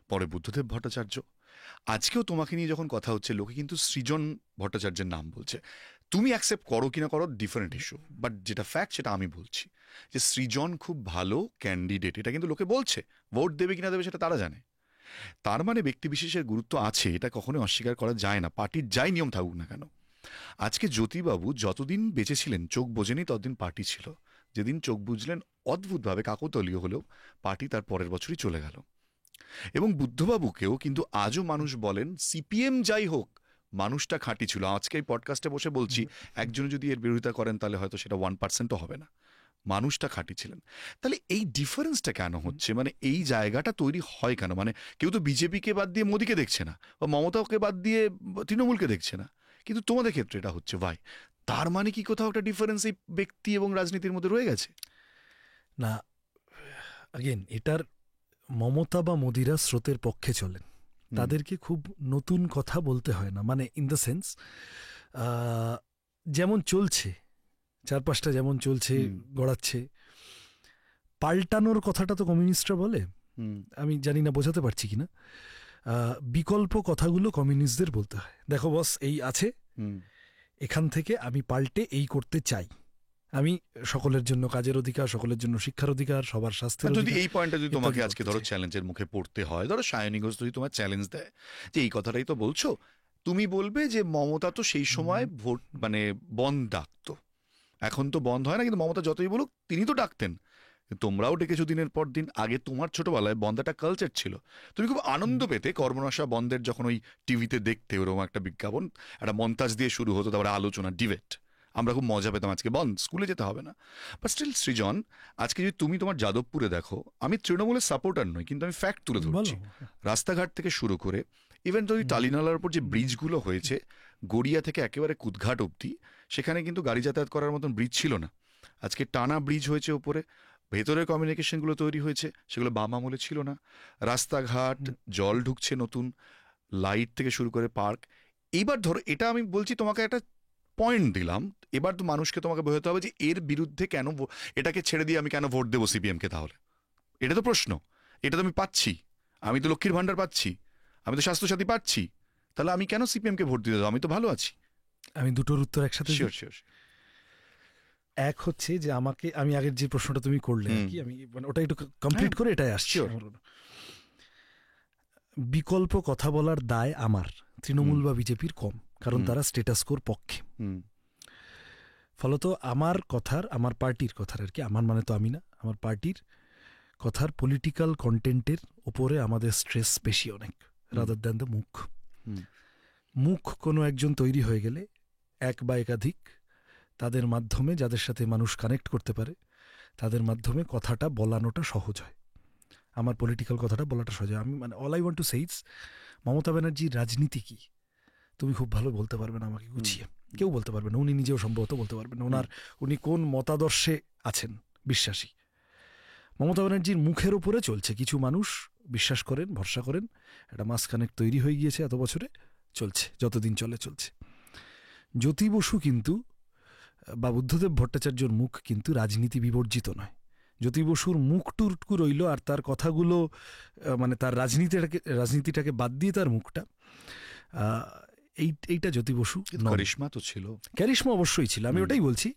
পরে বুদ্ধদেব ভট্টাচার্য, আজকেও তোমাকে নিয়ে যখন কথা হচ্ছে লোকে কিন্তু সৃজন ভট্টাচার্যের নাম বলছে। তুমি অ্যাকসেপ্ট করো কিনা করো ডিফারেন্ট ইস্যু, বাট যেটা ফ্যাক্ট সেটা আমি বলছি যে সৃজন খুব ভালো ক্যান্ডিডেট, এটা কিন্তু লোকে বলছে। ভোট দেবে কিনা দেবে সেটা তারা জানে। তার মানে ব্যক্তিবিশেষের গুরুত্ব আছে, এটা কখনোই অস্বীকার করা যায় না, পার্টির যাই নিয়ম থাকুক না কেন। আজকে জ্যোতিবাবু যতদিন বেঁচে ছিলেন, চোখ বোঝেনি ততদিন পার্টি ছিল। যেদিন চোখ বুঝলেন, অদ্ভুতভাবে কাকতালীয় হলেও পার্টি তার পরের বছরই চলে গেল। এবং বুদ্ধবাবুকেও কিন্তু আজও মানুষ বলেন, সিপিএম যাই হোক মানুষটা খাঁটি ছিল। আজকে এই পডকাস্টে বসে বলছি, একজন যদি এর বিরোধিতা করেন তাহলে হয়তো সেটা 1%ও হবে না। মানুষটা খাঁটি ছিলেন। তাহলে এই ডিফারেন্সটা কেন হচ্ছে, মানে এই জায়গাটা তৈরি হয় কেন? মানে কেউ তো বিজেপিকে বাদ দিয়ে মোদীকে দেখছে না, বা মমতাকে বাদ দিয়ে তৃণমূলকে দেখছে না, কিন্তু তোমাদের ক্ষেত্রে এটা হচ্ছে। ভাই, তার মানে কি কোথাও একটা ডিফারেন্স এই ব্যক্তি এবং রাজনীতির মধ্যে রয়ে গেছে? না, আগেন এটার মমতা বা মোদিরা স্রোতের পক্ষে চলেন, তাদেরকে খুব নতুন কথা বলতে হয় না। মানে ইন দ্য সেন্স, যেমন চলছে চারপাশটা, যেমন চলছে গড়াচ্ছে, পাল্টানোর কথাটা তো কমিউনিস্টরা বলে। আমি জানি না বোঝাতে পারছি কিনা। বিকল্প কথাগুলো কমিউনিস্টদের বলতে হয়। দেখো বস, এই আছে, এখান থেকে আমি পাল্টে এই করতে চাই, আমি সকলের জন্য কাজের অধিকার, সকলের জন্য শিক্ষার অধিকার, সবার স্বাস্থ্যের যদি অধিকার। এই পয়েন্টটা যদি তোমাকে আজকে ধরো চ্যালেঞ্জের মুখে পড়তে হয়, ধরো সায়নী ঘোষ যদি তোমার চ্যালেঞ্জ দেয় যে এই কথাটাই তো বলছো, তুমি বলবে যে মমতা তো সেই সময় ভোট মানে বন্ধ ডাকতো, এখন তো বন্ধ হয় না, কিন্তু মমতা যতই বলুক তিনি তো ডাকতেন, তোমরাও ডেকেছো দিনের পর দিন। আগে তোমার ছোটবেলায় বন্ধ একটা কালচার ছিল, তুমি খুব আনন্দ পেতে কর্মনাশা বন্ধের যখন ওই টিভিতে দেখতে ওরকম একটা বিজ্ঞাপন, একটা মন্তাজ দিয়ে শুরু হতো, তারপরে আলোচনা, ডিবেট। আমরা খুব মজা পেতাম, আজকে বন্ধ, স্কুলে যেতে হবে না। বাট স্টিল সৃজন, আজকে যদি তুমি তোমার যাদবপুরে দেখো, আমি তৃণমূলের সাপোর্টার নই, কিন্তু আমি ফ্যাক্ট তুলে ধরছি। রাস্তাঘাট থেকে শুরু করে ইভেন যদি টালিনালার উপর যে ব্রিজগুলো হয়েছে, গড়িয়া থেকে একেবারে কুদঘাট অবধি, সেখানে কিন্তু গাড়ি যাতায়াত করার মতন ব্রিজ ছিল না। আজকে টানা ব্রিজ হয়েছে ওপরে, ভেতরের কমিউনিকেশনগুলো তৈরি হয়েছে, সেগুলো বাম আমলে ছিল না। রাস্তাঘাট, জল ঢুকছে নতুন, লাইট থেকে শুরু করে পার্ক। এইবার ধরো, এটা আমি বলছি তোমাকে একটা পয়েন্ট দিলাম, এবার তো মানুষকে তোমাকে বোঝাতে হবে যে এর বিরুদ্ধে কেন, এটাকে ছেড়ে দিয়ে আমি কেন ভোট দেবো সিপিএমকে। তাহলে এটা তো প্রশ্ন, এটা তো আমি পাচ্ছি, আমি তো লক্ষ্মীর ভাণ্ডার পাচ্ছি, আমি তো স্বাস্থ্যসাথী পাচ্ছি, তাহলে আমি কেন সিপিএমকে ভোট দিতে দেবো? আমি তো ভালো আছি। আমি দুটোর উত্তর একসাথে দিই। Sure sure. এক হচ্ছে যে আমাকে, আমি আগের যে প্রশ্নটা তুমি করলে আর কি, আমি মানে ওটা একটু কমপ্লিট করে এটাই আসছি। বিকল্প কথা বলার দায় আমার তৃণমূল বা বিজেপির কম, কারণ তারা স্টেটাস কোর পক্ষে। ফলত আমার কথার, আমার পার্টির কথার আর কি, আমার মানে তো আমি না, আমার পার্টির কথার পলিটিক্যাল কন্টেন্টের ওপরে আমাদের স্ট্রেস বেশি অনেক, রাদার দ্যান দ্য মুখ। মুখ কোনো একজন তৈরি হয়ে গেলে এক বা একাধিক তাদের মাধ্যমে, যাদের সাথে মানুষ কানেক্ট করতে পারে, তাদের মাধ্যমে কথাটা বলানোটা সহজ হয়। আমার পলিটিক্যাল কথাটা বলাটা সহজ হয়। আমি মানে all I want to সেইজ, Mamata ব্যানার্জির রাজনীতি কি তুমি খুব ভালো বলতে পারবেন আমাকে গুছিয়ে, কেউ বলতে পারবে না, উনি নিজেও সম্ভবত বলতে পারবেন না। উনি কোন মতাদর্শে আছেন বিশ্বাসী। মমতা ব্যানার্জির মুখের উপরে চলছে, কিছু মানুষ বিশ্বাস করেন, ভরসা করেন, একটা মাস কানেক্ট তৈরি হয়ে গিয়েছে এত বছরে, চলছে, যতদিন চলছে। জ্যোতি বসু কিন্তু বা বুদ্ধদেব ভট্টাচার্যর মুখ কিন্তু রাজনীতি বিবর্জিত নয়। জ্যোতি বসুর মুখ টুটকু রইল, আর তার কথাগুলো মানে তার রাজনীতিটাকে বাদ দিয়ে তার মুখটা, এইটা জ্যোতি বসু। ক্যারিশমা তো ছিল, ক্যারিশমা অবশ্যই ছিল। আমি ওটাই বলছি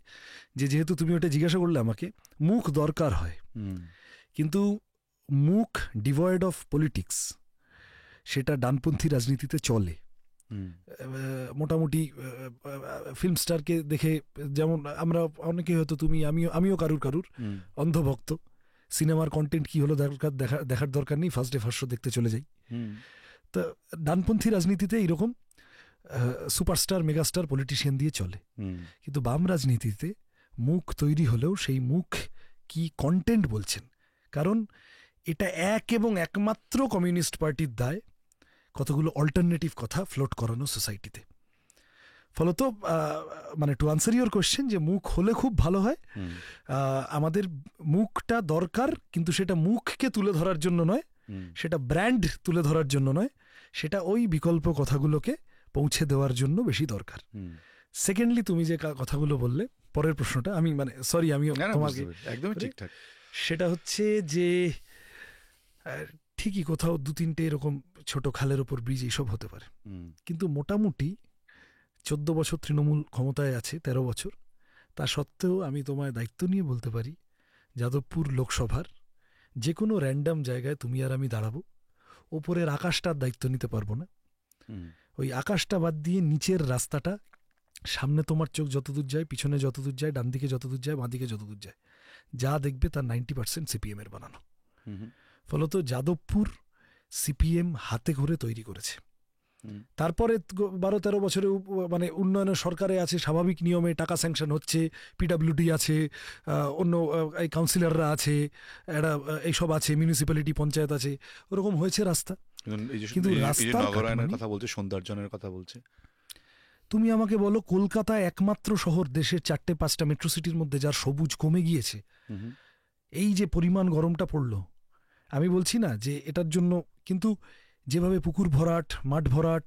যে যেহেতু তুমি ওটা জিজ্ঞাসা করলে আমাকে, মুখ দরকার হয়, কিন্তু মুখ ডিভয়েড অফ পলিটিক্স সেটা ডানপন্থী রাজনীতিতে চলে। মোটামুটি ফিল্ম স্টারকে দেখে, যেমন আমরা অনেকে, হয়তো তুমি, আমিও কারুর অন্ধভক্ত, সিনেমার কন্টেন্ট কি হলো দেখার দরকার নেই, ফার্স্ট ডে ফার্স্ট শো দেখতে চলে যাই। তা ডানপন্থী রাজনীতিতে এইরকম সুপারস্টার, মেগাস্টার, পলিটিশিয়ান দিয়ে চলে। কিন্তু বাম রাজনীতিতে মুখ তৈরি হলেও সেই মুখ কি কন্টেন্ট বলছেন, কারণ এটা এক এবং একমাত্র কমিউনিস্ট পার্টির দায় কতগুলো অল্টারনেটিভ কথা ফ্লোট করানো সোসাইটিতে। ফলত মানে টু আনসার ইউর কোয়েশ্চেন, যে মুখ হলে খুব ভালো হয়, আমাদের মুখটা দরকার, কিন্তু সেটা মুখকে তুলে ধরার জন্য নয়, সেটা ব্র্যান্ড তুলে ধরার জন্য নয়, সেটা ওই বিকল্প কথাগুলোকে পৌঁছে দেওয়ার জন্য বেশি দরকার। সেকেন্ডলি, তুমি যে কথাগুলো বললে, পরের প্রশ্নটা আমি মানে সরি, আমি তোমাকে একদমই ঠিকঠাক, সেটা হচ্ছে যে ঠিকই কোথাও 2-3টে এরকম ছোট খালের ওপর ব্রিজ এইসব হতে পারে, কিন্তু মোটামুটি 14 বছর তৃণমূল ক্ষমতায় আছে, 13 বছর, তা সত্ত্বেও আমি তোমায় দায়িত্ব নিয়ে বলতে পারি, যাদবপুর লোকসভার যে কোনো র্যান্ডাম জায়গায় তুমি আর আমি দাঁড়াবো, ওপরের আকাশটার দায়িত্ব নিতে পারবো না। ওই আকাশটা বাদ দিয়ে নিচের রাস্তাটা, সামনে তোমার চোখ যতদূর যায়, পিছনে যতদূর যায়, ডান দিকে যতদূর যায়, বাঁ দিকে যতদূর যায়, যা দেখবে তার 90% সিপিএম এর বানানো। ফলত যাদবপুর সিপিএম হাতে করে তৈরি করেছে। তারপরে 12-13 বছরে মানে উন্নয়নের সরকারে আছে, স্বাভাবিক নিয়মে টাকা স্যাংশন হচ্ছে, পিডাব্লিউডি আছে, অন্য এই কাউন্সিলররা আছে, এরা এইসব আছে, মিউনিসিপ্যালিটি, পঞ্চায়েত আছে, ওরকম হয়েছে রাস্তা। কিন্তু নগরায়নের কথা বলছে, সৌন্দর্যনের কথা বলছে। তুমি আমাকে বলো, কলকাতা একমাত্র শহর দেশের 4-5টা মেট্রো সিটির মধ্যে যার সবুজ কমে গিয়েছে, এই যে পরিমাণ গরমটা পড়লো, আমি বলছি না যে এটার জন্য, কিন্তু যেভাবে পুকুর ভরাট, মাঠ ভরাট,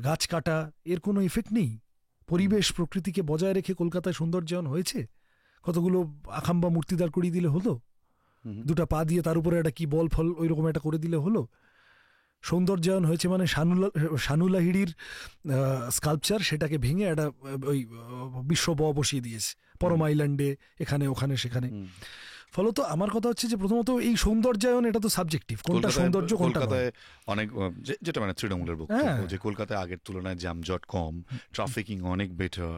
গাছ কাটা, এর কোনো এফেক্ট নেই। পরিবেশ প্রকৃতিকে বজায় রেখে কলকাতায় সৌন্দর্যায়ন হয়েছে। কতগুলো আখাম্বা মূর্তি দাঁড় করিয়ে দিলে হলো, 2টা পা দিয়ে তার উপরে একটা কি বল ফল ওই রকম একটা করে দিলে হলো। সৌন্দর্যায়ন হয়েছে মানে শানুলাহিড়ির স্কাল্পচার, সেটাকে ভেঙে একটা ওই বিশ্ব বসিয়ে দিয়েছে পরম আইল্যান্ডে, এখানে ওখানে সেখানে। ফলত আমার কথা হচ্ছে যে প্রথমত এই সৌন্দর্যায়ন, এটা তো সাবজেক্টিভ, কোনটা সৌন্দর্য কোনটা নয়। অনেক যেটা মানে তৃণমূলের বক্তব্য যে কলকাতায় আগের তুলনায় যানজট কম, ট্রাফিকিং অনেক বেটার,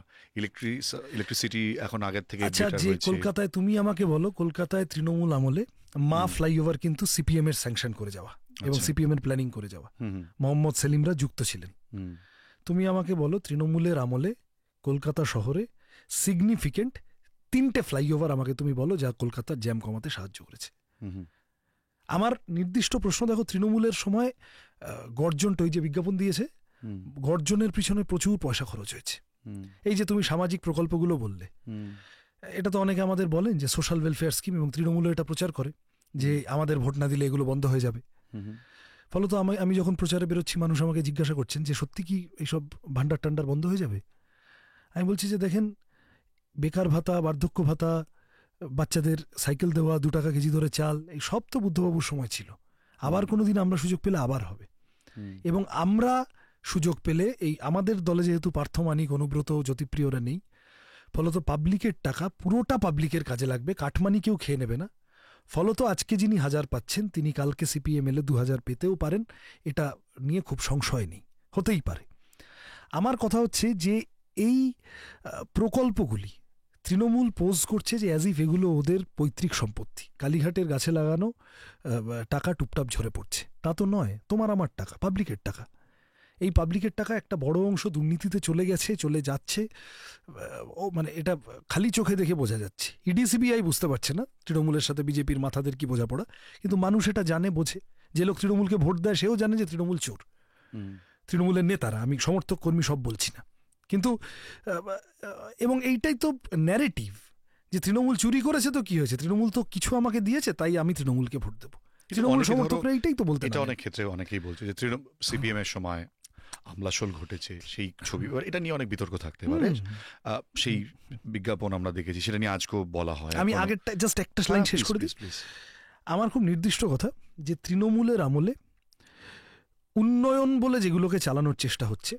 ইলেকট্রিসিটি এখন আগের থেকে আচ্ছা, যে কলকাতায় তুমি আমাকে বলো, কলকাতায় তৃণমূল আমলে মা ফ্লাইওভার কিন্তু সিপিএম এর স্যাংশন করে যাওয়া এবং সিপিএম এর প্ল্যানিং করে যাওয়া, মোহাম্মদ সেলিমরা যুক্ত ছিলেন। তুমি আমাকে বলো, তৃণমূলের আমলে কলকাতা শহরে সিগনিফিকেন্ট 3টে ফ্লাইওভার আমাকে তুমি বলো যা কলকাতার জ্যাম কমাতে সাহায্য করেছে। আমার নির্দিষ্ট প্রশ্ন দেখো, তৃণমূলের সময় গর্জনটা, ওই যে বিজ্ঞাপন দিয়েছে, গর্জনের পিছনে প্রচুর পয়সা খরচ হয়েছে। এই যে তুমি সামাজিক প্রকল্পগুলো বললে, এটা তো অনেকে আমাদের বলেন যে সোশ্যাল ওয়েলফেয়ার স্কিম, এবং তৃণমূল এটা প্রচার করে যে আমাদের ভোট না দিলে এগুলো বন্ধ হয়ে যাবে। ফলত আমি যখন প্রচারে বেরোচ্ছি, মানুষ আমাকে জিজ্ঞাসা করছেন যে সত্যি কি এইসব ভান্ডার টান্ডার বন্ধ হয়ে যাবে? আমি বলছি যে দেখেন, বেকার ভাতা, বার্ধক্য ভাতা, বাচ্চাদের সাইকেল দেওয়া, 2 টাকা কেজি ধরে চাল, এই সব তো বুদ্ধবাবুর সময় ছিল। আবার কোনোদিন আমরা সুযোগ পেলে আবার হবে। এবং আমরা সুযোগ পেলে, এই আমাদের দলে যেহেতু পার্থ মানিক, অনুব্রত, জ্যোতিপ্রিয়রা নেই, ফলত পাবলিকের টাকা পুরোটা পাবলিকের কাজে লাগবে, কাটমানি কেউ খেয়ে নেবে না। ফলত আজকে যিনি 1000 পাচ্ছেন, তিনি কালকে সিপিএম এলে 2000 পেতেও পারেন, এটা নিয়ে খুব সংশয় নেই, হতেই পারে। আমার কথা হচ্ছে যে এই প্রকল্পগুলি তৃণমূল পোজ করছে যে অ্যাজ ইফ এগুলো ওদের পৈতৃক সম্পত্তি, কালীঘাটের গাছে লাগানো টাকা টুপটাপ ঝরে পড়ছে। তা তো নয়, তোমার আমার টাকা, পাবলিকের টাকা। এই পাবলিকের টাকা একটা বড় অংশ দুর্নীতিতে চলে গেছে, চলে যাচ্ছে। ও মানে এটা খালি চোখে দেখে বোঝা যাচ্ছে। ইডি সিবিআই বুঝতে পারছে না তৃণমূলের সাথে বিজেপির মাথাদের কি বোঝাপড়া, কিন্তু মানুষ এটা জানে, বোঝে। যে লোক তৃণমূলকে ভোট দেয় সেও জানে যে তৃণমূল চোর। তৃণমূলের নেতারা, আমি সমর্থক কর্মী সব বলছি না, কিন্তু এবং এইটাই তো ন্যারেটিভ যে তৃণমূল চুরি করেছে তো কি হয়েছে, তৃণমূল তো কিছু আমাকে দিয়েছে তাই আমি তৃণমূলকে ভোট দেবো। তৃণমূল সমর্থকরা এইটাই তো বলতে, এটা অনেক ক্ষেত্রে অনেকেই বলছে যে সিপিএম এর সময় আমলাশোল ঘটেছে, সেই ছবি, এটা নিয়ে অনেক বিতর্ক থাকতে পারে। সেই বিজ্ঞাপন আমরা দেখেছি, সেটা নিয়ে আজকেও বলা হয়। আমি আগেরটা জাস্ট একটা লাইন শেষ করে দিই। আমার খুব নির্দিষ্ট কথা যে তৃণমূলের আমলে উন্নয়ন বলে যেগুলোকে চালানোর চেষ্টা হচ্ছে,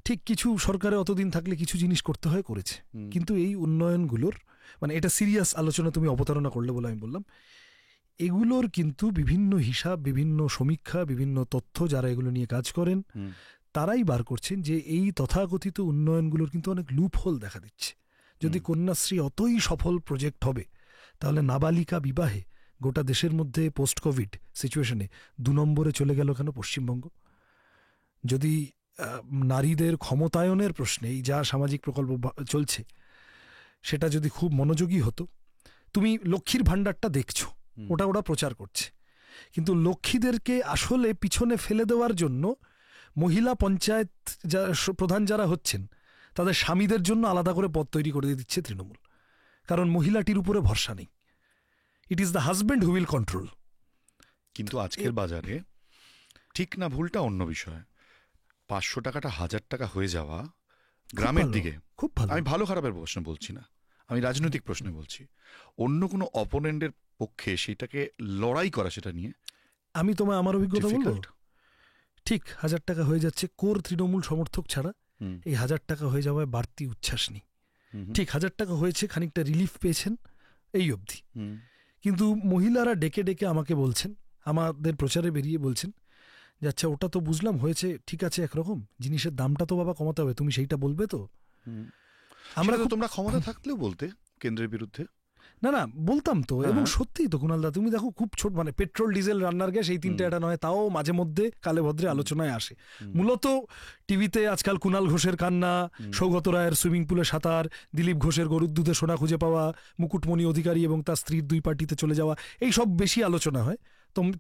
ঠিক কিছু সরকারে অতদিন থাকলে কিছু জিনিস করতে হয়, করেছে। কিন্তু এই উন্নয়নগুলোর মানে এটা সিরিয়াস আলোচনা তুমি অবতারণা করলে বলে আমি বললাম, এগুলোর কিন্তু বিভিন্ন হিসাব, বিভিন্ন সমীক্ষা, বিভিন্ন তথ্য যারা এগুলো নিয়ে কাজ করেন তারাই বার করছেন যে এই তথাকথিত উন্নয়নগুলোর কিন্তু অনেক লুপহোল দেখা দিচ্ছে। যদি কন্যাশ্রী অতই সফল প্রজেক্ট হবে, তাহলে নাবালিকা বিবাহে গোটা দেশের মধ্যে পোস্ট কোভিড সিচুয়েশনে 2 নম্বরে চলে গেল কেন পশ্চিমবঙ্গ? যদি নারীদের ক্ষমতায়নের প্রশ্নে এই যা সামাজিক প্রকল্প চলছে সেটা যদি খুব মনোযোগী হতো, তুমি লক্ষ্মীর ভাণ্ডারটা দেখছো, ওরা প্রচার করছে, কিন্তু লক্ষ্মীদেরকে আসলে পিছনে ফেলে দেওয়ার জন্য মহিলা পঞ্চায়েত প্রধান যারা হচ্ছেন তাদের স্বামীদের জন্য আলাদা করে পদ তৈরি করে দিচ্ছে তৃণমূল, কারণ মহিলাটির উপরে ভরসা নেই। ইট is the husband who will control. কিন্তু আজকের বাজারে ঠিক না ভুলটা অন্য বিষয়, 500 টাকাটা 1000 টাকা হয়ে যাওয়া গ্রামের দিকে খুব ভালো। আমি ভালো খারাপের প্রশ্ন বলছি না, আমি রাজনৈতিক প্রশ্নে বলছি। অন্য কোনো অপোনেন্টের পক্ষে সেটাকে লড়াই করা, সেটা নিয়ে আমি তোমায় আমার অভিজ্ঞতা বলবো। ঠিক 1000 টাকা হয়ে যাচ্ছে, কোর তৃণমূল সমর্থক ছাড়া এই 1000 টাকা হয়ে যাওয়ায় বাড়তি উচ্ছ্বাস নেই। ঠিক 1000 টাকা হয়েছে, খানিকটা রিলিফ পেয়েছেন এই অবধি। কিন্তু মহিলারা ডেকে ডেকে আমাকে বলছেন, আমাদের প্রচারে বেরিয়ে বলছেন যে আচ্ছা ওটা তো বুঝলাম হয়েছে, ঠিক আছে, একরকম জিনিসের দামটা তো বাবা কমাতে হবে, তুমি সেইটা বলবে তো। আমরা তোমরা ক্ষমতা থাকলেও বলতে কেন্দ্রের বিরুদ্ধে না বলতাম তো, এবং সত্যিই তো কুণালদা, তুমি দেখো খুব ছোট মানে পেট্রোল, ডিজেল, রান্নার গ্যাস, এই 3টা এটা নয়, তাও মাঝে মধ্যে কালে ভদ্রে আলোচনায় আসে। মূলত টিভিতে আজকাল কুণাল ঘোষের কান্না, সৌগত রায়ের সুইমিং পুলে সাঁতার, দিলীপ ঘোষের গরুর দুধে সোনা খুঁজে পাওয়া, মুকুটমণি অধিকারী এবং তার স্ত্রীর 2 পার্টিতে চলে যাওয়া, এই সব বেশি আলোচনা হয়।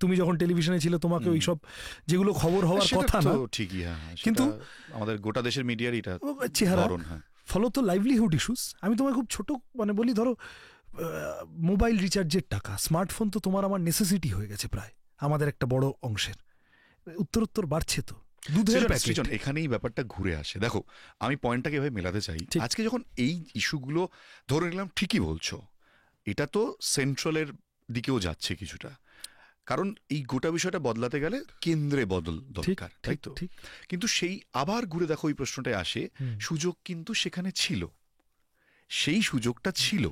তুমি যখন টেলিভিশনে ছিলে তোমাকে ওই সব যেগুলো খবর হওয়ার কথা না, ঠিকই, কিন্তু আমাদের গোটা দেশের মিডিয়ার এটা চেহারা। ফলত লাইভলিহুড ইস্যুস, আমি তোমায় খুব ছোট মানে বলি, ধরো মোবাইল রিচার্জের টাকা, স্মার্টফোন তো তোমার আমার নেসেসিটি হয়ে গেছে প্রায় আমাদের একটা বড় অংশের, উত্তরোত্তর বাড়ছে তো। দুধের প্যাকেট, এখানেই ব্যাপারটা ঘুরে আসে। দেখো, আমি পয়েন্টটাকে এভাবে মেলাতে চাই, আজকে যখন এই ইস্যুগুলো ধরে নিলাম, ঠিকই বলছো, এটা তো সেন্ট্রালের দিকেও যাচ্ছে কিছুটা, কারণ এই গোটা বিষয়টা বদলাতে গেলে কেন্দ্রে বদল দরকার, তাই তো? কিন্তু সেই আবার ঘুরে দেখো ওই প্রশ্নটায় আসে, সুযোগ কিন্তু সেখানে ছিল, সেই সুযোগটা ছিল,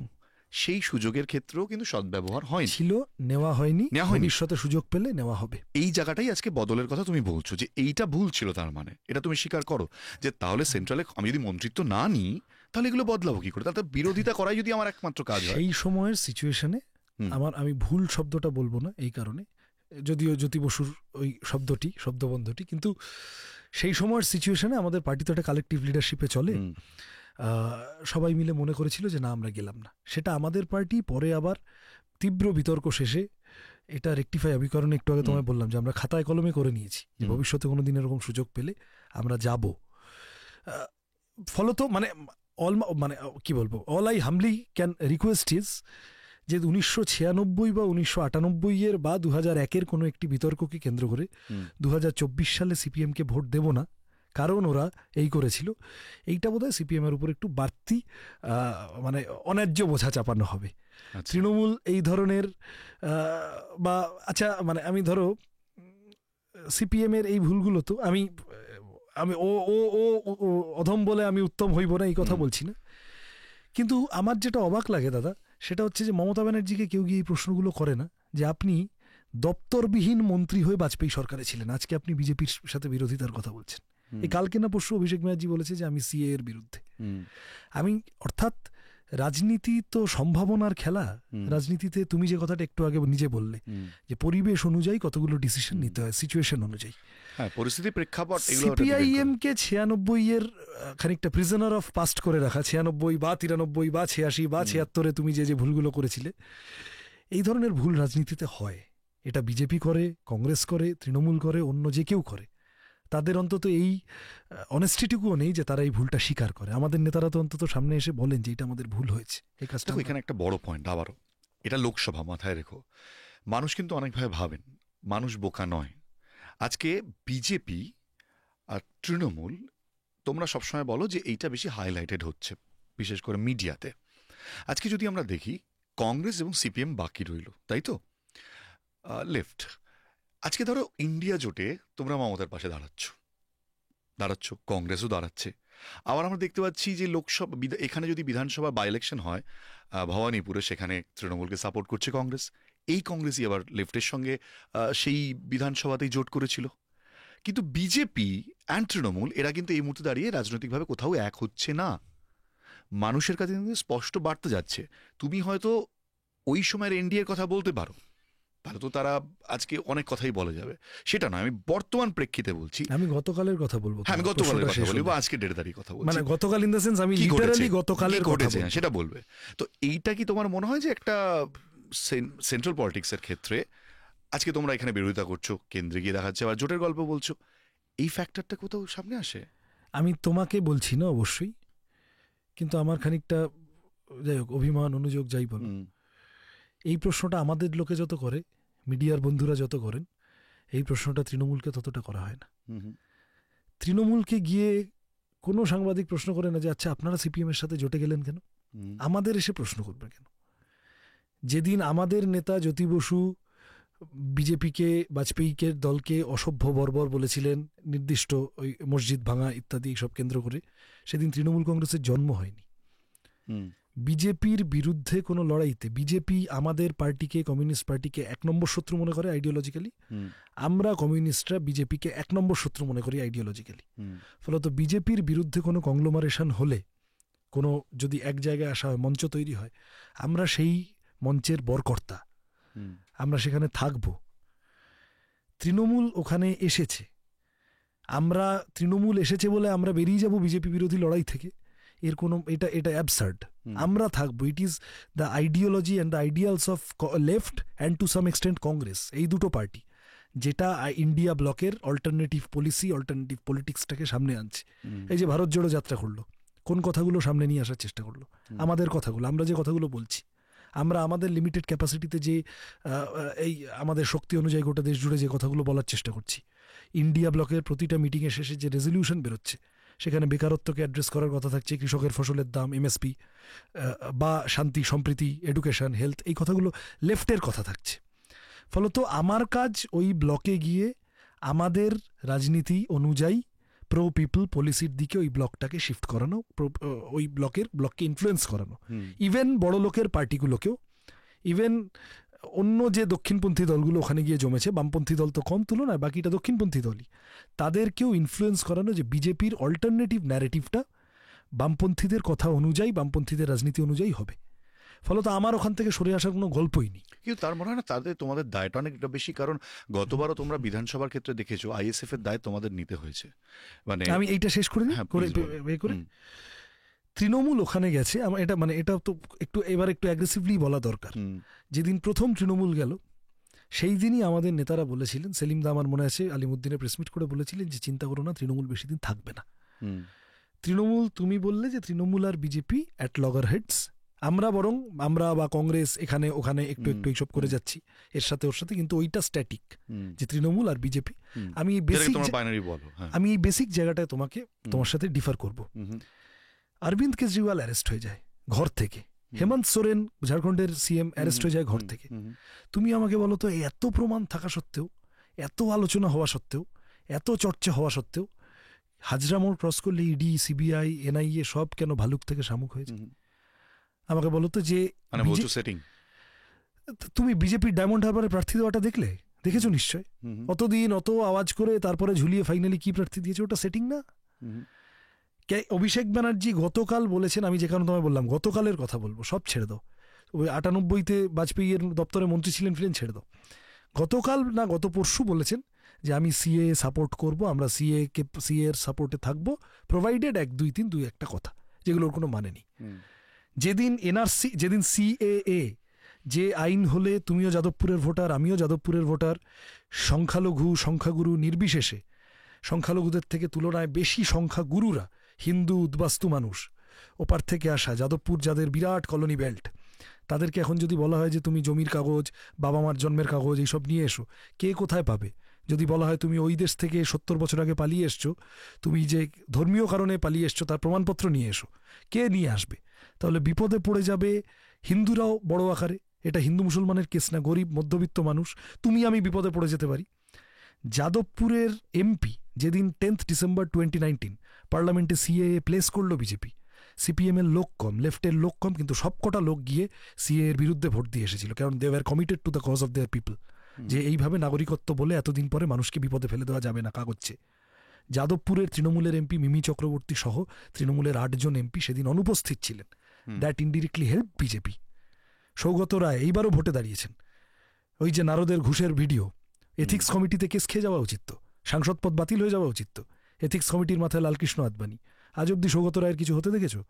সেই সুযোগের ক্ষেত্রেও কিন্তু সদ্ব্যবহার হয়নি, ছিল, নেওয়া হয়নি, ভবিষ্যতে সুযোগ পেলে নেওয়া হবে। এই জায়গাটাই আজকে বদলের কথা তুমি বলছো যে এইটা ভুল ছিল, তার মানে এটা তুমি স্বীকার করো যে তাহলে সেন্ট্রালে আমি যদি মন্ত্রিত্ব না নিই তাহলে এগুলো বদলাবো কি করে, তাহলে বিরোধিতা করাই যদি আমার একমাত্র কাজ হয়। সেই সময়ের সিচুয়েশনে আমি ভুল শব্দটা বলবো না এই কারণে, যদিও জ্যোতি বসুর ওই শব্দবন্ধটি, কিন্তু সেই সময়ের সিচুয়েশনে আমাদের পার্টি তো একটা কালেকটিভ লিডারশিপে চলে, সবাই মিলে মনে করেছিল যে না আমরা গেলাম না, সেটা আমাদের পার্টি পরে আবার তীব্র বিতর্ক শেষে এটা রেকটিফাই, আমি কারণ একটু আগে তোমায় বললাম যে আমরা খাতায় কলমে করে নিয়েছি যে ভবিষ্যতে কোনো দিন এরকম সুযোগ পেলে আমরা যাব। ফলত মানে মানে কি বলবো, all I হামলি can request is যে 1996 বা 1998 বা 2001 কোনো একটি বিতর্ককে কেন্দ্র করে 2024 সালে সিপিএমকে ভোট দেব না, কারণ ওরা এই করেছিল, এইটা বোধহয় সিপিএমের উপর একটু বাড়তি মানে অন্যায্য বোঝা চাপানো হবে। তৃণমূল এই ধরনের বা আচ্ছা মানে আমি ধরো সিপিএমের এই ভুলগুলো তো আমি আমি ও ও ও ও অধম বলে আমি উত্তম হইব না এই কথা বলছি না, কিন্তু আমার যেটা অবাক লাগে দাদা সেটা হচ্ছে যে মমতা ব্যানার্জিকে কেউ গিয়ে এই প্রশ্নগুলো করে না যে আপনি দপ্তরবিহীন মন্ত্রী হয়ে বাজপেয়ী সরকারে ছিলেন, আজকে আপনি বিজেপির সাথে বিরোধিতার কথা বলছেন। এই কালকে না পরশু অভিষেক ব্যানার্জি বলেছে যে আমি সিএ এর বিরুদ্ধে। আমি অর্থাৎ রাজনীতি তো সম্ভাবনার খেলা, রাজনীতিতে তুমি যে কথাটা একটু আগে নিজে বললে যে পরিবেশ অনুযায়ী কতগুলো ডিসিশন নিতে হয়, সিচুয়েশন অনুযায়ী, পরিস্থিতি প্রেক্ষাপট। সিপিআইএম কে 96 খানিকটা প্রিজনার অফ পাস্ট করে রাখা, 96 বা 93 বা 86 বা 76 তুমি যে ভুলগুলো করেছিলে, এই ধরনের ভুল রাজনীতিতে হয়। এটা বিজেপি করে, কংগ্রেস করে, তৃণমূল করে, অন্য যে কেউ করে, তাদের অন্তত এই অনেস্টিটুকুও নেই যে তারা এই ভুলটা স্বীকার করে। আমাদের নেতারা তো অন্তত সামনে এসে বলেন যে এটা আমাদের ভুল হয়েছে। এই কাজটা এখানে একটা বড় পয়েন্ট, আবারও এটা লোকসভা, মাথায় রেখো, মানুষ কিন্তু অনেকভাবে ভাবেন, মানুষ বোকা নয়। আজকে বিজেপি আর তৃণমূল, তোমরা সবসময় বলো যে এইটা বেশি হাইলাইটেড হচ্ছে বিশেষ করে মিডিয়াতে। আজকে যদি আমরা দেখি কংগ্রেস এবং সিপিএম বাকি রইল, তাই তো, লেফট। আজকে ধরো ইন্ডিয়া জোটে তোমরা মমতার পাশে দাঁড়াচ্ছ, কংগ্রেসও দাঁড়াচ্ছে। আবার আমরা দেখতে পাচ্ছি যে লোকসভা, এখানে যদি বিধানসভা বাই ইলেকশন হয় ভবানীপুরে, সেখানে তৃণমূলকে সাপোর্ট করছে কংগ্রেস। এই কংগ্রেসই আবার লেফটের সঙ্গে সেই বিধানসভাতেই জোট করেছিল। কিন্তু বিজেপি অ্যান্ড তৃণমূল এরা কিন্তু এই মুহূর্তে দাঁড়িয়ে রাজনৈতিকভাবে কোথাও এক হচ্ছে না। মানুষের কাছে কিন্তু স্পষ্ট বার্তা যাচ্ছে, তুমি হয়তো ওই সময়ের এনডিএর কথা বলতে পারো, তাহলে তো তারা আজকে অনেক কথাই বলা যাবে, সেটা নয়। আমি বর্তমান প্রেক্ষিতে বলছি, আমি গতকালের কথা বলবো। হ্যাঁ, আমি গতকালের কথা বলি বা আজকে ডেট দাঁড়িয়ে কথা বলছি, মানে গতকাল ইন দ্য সেন্স আমি লিটারালি গতকালের কথা ঘটেছে সেটা বলবে। তো এইটা কি তোমার মনে হয় যে একটা সেন্ট্রাল পলিটিক্সের ক্ষেত্রে আজকে তোমরা এখানে বিরোধিতা করছো, কেন্দ্রে গিয়ে দেখাচ্ছে আবার জোটের গল্প বলছো, এই ফ্যাক্টরটা কোথাও সামনে আসে? আমি তোমাকে বলছি না অবশ্যই, কিন্তু আমার খানিকটা যাই হোক অভিমান অনুযোগ যাই বল, এই প্রশ্নটা আমাদের লোকে যত করে, মিডিয়ার বন্ধুরা যত করেন, এই প্রশ্নটা তৃণমূলকে ততটা করা হয় না। তৃণমূলকে গিয়ে কোনো সাংবাদিক প্রশ্ন করে না যে আচ্ছা আপনারা সিপিএম এর সাথে জোটে গেলেন কেন, আমাদের এসে প্রশ্ন করবে কেন? যেদিন আমাদের নেতা জ্যোতি বসু বিজেপিকে, বাজপেয়ীকে দলকে অসভ্য বর্বর বলেছিলেন, নির্দিষ্ট ওই মসজিদ ভাঙা ইত্যাদি সব কেন্দ্র করে, সেদিন তৃণমূল কংগ্রেসের জন্ম হয়নি। বিজেপির বিরুদ্ধে কোনো লড়াইতে বিজেপি আমাদের পার্টিকে, কমিউনিস্ট পার্টিকে 1 নম্বর শত্রু মনে করে আইডিওলজিক্যালি, আমরা কমিউনিস্টরা বিজেপিকে 1 নম্বর শত্রু মনে করি আইডিওলজিক্যালি। ফলত বিজেপির বিরুদ্ধে কোনো কংগ্লোমারেশন হলে, কোনো যদি এক জায়গায় আসা হয়, মঞ্চ তৈরি হয়, আমরা সেই মঞ্চের বরকর্তা, আমরা সেখানে থাকব। তৃণমূল ওখানে এসেছে, আমরা তৃণমূল এসেছে বলে আমরা বেরিয়ে যাব বিজেপি বিরোধী লড়াই থেকে, এর কোনো এটা অ্যাবসার্ড। আমরা থাকবো, it is the ideology and the ideals of left and to some extent Congress, এই দুটো পার্টি যেটা ইন্ডিয়া ব্লকের অল্টারনেটিভ পলিসি, অল্টারনেটিভ পলিটিক্সটাকে সামনে আনছে। এই যে ভারত জোড়ো যাত্রা করলো, কোন কথাগুলো সামনে নিয়ে আসার চেষ্টা করলো? আমাদের কথাগুলো, আমরা যে কথাগুলো বলছি, আমরা আমাদের লিমিটেড ক্যাপাসিটিতে যে এই আমাদের শক্তি অনুযায়ী গোটা দেশ জুড়ে যে কথাগুলো বলার চেষ্টা করছি, ইন্ডিয়া ব্লকের প্রতিটা মিটিংয়ে শেষে যে রেজলিউশন বেরোচ্ছে, সেখানে বেকারত্বকে অ্যাড্রেস করার কথা থাকছে, কৃষকের ফসলের দাম, এমএসপি, বা শান্তি সম্প্রীতি, এডুকেশন, হেলথ, এই কথাগুলো লেফটের কথা থাকছে। ফলত আমার কাজ ওই ব্লকে গিয়ে আমাদের রাজনীতি অনুযায়ী প্রো পিপল পলিসির দিকে ওই ব্লকটাকে শিফট করানো, ওই ব্লককে ইনফ্লুয়েন্স করানো, ইভেন বড় লোকের পার্টিগুলোকেও, ইভেন অন্য যে দক্ষিণপন্থী দলগুলো ওখানে গিয়ে জমেছে, বামপন্থী দল তো কম তুলনায়, বাকিটা দক্ষিণপন্থী দলই, তাদেরকেও ইনফ্লুয়েন্স করানো যে বিজেপির অল্টারনেটিভ ন্যারেটিভটা বামপন্থীদের কথা অনুযায়ী, বামপন্থীদের রাজনীতি অনুযায়ী হবে। ফলত আমার ওখান থেকে সরে আসার কোনো গল্পই নেই। কিন্তু তার মনে হয় না তোমাদের দায়টা অনেকটা বেশি, কারণ গতবারও তোমরা বিধানসভার ক্ষেত্রে দেখেছো আইএসএফ এর দায় তোমাদের নিতে হয়েছে। মানে আমি এইটা শেষ করে নিই, করে তৃণমূল ওখানে গেছে, আমার এটা মানে এটা তো এবার একটু অ্যাগ্রেসিভলি বলা দরকার। যেদিন প্রথম তৃণমূল গেল সেই দিনই আমাদের নেতারা বলেছিলেন, সেলিম দা আমার মনে আছে আলিমুদ্দিনের প্রেসমিট করে বলেছিলেন যে চিন্তা করো না, তৃণমূল বেশি দিন থাকবে না। তৃণমূল, তুমি বললে যে তৃণমূল আর বিজেপি অ্যাট লগর হেডস, আমরা বা কংগ্রেস এখানে ওখানে একটু এইসব করে যাচ্ছি এর সাথে ওর সাথে, কিন্তু ওইটা স্ট্যাটিক যে তৃণমূল আর বিজেপি। আমি এই বেসিক জায়গাটায় তোমার সাথে ডিফার করব। অরবিন্দ কেজরিওয়াল অ্যারেস্ট হয়ে যায় ঘর থেকে, হেমন্ত সোরেন ঝাড়খণ্ডের সিএম অ্যারেস্ট হয়ে যায় ঘর থেকে। তুমি আমাকে বলো তো, এত প্রমাণ থাকা সত্ত্বেও, এত আলোচনা হওয়া সত্ত্বেও, এত চর্চা হওয়া সত্ত্বেও হাজরা মোড় ক্রস করলে ইডি, সিবিআই, এনআইএ সব কেন ভালুক থেকে শামুক হয়েছে? আমাকে বলো তো যে তুমি বিজেপির ডায়মন্ড হারবারে প্রার্থী দেওয়াটা দেখেছো নিশ্চয়, অতদিন অত আওয়াজ করে তারপরে ঝুলিয়ে ফাইনালি কি প্রার্থী দিয়েছে? ওটা সেটিং না? অভিষেক ব্যানার্জি গতকাল বলেছেন, আমি যে কারণে তোমায় বললাম গতকালের কথা বলবো, সব ছেড়ে দাও, ওই 98তে বাজপেয়ীর দপ্তরে মন্ত্রী ছিলেন ছেড়ে দাও, গতকাল না গত পরশু বলেছেন যে আমি সিএ সাপোর্ট করব, আমরা সিএ এর সাপোর্টে থাকবো, প্রোভাইডেড 1 2 3 2-1টা কথা যেগুলোর কোনো মানে নেই। যেদিন সিএএ, যে আইন হলে তুমিও যাদবপুরের ভোটার, আমিও যাদবপুরের ভোটার, সংখ্যালঘু সংখ্যাগুরু নির্বিশেষে, সংখ্যালঘুদের থেকে তুলনায় বেশি সংখ্যাগুরুরা হিন্দু উদ্বাস্তু মানুষ, ওপার থেকে আসা যাদবপুর, যাদের বিরাট কলোনি বেল্ট, তাদেরকে এখন যদি বলা হয় যে তুমি জমির কাগজ, বাবা মার জন্মের কাগজ এইসব নিয়ে এসো, কে কোথায় পাবে? যদি বলা হয় তুমি ওই দেশ থেকে 70 বছর আগে পালিয়ে এসছো, তুমি যে ধর্মীয় কারণে পালিয়ে এসছো তার প্রমাণপত্র নিয়ে এসো, কে নিয়ে আসবে? তাহলে বিপদে পড়ে যাবে হিন্দুরাও বড় আকারে। এটা হিন্দু মুসলমানের কেস না, গরিব মধ্যবিত্ত মানুষ, তুমি আমি বিপদে পড়ে যেতে পারি। যাদবপুরের এমপি যেদিন 10th ডিসেম্বর 2019 পার্লামেন্টে সিএএ প্লেস করলো বিজেপি, সিপিএম এর লোক কম, লেফটের লোক কম, কিন্তু সবকটা লোক গিয়ে সিএ এর বিরুদ্ধে ভোট দিয়ে এসেছিল, কারণ they were committed to the cause of their people, যে এইভাবে নাগরিকত্ব বলে এতদিন পরে মানুষকে বিপদে ফেলে দেওয়া যাবে না কাগজে। যাদবপুরের তৃণমূলের এমপি মিমি চক্রবর্তী সহ তৃণমূলের 8 জন এমপি সেদিন অনুপস্থিত ছিলেন। That indirectly help BJP. Saugata Roy এইবারও ভোটে দাঁড়িয়েছেন। ওই যে নারদের ঘুষের ভিডিও, এথিক্স কমিটিতে কেস খেয়ে যাওয়া উচিত, তো সাংসদ পদ বাতিল হয়ে যাওয়া উচিত, তো এথিক্স কমিটির মাথায় লালকৃষ্ণ আদবানি, আজ অব্দি সৌগত রায়ের কিছু হতে দেখেছো?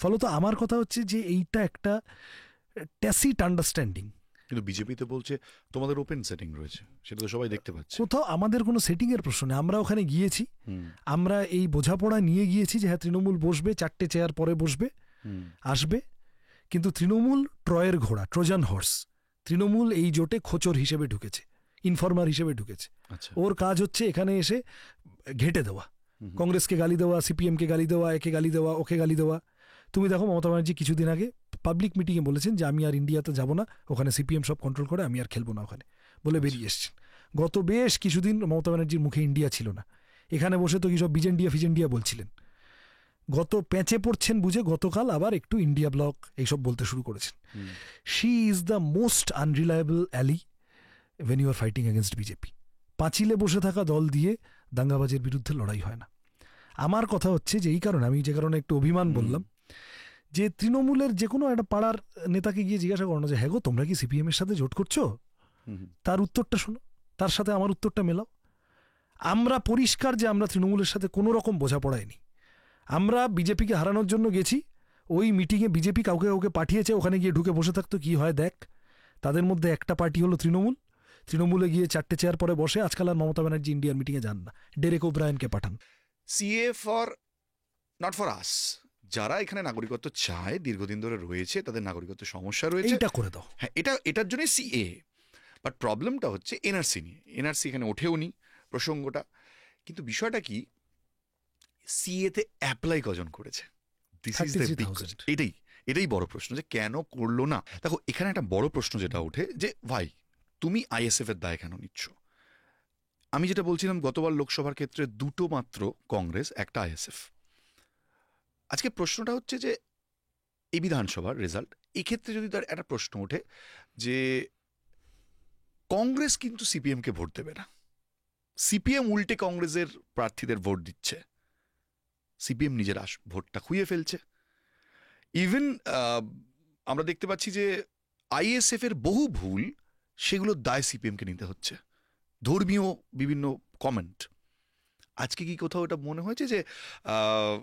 ফলত আমার কথা হচ্ছে যে এইটা একটা ট্যাসিট আন্ডারস্ট্যান্ডিং। কিন্তু বিজেপিতে বলছে তোমাদের ওপেন সেটিং রয়েছে, সেটা তো সবাই দেখতে পাচ্ছে। কোথাও আমাদের কোনো সেটিং এর প্রশ্ন নেই, আমরা ওখানে গিয়েছি, আমরা এই বোঝাপড়া নিয়ে গিয়েছি যে হ্যাঁ তৃণমূল বসবে, 4টে চেয়ার পরে বসবে, আসবে, কিন্তু তৃণমূল ট্রয়ের ঘোড়া, ট্রোজান হর্স, তৃণমূল এই জোটে খোচর হিসেবে ঢুকেছে, ইনফরমার হিসেবে ঢুকেছে। ওর কাজ হচ্ছে এখানে এসে ঘেঁটে দেওয়া, কংগ্রেসকে গালি দেওয়া, সিপিএমকে গালি দেওয়া, একে গালি দেওয়া, ওকে গালি দেওয়া। তুমি দেখো মমতা ব্যানার্জি কিছুদিন আগে পাবলিক মিটিংয়ে বলেছেন যে আমি আর ইন্ডিয়াতে যাব না, ওখানে সিপিএম সব কন্ট্রোল করে, আমি আর খেলবো না ওখানে, বলে বেরিয়ে এসছেন। গত বেশ কিছুদিন মমতা ব্যানার্জির মুখে ইন্ডিয়া ছিল না, এখানে বসে তো কি সব বিজেন্ডিয়া ফিজেন্ডিয়া বলছিলেন। গত প্যাঁচে পড়ছেন বুঝে গতকাল আবার একটু ইন্ডিয়া ব্লক এইসব বলতে শুরু করেছেন। She is the most unreliable ally when you are fighting against BJP. পাঁচিলে বসে থাকা দল দিয়ে দাঙ্গাবাজের বিরুদ্ধে লড়াই হয় না। আমার কথা হচ্ছে যে এই কারণে আমি যে কারণে একটু অভিমান বললাম, যে তৃণমূলের যে কোনো একটা পাড়ার নেতাকে গিয়ে জিজ্ঞাসা করো না যে হ্যাঁ গো তোমরা কি সিপিএম এর সাথে জোট করছো, তার উত্তরটা শোনো, তার সাথে আমার উত্তরটা মেলাও। আমরা পরিষ্কার যে আমরা তৃণমূলের সাথে কোনো রকম বোঝাপড়ায় নেই, আমরা বিজেপিকে হারানোর জন্য গেছি, ওই মিটিংয়ে বিজেপি কাউকে কাউকে পাঠিয়েছে, ওখানে গিয়ে ঢুকে বসে থাকতো, কি হয় দেখ। তাদের মধ্যে একটা পার্টি হলো তৃণমূল, তৃণমূলে গিয়ে 4টে চেয়ার পরে বসে। আজকাল আর মমতা ব্যানার্জি ইন্ডিয়ার মিটিংয়ে যান না, ডেরেক ওব্রায়েনকে পাঠান। CA for not for us, যারা এখানে নাগরিকত্ব চায়, দীর্ঘদিন ধরে রয়েছে, তাদের নাগরিকত্ব সমস্যা রয়েছে, এটা করে দাও। হ্যাঁ, এটার জন্য সিএ। বাট প্রবলেমটা হচ্ছে এনআরসি নিয়ে। এনআরসি এখানে ওঠেও নি প্রসঙ্গটা, কিন্তু বিষয়টা কি, সিএতে অ্যাপ্লাই কজন করেছে? This is the big question. এটাই বড় প্রশ্ন, যে কেন করলো না। দেখো এখানে একটা বড় প্রশ্ন যেটা ওঠে যে ভাই তুমি আইএসএফ এর দায় কেন নিচ্ছ? আমি যেটা বলছিলাম গতবার লোকসভার ক্ষেত্রে 2টো মাত্র কংগ্রেস, একটা আইএসএফ। আজকে প্রশ্নটা হচ্ছে যে এই বিধানসভার রেজাল্ট, এক্ষেত্রে যদি তার একটা প্রশ্ন ওঠে যে কংগ্রেস কিন্তু সিপিএমকে ভোট দেবে না, সিপিএম উল্টে কংগ্রেসের প্রার্থীদের ভোট দিচ্ছে, সিপিএম নিজের ভোটটা খুইয়ে ফেলছে। ইভেন আমরা দেখতে পাচ্ছি যে আইএসএফ এর বহু ভুল, সেগুলোর দায় সিপিএমকে নিতে হচ্ছে, ধর্মীয় বিভিন্ন কমেন্ট। আজকে কি কোথাও এটা মনে হয়েছে যে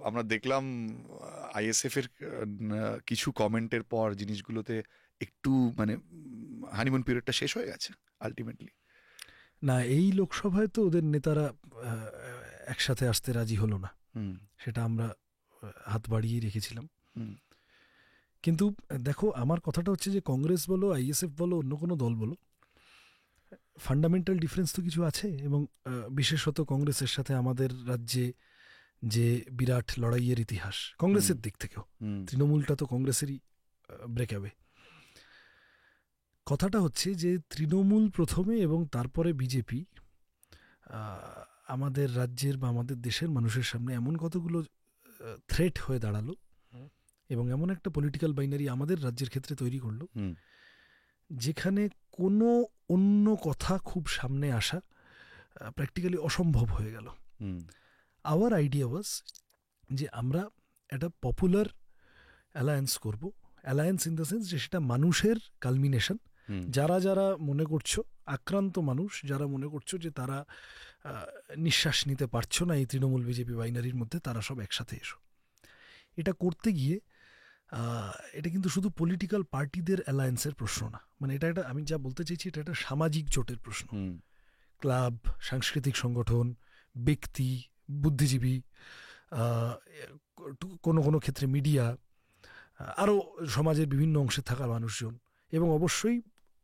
আমরা দেখলাম আইএসএফ এর কিছু কমেন্টের পর জিনিসগুলোতে একটু মানে হানিমুন পিরিয়ডটা শেষ হয়ে গেছে আলটিমেটলি? না, এই লোকসভায় তো ওদের নেতারা একসাথে আসতে রাজি হলো না, সেটা আমরা হাত বাড়িয়েই রেখেছিলাম। কিন্তু দেখো, আমার কথাটা হচ্ছে যে কংগ্রেস বলো, আইএসএফ বলো, অন্য কোনো দল বলো, ফান্ডামেন্টাল ডিফারেন্স তো কিছু আছে। এবং বিশেষত কংগ্রেসের সাথে আমাদের রাজ্যে যে বিরাট লড়াইয়ের ইতিহাস কংগ্রেসের দিক থেকেও, তৃণমূলটা তো কংগ্রেসেরই ব্রেকঅ্যাওয়ে। কথাটা হচ্ছে যে তৃণমূল প্রথমে এবং তারপরে বিজেপি আমাদের রাজ্যের বা আমাদের দেশের মানুষের সামনে এমন কতগুলো থ্রেট হয়ে দাঁড়ালো এবং এমন একটা পলিটিক্যাল বাইনারি আমাদের রাজ্যের ক্ষেত্রে তৈরি করলো, যেখানে কোনো অন্য কথা খুব সামনে আসা প্র্যাকটিক্যালি অসম্ভব হয়ে গেল। আওয়ার আইডিয়া ওয়াজ যে আমরা একটা পপুলার অ্যালায়েন্স করব, অ্যালায়েন্স ইন দ্য সেন্স যে সেটা মানুষের কালমিনেশন। যারা যারা মনে করছো, আক্রান্ত মানুষ যারা মনে করছো যে তারা নিঃশ্বাস নিতে পারছো না এই তৃণমূল বিজেপি বাইনারির মধ্যে, তারা সব একসাথে এসো। এটা করতে গিয়ে এটা কিন্তু শুধু পলিটিক্যাল পার্টিদের অ্যালায়েন্সের প্রশ্ন না, মানে এটা একটা, আমি যা বলতে চাইছি, এটা একটা সামাজিক জোটের প্রশ্ন। ক্লাব, সাংস্কৃতিক সংগঠন, ব্যক্তি, বুদ্ধিজীবী, কোনো কোনো ক্ষেত্রে মিডিয়া, আরও সমাজের বিভিন্ন অংশে থাকা মানুষজন, এবং অবশ্যই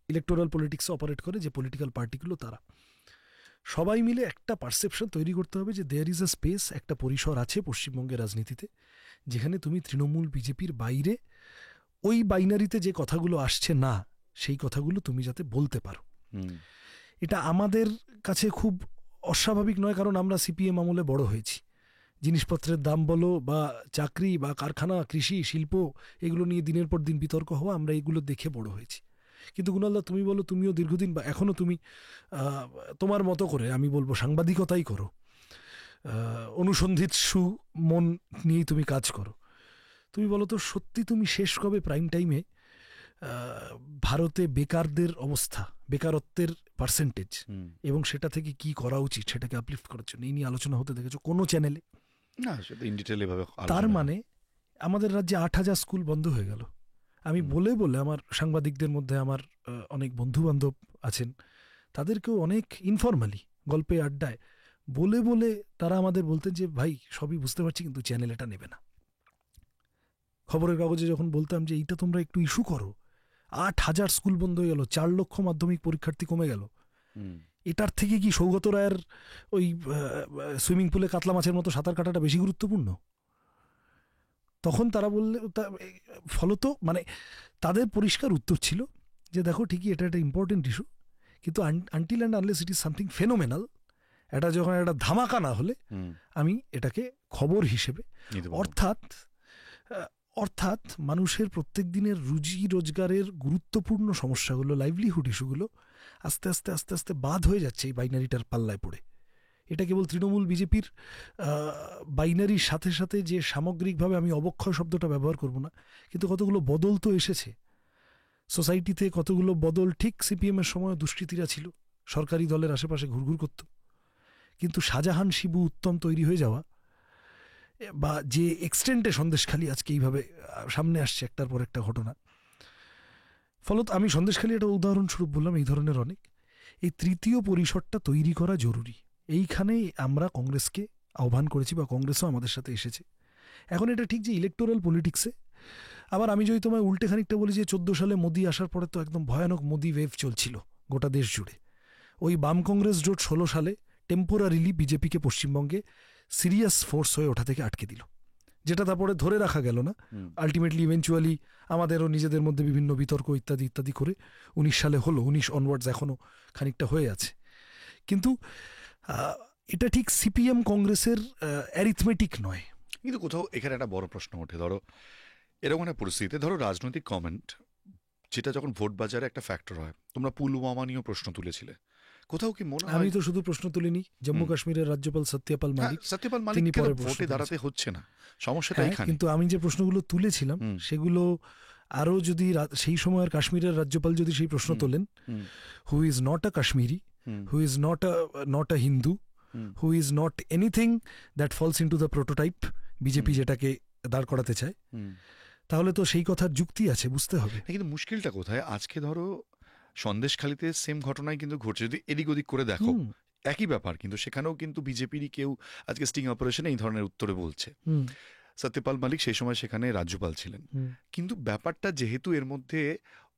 ইলেকটোরাল পলিটিক্সে অপারেট করে যে পলিটিক্যাল পার্টিগুলো, তারা সবাই মিলে একটা পারসেপশন তৈরি করতে হবে যে দেয়ার ইজ আ স্পেস, একটা পরিসর আছে পশ্চিমবঙ্গের রাজনীতিতে যেখানে তুমি তৃণমূল বিজেপির বাইরে ওই বাইনারিতে যে কথাগুলো আসছে না, সেই কথাগুলো তুমি যাতে বলতে পারো। এটা আমাদের কাছে খুব অস্বাভাবিক নয়, কারণ আমরা সিপিএম আমলে বড় হয়েছি। জিনিসপত্রের দাম বলো বা চাকরি বা কারখানা, কৃষি, শিল্প, এগুলো নিয়ে দিনের পর দিন বিতর্ক হওয়া, আমরা এগুলো দেখে বড় হয়েছি। কিন্তু কুণালদা, তুমি বলো, তুমিও দীর্ঘদিন বা এখনও তুমি তোমার মতো করে, আমি বলবো সাংবাদিকতাই করো, অনুসন্ধিৎসু মন নিয়েই তুমি কাজ করো। তুমি বলো তো সত্যি, তুমি শেষ কবে প্রাইম টাইমে ভারতে বেকারদের অবস্থা, বেকারত্বের পার্সেন্টেজ এবং সেটা থেকে কি করা উচিত সেটাকে আপলিফ্ট করার জন্য এই নিয়ে আলোচনা হতে দেখেছো কোনো চ্যানেলে? না, সেটা ইন ডিটেইল এভাবে। তার মানে আমাদের রাজ্যে 8,000 স্কুল বন্ধ হয়ে গেল। আমি বলে বলে, আমার সাংবাদিকদের মধ্যে আমার অনেক বন্ধু বান্ধব আছেন, তাদেরকেও অনেক ইনফরমালি গল্পে আড্ডায় বলে বলে তারা আমাদের বলতেন যে ভাই সবই বুঝতে পারছি, কিন্তু চ্যানেল এটা নেবে না। খবরের কাগজে যখন বলতাম যে এইটা তোমরা একটু ইস্যু করো, 8,000 স্কুল বন্ধ হয়ে গেল, 4 লক্ষ মাধ্যমিক পরীক্ষার্থী কমে গেল, এটার থেকে কি সৌগত রায়ের ওই সুইমিং পুলে কাতলা মাছের মতো সাঁতার কাটাটা বেশি গুরুত্বপূর্ণ? তখন তারা বললে, ফলত মানে তাদের পরিষ্কার উত্তর ছিল যে দেখো ঠিকই এটা একটা ইম্পর্টেন্ট ইস্যু, কিন্তু until and unless it is something phenomenal, এটা যখন একটা ধামাকা না হলে আমি এটাকে খবর হিসেবে, অর্থাৎ মানুষের প্রত্যেক দিনের রুজি রোজগারের গুরুত্বপূর্ণ সমস্যাগুলো, লাইভলিহুড ইস্যুগুলো আস্তে আস্তে আস্তে আস্তে বাদ হয়ে যাচ্ছে এই বাইনারিটার পাল্লায় পড়ে। এটা কেবল তৃণমূল বিজেপির বাইনারির সাথে সাথে যে সামগ্রিকভাবে, আমি অবক্ষয় শব্দটা ব্যবহার করব না, কিন্তু কতগুলো বদল তো এসেছে সোসাইটিতে, কতগুলো বদল। ঠিক সিপিএমের সময় দুষ্কৃতীরা ছিল, সরকারি দলের আশেপাশে ঘুরঘুর করত, কিন্তু শাহজাহান, শিবু, উত্তম তৈরি হয়ে যাওয়া বা যে এক্সটেন্টে সন্দেশখালী আজকে এইভাবে সামনে আসছে একটার পর একটা ঘটনা, ফলত আমি সন্দেশখালী একটা উদাহরণস্বরূপ বললাম, এই ধরনের অনেক। এই তৃতীয় পরিসরটা তৈরি করা জরুরি। এইখানেই আমরা কংগ্রেসকে আহ্বান করেছি বা কংগ্রেসও আমাদের সাথে এসেছে। এখন এটা ঠিক যে ইলেকটোরাল পলিটিক্সে, আবার আমি যদি তোমায় উল্টে খানিকটা বলি যে 14 সালে মোদি আসার পরে তো একদম ভয়ানক মোদি ওয়েভ চলছিল গোটা দেশ জুড়ে। ওই বাম কংগ্রেস জোট 16 সালে টেম্পোরারিলি বিজেপিকে পশ্চিমবঙ্গে সিরিয়াস ফোর্স হয়ে ওঠা থেকে আটকে দিল, যেটা তারপরে ধরে রাখা গেল না। আলটিমেটলি ইভেনচুয়ালি আমাদেরও নিজেদের মধ্যে বিভিন্ন বিতর্ক ইত্যাদি ইত্যাদি করে 19 সালে হলো, 19 অনওয়ার্ডস এখনও খানিকটা হয়ে আছে। কিন্তু এটা ঠিক সিপিএম কংগ্রেসের অ্যারিথমেটিক নয়। কিন্তু কোথাও এখানে একটা বড় প্রশ্ন ওঠে, ধরো এরকম একটা পরিস্থিতিতে, ধরো রাজনৈতিক কমেন্ট যেটা যখন ভোট বাজারে একটা ফ্যাক্টর হয়, তোমরা পুলওয়ামা নিয়েও প্রশ্ন তুলেছিলে, কোথাও কি মনে হয়? আমি তো শুধু প্রশ্ন তুলিনি, জম্মু কাশ্মীরের রাজ্যপাল সত্যপাল মালিক, তিনি পরে ভোটে দাঁড়াতে হচ্ছে না, সমস্যাটা এখানে। কিন্তু আমি যে প্রশ্নগুলো তুলেছিলাম সেগুলো আরো যদি সেই সময়ের কাশ্মীরের রাজ্যপাল যদি সেই প্রশ্ন তোলেন, who is not a Kashmiri, who is not a Hindu, who is not anything that false into the prototype BJP যেটাকে দাঁড় করাতে চায়, তাহলে তো সেই কথার যুক্তি আছে, বুঝতে হবে। কিন্তু মুশকিলটা কোথায়, আজকে ধরো সন্দেশখালিতে সেম ঘটনাই কিন্তু ঘটছে, যদি এদিক ওদিক করে দেখো একই ব্যাপার, কিন্তু সেখানেও কিন্তু বিজেপিরই কেউ আজকে স্টিং অপারেশনে এই ধরনের উত্তরে বলছে। সত্যপাল মালিক সেই সময় সেখানে রাজ্যপাল ছিলেন, কিন্তু ব্যাপারটা যেহেতু এর মধ্যে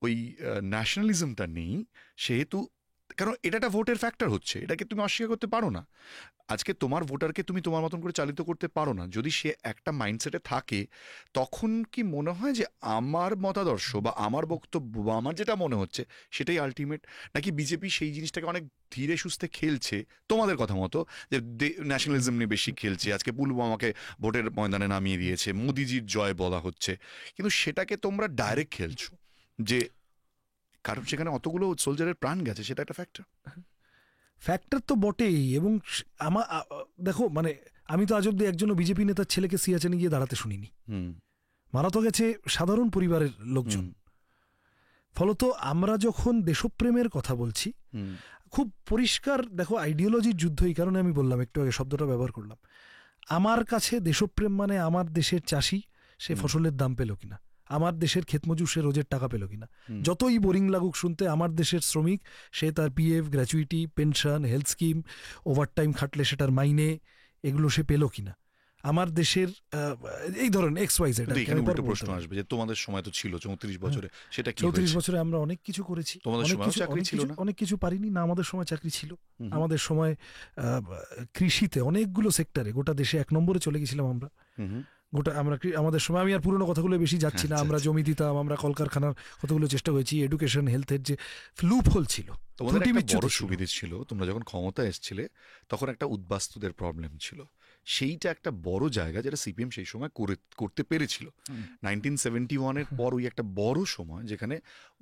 ওই ন্যাশনালিজমটা নেই, সেহেতু, কারণ এটা একটা ভোটের ফ্যাক্টর হচ্ছে, এটাকে তুমি অস্বীকার করতে পারো না। আজকে তোমার ভোটারকে তুমি তোমার মতন করে চালিত করতে পারো না। যদি সে একটা মাইন্ডসেটে থাকে, তখন কি মনে হয় যে আমার মতাদর্শ বা আমার বক্তব্য বা আমার যেটা মনে হচ্ছে সেটাই আলটিমেট, নাকি বিজেপি সেই জিনিসটাকে অনেক ধীরে সুস্থে খেলছে তোমাদের কথা মতো, যে ন্যাশনালিজম নিয়ে বেশি খেলছে, আজকে পুলওয়ামাকে ভোটের ময়দানে নামিয়ে দিয়েছে, মোদিজির জয় বলা হচ্ছে, কিন্তু সেটাকে তোমরা ডাইরেক্ট খেলছো, যে কারণ সেখানে অতগুলো সোলজারের প্রাণ গেছে, সেটা একটা ফ্যাক্টর তো বটেই। এবং আমার দেখো, মানে আমি তো আজ অব্দি একজনও বিজেপি নেতার ছেলেকে সিয়াচেনে গিয়ে দাঁড়াতে শুনিনি। মারা তো গেছে সাধারণ পরিবারের লোকজন। ফলত আমরা যখন দেশপ্রেমের কথা বলছি, খুব পরিষ্কার দেখো, আইডিওলজির যুদ্ধ, এই কারণে আমি বললাম, একটু আগে শব্দটা ব্যবহার করলাম। আমার কাছে দেশপ্রেম মানে আমার দেশের চাষি সে ফসলের দাম পেল কিনা, আমার দেশের ক্ষেতমজুর সে রোজের টাকা পেল কিনা, যতই বোরিং লাগুক শুনতে, আমার দেশের শ্রমিক সে তার PF, gratuity, pension, health scheme, overtime খাটলে সেটার মাইনে, এগুলো সে পেল কিনা, আমার দেশের এই ধরনের এক্স ওয়াই জেড। প্রশ্ন আসবে যে তোমাদের সময় তো ছিল 34 বছরে, সেটা কি 34 বছরে আমরা অনেক কিছু করেছি, অনেক কিছু পারিনি না। আমাদের সময় চাকরি ছিল, আমাদের সময় কৃষিতে অনেকগুলো সেক্টরে গোটা দেশে 1 নম্বরে চলে গেছিলাম আমরা। গোটা আমরা আমাদের সময়, আমি আর পুরোনো কথাগুলো বেশি যাচ্ছি না, আমরা জমি দিতাম, আমরা কলকারখানার কতগুলো চেষ্টা হয়েছি, এডুকেশন, হেলথের যে লুপ হোল ছিল, তোমাদের একটা বড় সুবিধা ছিল, তোমরা যখন ক্ষমতা এসেছিলে তখন একটা উদ্বাস্তুদের প্রবলেম ছিল, সেইটা একটা বড় জায়গা যেটা সিপিএম সেই সময় করতে পেরেছিল। 1971-এর পর ওই একটা বড় সময় যেখানে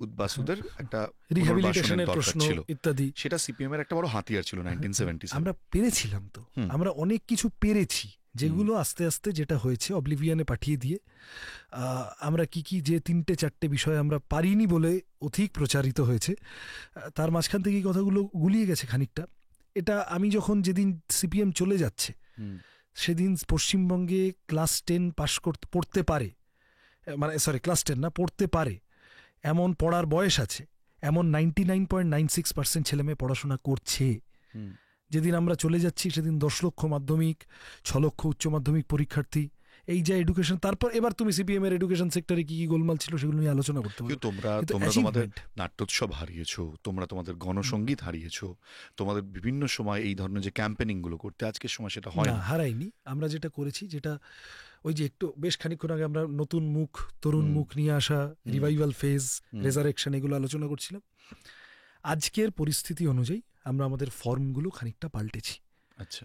উদ্বাস্তুদের একটা রিহ্যাবিলিটেশনের প্রশ্ন ছিল ইত্যাদি, সেটা সিপিএম এর একটা বড় হাতিয়ার ছিল 1970। আমরা পেরেছিলাম তো, আমরা অনেক কিছু পেরেছি, যেগুলো আস্তে আস্তে যেটা হয়েছে অবলিভিয়ানে পাঠিয়ে দিয়ে আমরা কি যে 3-4টে বিষয় আমরা পারিনি বলে অধিক প্রচারিত হয়েছে, তার মাঝখান থেকে এই কথাগুলো গুলিয়ে গেছে খানিকটা। এটা আমি যখন যেদিন সিপিএম চলে যাচ্ছে সেদিন পশ্চিমবঙ্গে ক্লাস 10 পাশ পড়তে পারে, মানে সরি ক্লাস 10 না, পড়তে পারে এমন পড়ার বয়স আছে এমন 99.96% ছেলেমেয়ে পড়াশোনা করছে। যেদিন আমরা চলে যাচ্ছি সেদিন 10 লক্ষ মাধ্যমিক, 6 লক্ষ উচ্চ মাধ্যমিক পরীক্ষার্থী, এই যে এডুকেশন। তারপর এবার তুমি সিপিএম এর এডুকেশন সেক্টরে কি কি গোলমাল ছিল সেগুলো নিয়ে আলোচনা করতে পারো। তোমরা তোমাদের নাট্যোৎসব হারিয়েছো, তোমরা তোমাদের গণসঙ্গীত হারিয়েছো, তোমাদের বিভিন্ন সময় এই ধরনের যে ক্যাম্পেনিং গুলো করতে, আজকের সময় সেটা হয় না। হারাইনি, আমরা যেটা করেছি, যেটা ওই যে একটু বেশ খানিকক্ষণ আগে আমরা নতুন মুখ, তরুণ মুখ নিয়ে আসা, রিভাইভাল ফেজ, রেজারেকশন, এগুলো আলোচনা করছিলাম। আজকের পরিস্থিতি অনুযায়ী আমরা আমাদের ফর্মগুলো খানিকটা পাল্টেছি,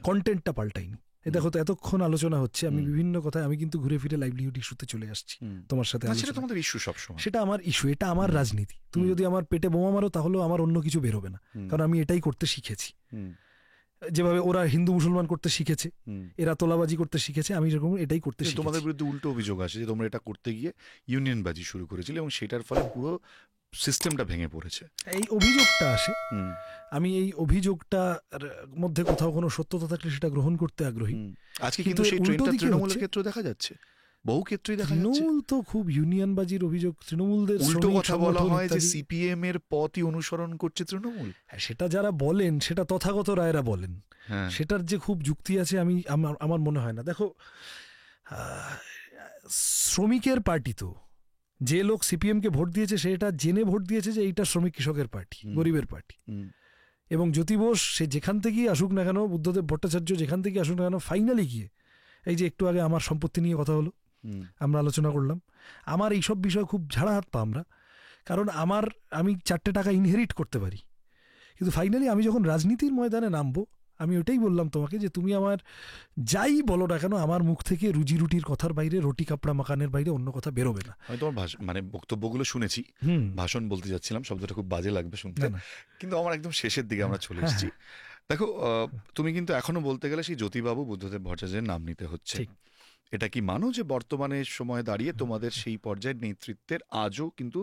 কন্টেন্টটা পাল্টাইনি। দেখো তো এতক্ষণ আলোচনা হচ্ছে, আমি বিভিন্ন কথায়, আমি কিন্তু ঘুরে ফিরে লাইভলিহুড ইস্যুতে চলে আসছি তোমার সাথে। তোমাদের ইস্যু সবসময়, সেটা আমার ইস্যু, এটা আমার রাজনীতি। তুমি যদি আমার পেটে বোমা মারো তাহলেও আমার অন্য কিছু বেরোবে না, কারণ আমি এটাই করতে শিখেছি। যেভাবে ওরা হিন্দু মুসলমান করতে শিখেছে, এরা তোলাবাজি করতে শিখেছে, আমি যেরকম এটাই করতে শিখেছি। তোমাদের বিরুদ্ধে উল্টো অভিযোগ আছে যে তোমরা এটা করতে গিয়ে ইউনিয়নবাজি শুরু করেছিলে এবং সেটার ফলে পুরো সিস্টেমটা ভেঙে পড়েছে। এই অভিযোগটা আসে, আমি এই অভিযোগটার মধ্যে কোথাও কোনো সত্যতা থাকলে সেটা গ্রহণ করতে আগ্রহী। আজকে কিন্তু সেই ট্রেন্ডটা তৃণমূলের ক্ষেত্রে দেখা যাচ্ছে, বহু ক্ষেত্রেই দেখা যাচ্ছে। তৃণমূল তো খুব ইউনিয়নবাজির অভিযোগ, তৃণমূলদের উল্টো কথা বলা হয় যে সিপিএম এর পথই অনুসরণ করছে তৃণমূল। সেটা যারা বলেন সেটা তথাগত রায়রা বলেন, সেটার যে খুব যুক্তি আছে আমি আমার মনে হয় না। দেখো, শ্রমিকের পার্টি তো, যে লোক সিপিএম কে ভোট দিয়েছে সেটা জেনে ভোট দিয়েছে যে এইটা শ্রমিক কৃষকের পার্টি, গরিবের পার্টি। এবং জ্যোতি বোস সে যেখান থেকেই আসুক না কেন, বুদ্ধদেব ভট্টাচার্য যেখান থেকে আসুক না কেন, ফাইনালি গিয়ে এই যে একটু আগে আমার সম্পত্তি নিয়ে কথা হলো, আমরা আলোচনা করলাম, আমার এইসব বিষয় খুব ঝাড়া হাত পা আমরা, কারণ আমি 4টে টাকা ইনহেরিট করতে পারি, কিন্তু ফাইনালি আমি যখন রাজনীতির ময়দানে নামবো, আমি ওটাই বললাম তোমাকে যে তুমি আমার যাই বলো না কেন, আমার মুখ থেকে রুজি রুটির কথার বাইরে, রুটি কাপড়া মাকানের বাইরে অন্য কথা বেরোবে না। আমি তোমার মানে বক্তব্যগুলো শুনেছি, ভাষণ বলতে যাচ্ছিলাম, শব্দটা খুব বাজে লাগবে শুনতে, কিন্তু আমার একদম শেষের দিকে আমরা চলে এসেছি। দেখো, তুমি কিন্তু এখনো বলতে গেলে সেই জ্যোতিবাবু, বুদ্ধদেব ভট্টাচার্যের নাম নিতে হচ্ছে। এটা কি মানো যে বর্তমানে সময় দাঁড়িয়ে তোমাদের সেই পর্যায়ের নেতৃত্বের আজও কিন্তু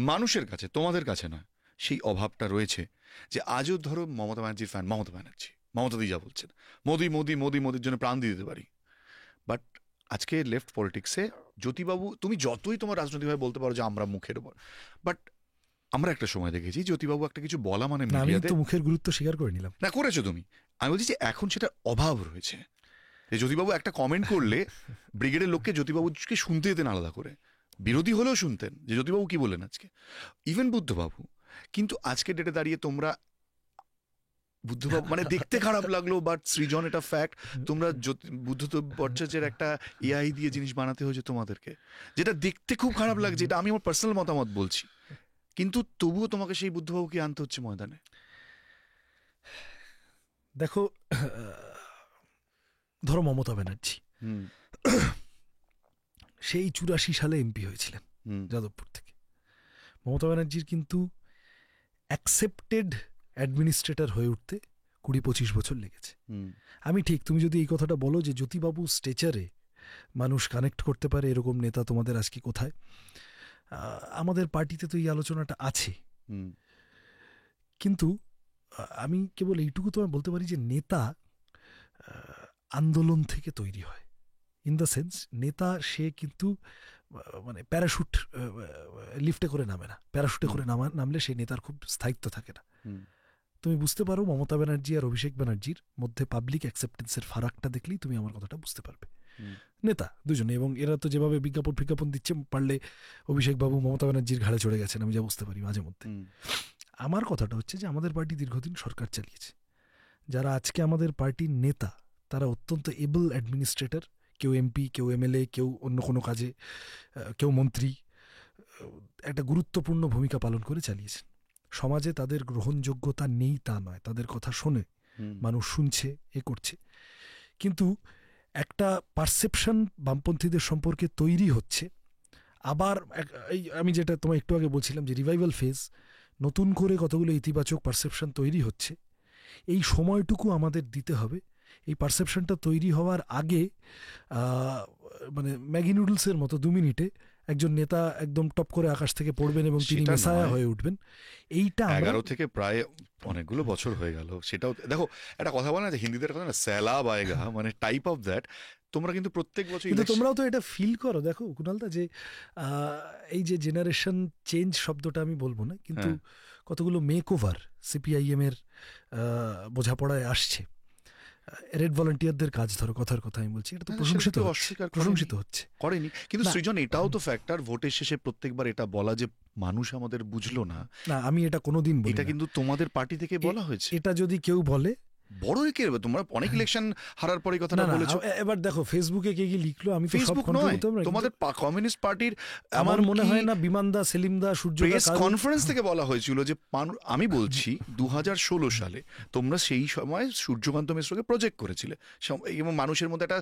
মানুষের কাছে, তোমাদের কাছে নয়, সেই অভাবটা রয়েছে, যে আজও ধরো মমতা ব্যানার্জির ফ্যান মমতা ব্যানার্জি, মমতাদি যা বলছেন, মোদি মোদি মোদি মোদির জন্য প্রাণ দিয়ে দিতে পারি। বাট আজকে লেফট পলিটিক্সে জ্যোতিবাবু, তুমি যতই তোমার রাজনৈতিকভাবে বলতে পারো যে আমরা মুখের উপর, বাট আমরা একটা সময় দেখেছি জ্যোতিবাবু একটা কিছু বলা মানে না, আমি মিডিয়াতে তো মুখের গুরুত্ব স্বীকার করে নিলাম। না করেছো তুমি, আমি বলছি যে এখন সেটা অভাব রয়েছে, যে জ্যোতিবাবু একটা কমেন্ট করলে ব্রিগেডের লোককে জ্যোতিবাবুকে শুনতে যেতেন আলাদা করে, বিরোধী হলেও শুনতেন যে জ্যোতিবাবু কি বললেন আজকে, ইভেন বুদ্ধবাবু। কিন্তু আজকে ডেটে দাঁড়িয়ে তোমরা বুদ্ধবাবু মানে দেখতে খারাপ লাগলো, বাট সৃজন এটা ফ্যাক্ট, তোমরা বুদ্ধ ভট্টাচার্যের একটা এআই দিয়ে জিনিস বানাতে হয়েছে তোমাদেরকে, যেটা দেখতে খুব খারাপ লাগছে, এটা আমি আমার পার্সোনাল মতামত বলছি, কিন্তু তবুও তোমাকে সেই বুদ্ধবাবুকে আনতে হচ্ছে ময়দানে। দেখো, ধরো মমতা ব্যানার্জি সেই 84 সালে এমপি হয়েছিলেন যাদবপুর থেকে। মমতা ব্যানার্জির কিন্তু অ্যাকসেপ্টেড অ্যাডমিনিস্ট্রেটর হয়ে উঠতে 20-25 বছর লেগেছে। আমি ঠিক, তুমি যদি এই কথাটা বলো যে জ্যোতিবাবু স্টেচারে মানুষ কানেক্ট করতে পারে এরকম নেতা তোমাদের আজকে কোথায়, আমাদের পার্টিতে তো এই আলোচনাটা আছে, কিন্তু আমি কেবল এইটুকু তোমায় বলতে পারি যে নেতা আন্দোলন থেকে তৈরি হয়, ইন দ্য সেন্স নেতা সে কিন্তু মানে প্যারাশুট লিফটে করে নামে না, প্যারাশুটে করে নামলে সেই নেতার খুব স্থায়িত্ব থাকে না। তুমি বুঝতে পারো মমতা ব্যানার্জি আর অভিষেক ব্যানার্জির মধ্যে পাবলিক অ্যাকসেপ্টেন্সের ফারাকটা দেখলেই তুমি আমার কথাটা বুঝতে পারবে। নেতা দুজনে, এবং এরা তো যেভাবে বিজ্ঞাপন দিচ্ছে, পারলে অভিষেক বাবু মমতা ব্যানার্জির ঘাড়ে চড়ে গেছেন, আমি যা বুঝতে পারি মাঝে মধ্যে। আমার কথাটা হচ্ছে যে আমাদের পার্টি দীর্ঘদিন সরকার চালিয়েছে, যারা আজকে আমাদের পার্টির নেতা তারা অত্যন্ত এবল অ্যাডমিনিস্ট্রেটর, কেউ এমপি, কেউ এমএলএ, কেউ অন্য কোনো কাজে, কেউ মন্ত্রী, একটা গুরুত্বপূর্ণ ভূমিকা পালন করে চালিয়েছেন। সমাজে তাদের গ্রহণযোগ্যতা নেই তা নয়, তাদের কথা শোনে, মানুষ শুনছে, এ করছে, কিন্তু একটা পারসেপশন বামপন্থীদের সম্পর্কে তৈরি হচ্ছে। আবার এই আমি যেটা তোমায় একটু আগে বলছিলাম যে রিভাইভাল ফেজ, নতুন করে কতগুলো ইতিবাচক পারসেপশন তৈরি হচ্ছে, এই সময়টুকু আমাদের দিতে হবে। এই পারসেপশনটা তৈরি হওয়ার আগে মানে ম্যাগি নুডলসের মতো 2 মিনিটে একজন নেতা একদম টপ করে আকাশ থেকে পড়বেন এবং তিনি মেসায়া হয়ে উঠবেন, এইটা 11 থেকে প্রায় অনেকগুলো বছর হয়ে গেল। সেটাও দেখো, একটা কথা বলে না যে হিন্দিদের কথা না, স্যালাব আয়েগা, মানে টাইপ অফ দ্যাট। তোমরা কিন্তু প্রত্যেক বছর, কিন্তু তোমরাও তো এটা ফিল করো। দেখো কুণালদা, যে এই যে জেনারেশন চেঞ্জ শব্দটা আমি বলবো না, কিন্তু কতগুলো মেক ওভার সিপিআইএম এর বোঝাপড়ায় আসছে। রেড ভলান্টিয়ারদের কাজ, ধরো কথার কথা আমি বলছি, এটা তো প্রশংসিত হচ্ছে, করেনি। কিন্তু সৃজন এটাও তো ফ্যাক্টর, ভোটের শেষে প্রত্যেকবার এটা বলা যে মানুষ আমাদের বুঝলো না, না আমি এটা কোনোদিন বলি না, এটা কিন্তু তোমাদের পার্টি থেকে বলা হয়েছে। এটা যদি কেউ বলে বড় কে, তোমরা অনেক ইলেকশন হারার পরে কথাটা বলেছো। এবার দেখো ফেসবুকে কে কি লিখলো, আমি ফেসবুক নয়, তোমাদের কমিউনিস্ট পার্টির, আমার মনে হয় না বিমানদা, সেলিমদা, সূর্য প্রেস কনফারেন্স থেকে বলা হয়েছিল যে আমি বলছি 2016 সালে তোমরা সেই সময় সূর্যকান্ত মিশ্রকে প্রজেক্ট করেছিলে, এবং মানুষের মধ্যে একটা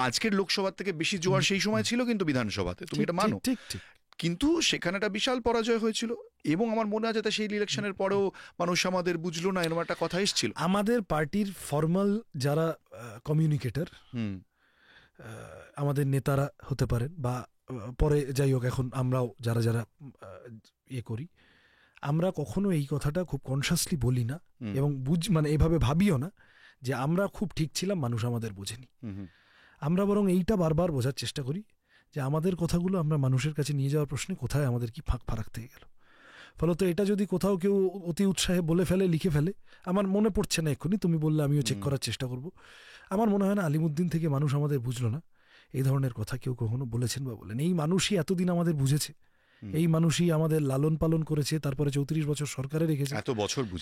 আজকের লোকসভার থেকে বেশি জোয়ার সেই সময় ছিল কিন্তু বিধানসভাতে, তুমি এটা মানো। ঠিক ঠিক, কিন্তু সেখানে একটা বিশাল পরাজয় হয়েছিল, এবং আমার মনে আছে সেই ইলেকশনের পরেও মানুষ আমাদের বুঝলো না, এরকম একটা কথা এসেছিল। আমাদের পার্টির ফর্মাল যারা কমিউনিকেটর, আমাদের নেতারা হতে পারেন, বা পরে যাই হোক, এখন আমরাও যারা যারা ইয়ে করি, আমরা কখনো এই কথাটা খুব কনসাসলি বলি না, এবং মানে এভাবে ভাবিও না যে আমরা খুব ঠিক ছিলাম, মানুষ আমাদের বোঝেনি। আমরা বরং এইটা বারবার বোঝার চেষ্টা করি যে আমাদের কথাগুলো আমরা মানুষের কাছে নিয়ে যাওয়ার প্রশ্নে কোথায় আমাদের কি ফারাক থেকে গেল। ফলত এটা যদি কোথাও কেউ অতি উৎসাহে বলে ফেলে, লিখে ফেলে, আমার মনে পড়ছে না এক্ষুনি, তুমি বললে আমিও চেক করার চেষ্টা করব, আমার মনে হয় না আলিমুদ্দিন থেকে মানুষ আমাদের বুঝলো না, এই ধরনের কথা কেউ কখনো বলেছেন বা বলেন। এই মানুষই এতদিন আমাদের বুঝেছে, এই মানুষই আমাদের লালন পালন করেছে, তারপরে 34 বছর সরকারে রেখেছে,